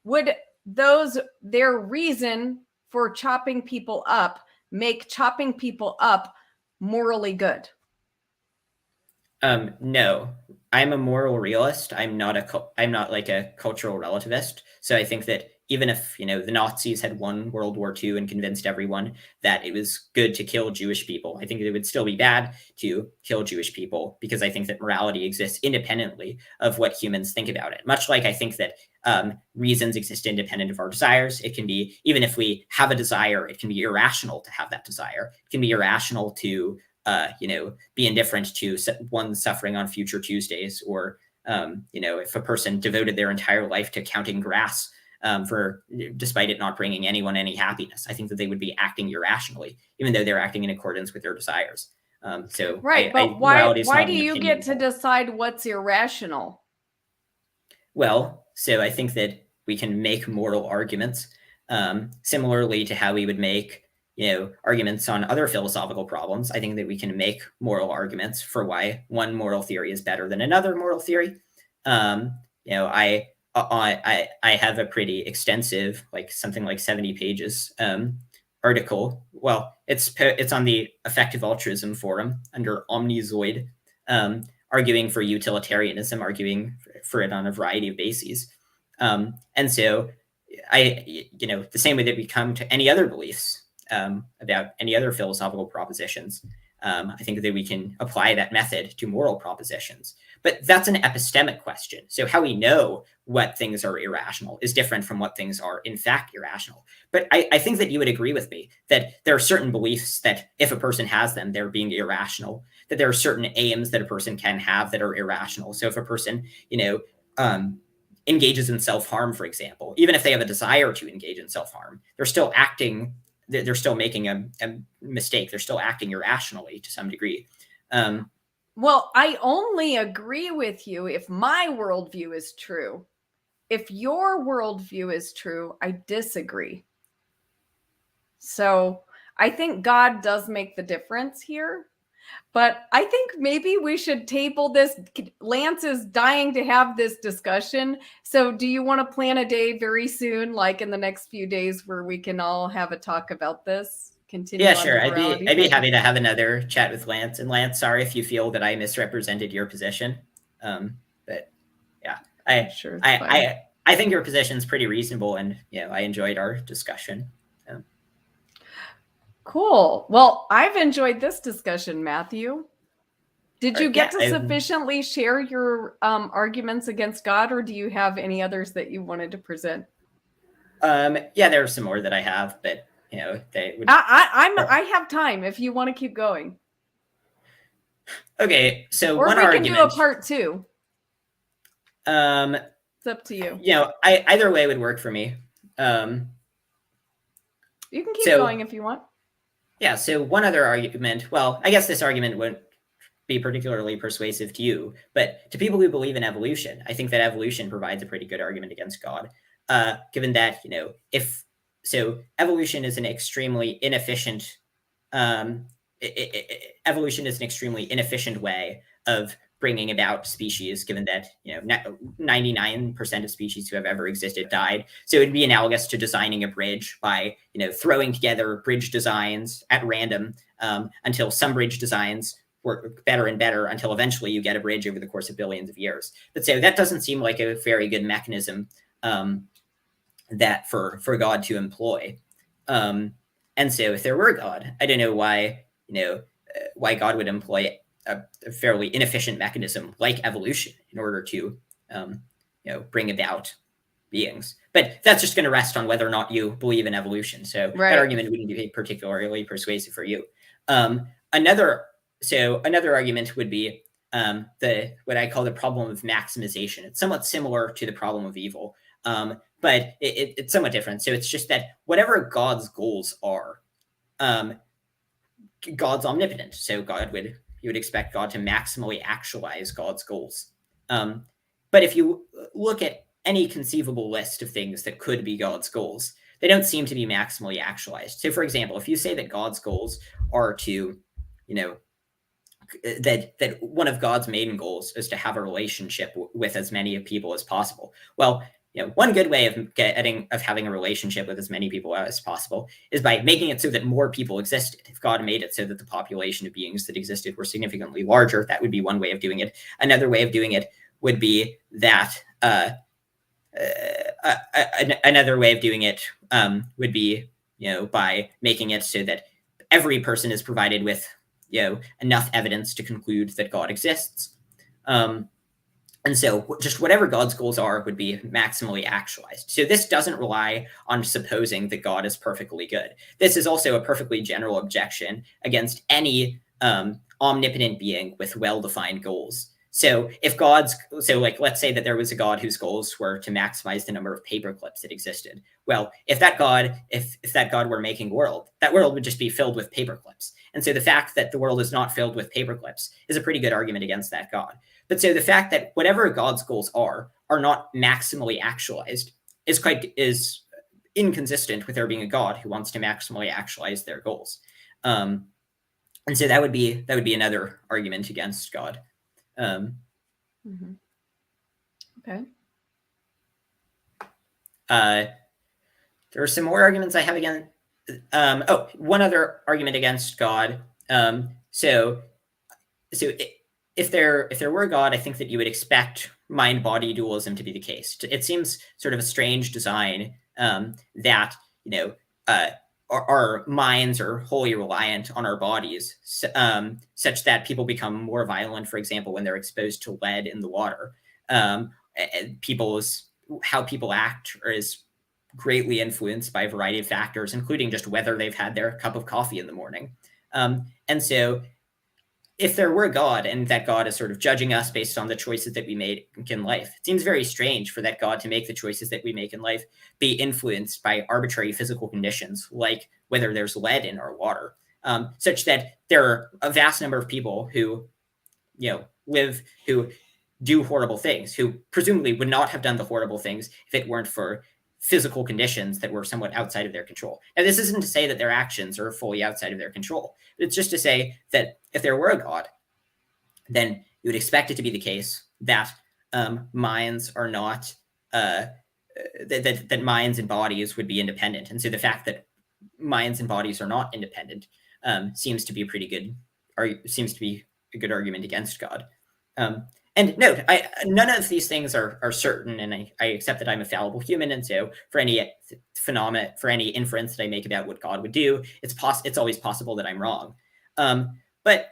Would their reason for chopping people up make chopping people up morally good? No, I'm a moral realist. I'm not like a cultural relativist. So I think that even if, the Nazis had won World War II and convinced everyone that it was good to kill Jewish people, I think it would still be bad to kill Jewish people, because I think that morality exists independently of what humans think about it. Much like I think that reasons exist independent of our desires. It can be, even if we have a desire, it can be irrational to have that desire. It can be irrational to be indifferent to one suffering on future Tuesdays, or, if a person devoted their entire life to counting grass, despite it not bringing anyone any happiness, I think that they would be acting irrationally, even though they're acting in accordance with their desires. Right, but why do you get to decide what's irrational? Well, so I think that we can make moral arguments, similarly to how we would make arguments on other philosophical problems. I think that we can make moral arguments for why one moral theory is better than another moral theory. I have a pretty extensive, something like 70 pages article. Well, it's on the Effective Altruism Forum under Omnizoid, arguing for utilitarianism, arguing for it on a variety of bases. And so the same way that we come to any other beliefs, about any other philosophical propositions, I think that we can apply that method to moral propositions. But that's an epistemic question. So how we know what things are irrational is different from what things are in fact irrational. But I think that you would agree with me that there are certain beliefs that if a person has them, they're being irrational, that there are certain aims that a person can have that are irrational. So if a person, engages in self-harm, for example, even if they have a desire to engage in self-harm, they're still making a mistake. They're still acting irrationally to some degree. Well, I only agree with you if my worldview is true. If your worldview is true, I disagree. So I think God does make the difference here. But I think maybe we should table this. Lance is dying to have this discussion. So do you want to plan a day very soon, like in the next few days, where we can all have a talk about this? Continue. Yeah, sure. I'd be happy to have another chat with Lance. And Lance, sorry if you feel that I misrepresented your position. But yeah, I think your position is pretty reasonable, and I enjoyed our discussion. Cool. Well, I've enjoyed this discussion, Matthew. Did you get to sufficiently share your arguments against God, or do you have any others that you wanted to present? Yeah, there are some more that I have, but they would. I have time if you want to keep going. Okay, so or one we argument. Can do a part 2. It's up to you. Either way would work for me. You can keep going if you want. Yeah, so one other argument, well, I guess this argument wouldn't be particularly persuasive to you, but to people who believe in evolution, I think that evolution provides a pretty good argument against God, given that, evolution is an extremely inefficient, evolution is an extremely inefficient way of bringing about species, given that 99% of species who have ever existed died. So it would be analogous to designing a bridge by throwing together bridge designs at random until some bridge designs work better and better until eventually you get a bridge over the course of billions of years. But so that doesn't seem like a very good mechanism that for God to employ. And so if there were God, I don't know why God would employ a fairly inefficient mechanism like evolution in order to bring about beings. But that's just going to rest on whether or not you believe in evolution. So that argument wouldn't be particularly persuasive for you. Another argument would be what I call the problem of maximization. It's somewhat similar to the problem of evil, but it's somewhat different. So it's just that whatever God's goals are, God's omnipotent. So you would expect God to maximally actualize God's goals. But if you look at any conceivable list of things that could be God's goals, they don't seem to be maximally actualized. So for example, if you say that God's goals are to, that one of God's main goals is to have a relationship with as many people as possible. Well, one good way of having a relationship with as many people as possible is by making it so that more people existed. If God made it so that the population of beings that existed were significantly larger, that would be one way of doing it. Another way of doing it would be that another way of doing it would be by making it so that every person is provided with enough evidence to conclude that God exists. And so just whatever God's goals are would be maximally actualized. So this doesn't rely on supposing that God is perfectly good. This is also a perfectly general objection against any omnipotent being with well-defined goals. So let's say that there was a God whose goals were to maximize the number of paperclips that existed. Well, if that God were making a world, that world would just be filled with paperclips. And so the fact that the world is not filled with paperclips is a pretty good argument against that God. But so the fact that whatever God's goals are not maximally actualized is inconsistent with there being a God who wants to maximally actualize their goals. And so that would be another argument against God. Okay. There are some more arguments I have against. One other argument against God. If there were God, I think that you would expect mind-body dualism to be the case. It seems sort of a strange design that our minds are wholly reliant on our bodies, such that people become more violent, for example, when they're exposed to lead in the water. How people act is greatly influenced by a variety of factors, including just whether they've had their cup of coffee in the morning. And so if there were God and that God is sort of judging us based on the choices that we make in life, it seems very strange for that God to make the choices that we make in life be influenced by arbitrary physical conditions, like whether there's lead in our water, such that there are a vast number of people who do horrible things, who presumably would not have done the horrible things if it weren't for physical conditions that were somewhat outside of their control. Now, this isn't to say that their actions are fully outside of their control. It's just to say that if there were a God, then you would expect it to be the case that minds are not, that minds and bodies would be independent. And so the fact that minds and bodies are not independent seems to be a good argument against God. And note, none of these things are certain, and I accept that I'm a fallible human, and so for any phenomena, for any inference that I make about what God would do, it's always possible that I'm wrong. But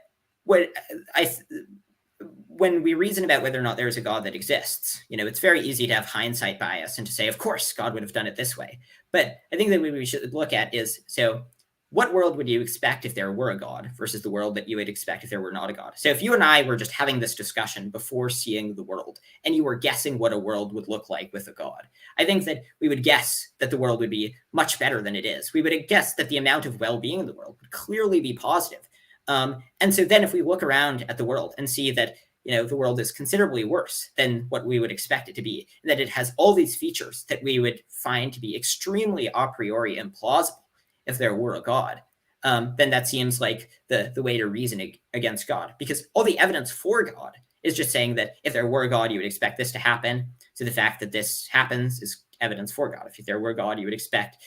when we reason about whether or not there is a God that exists, it's very easy to have hindsight bias and to say, of course, God would have done it this way. But I think that what we should look at is, so what world would you expect if there were a God versus the world that you would expect if there were not a God? So if you and I were just having this discussion before seeing the world, and you were guessing what a world would look like with a God, I think that we would guess that the world would be much better than it is. We would guess that the amount of well-being in the world would clearly be positive. And so then if we look around at the world and see that the world is considerably worse than what we would expect it to be, and that it has all these features that we would find to be extremely a priori implausible if there were a God, then that seems like the way to reason against God, because all the evidence for God is just saying that if there were a God, you would expect this to happen. So the fact that this happens is evidence for God. If there were a God, you would expect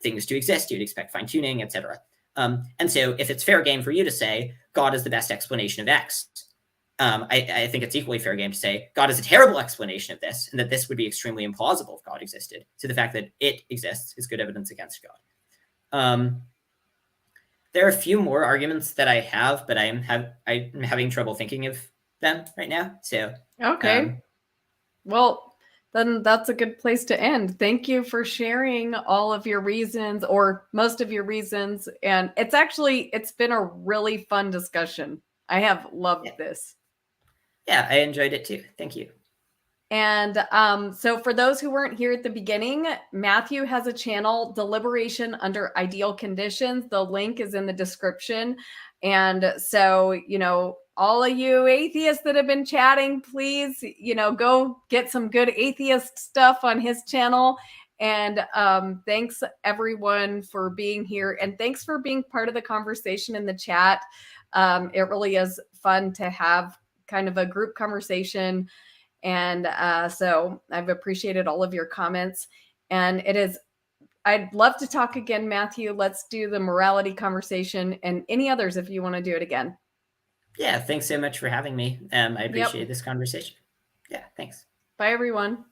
things to exist. You would expect fine tuning, etc. And so if it's fair game for you to say God is the best explanation of X, I think it's equally fair game to say God is a terrible explanation of this, and that this would be extremely implausible if God existed. So the fact that it exists is good evidence against God. There are a few more arguments that I have, but I'm having trouble thinking of them right now. So okay, well, then that's a good place to end. Thank you for sharing all of your reasons, or most of your reasons, and it's been a really fun discussion. I have loved this. Yeah, I enjoyed it too. Thank you. And so for those who weren't here at the beginning, Matthew has a channel, Deliberation Under Ideal Conditions. The link is in the description. And so, all of you atheists that have been chatting, please, go get some good atheist stuff on his channel. And thanks everyone for being here. And thanks for being part of the conversation in the chat. It really is fun to have kind of a group conversation. And so I've appreciated all of your comments. And I'd love to talk again, Matthew. Let's do the morality conversation and any others if you want to do it again. Yeah, thanks so much for having me. I appreciate this conversation. Yeah, thanks. Bye, everyone.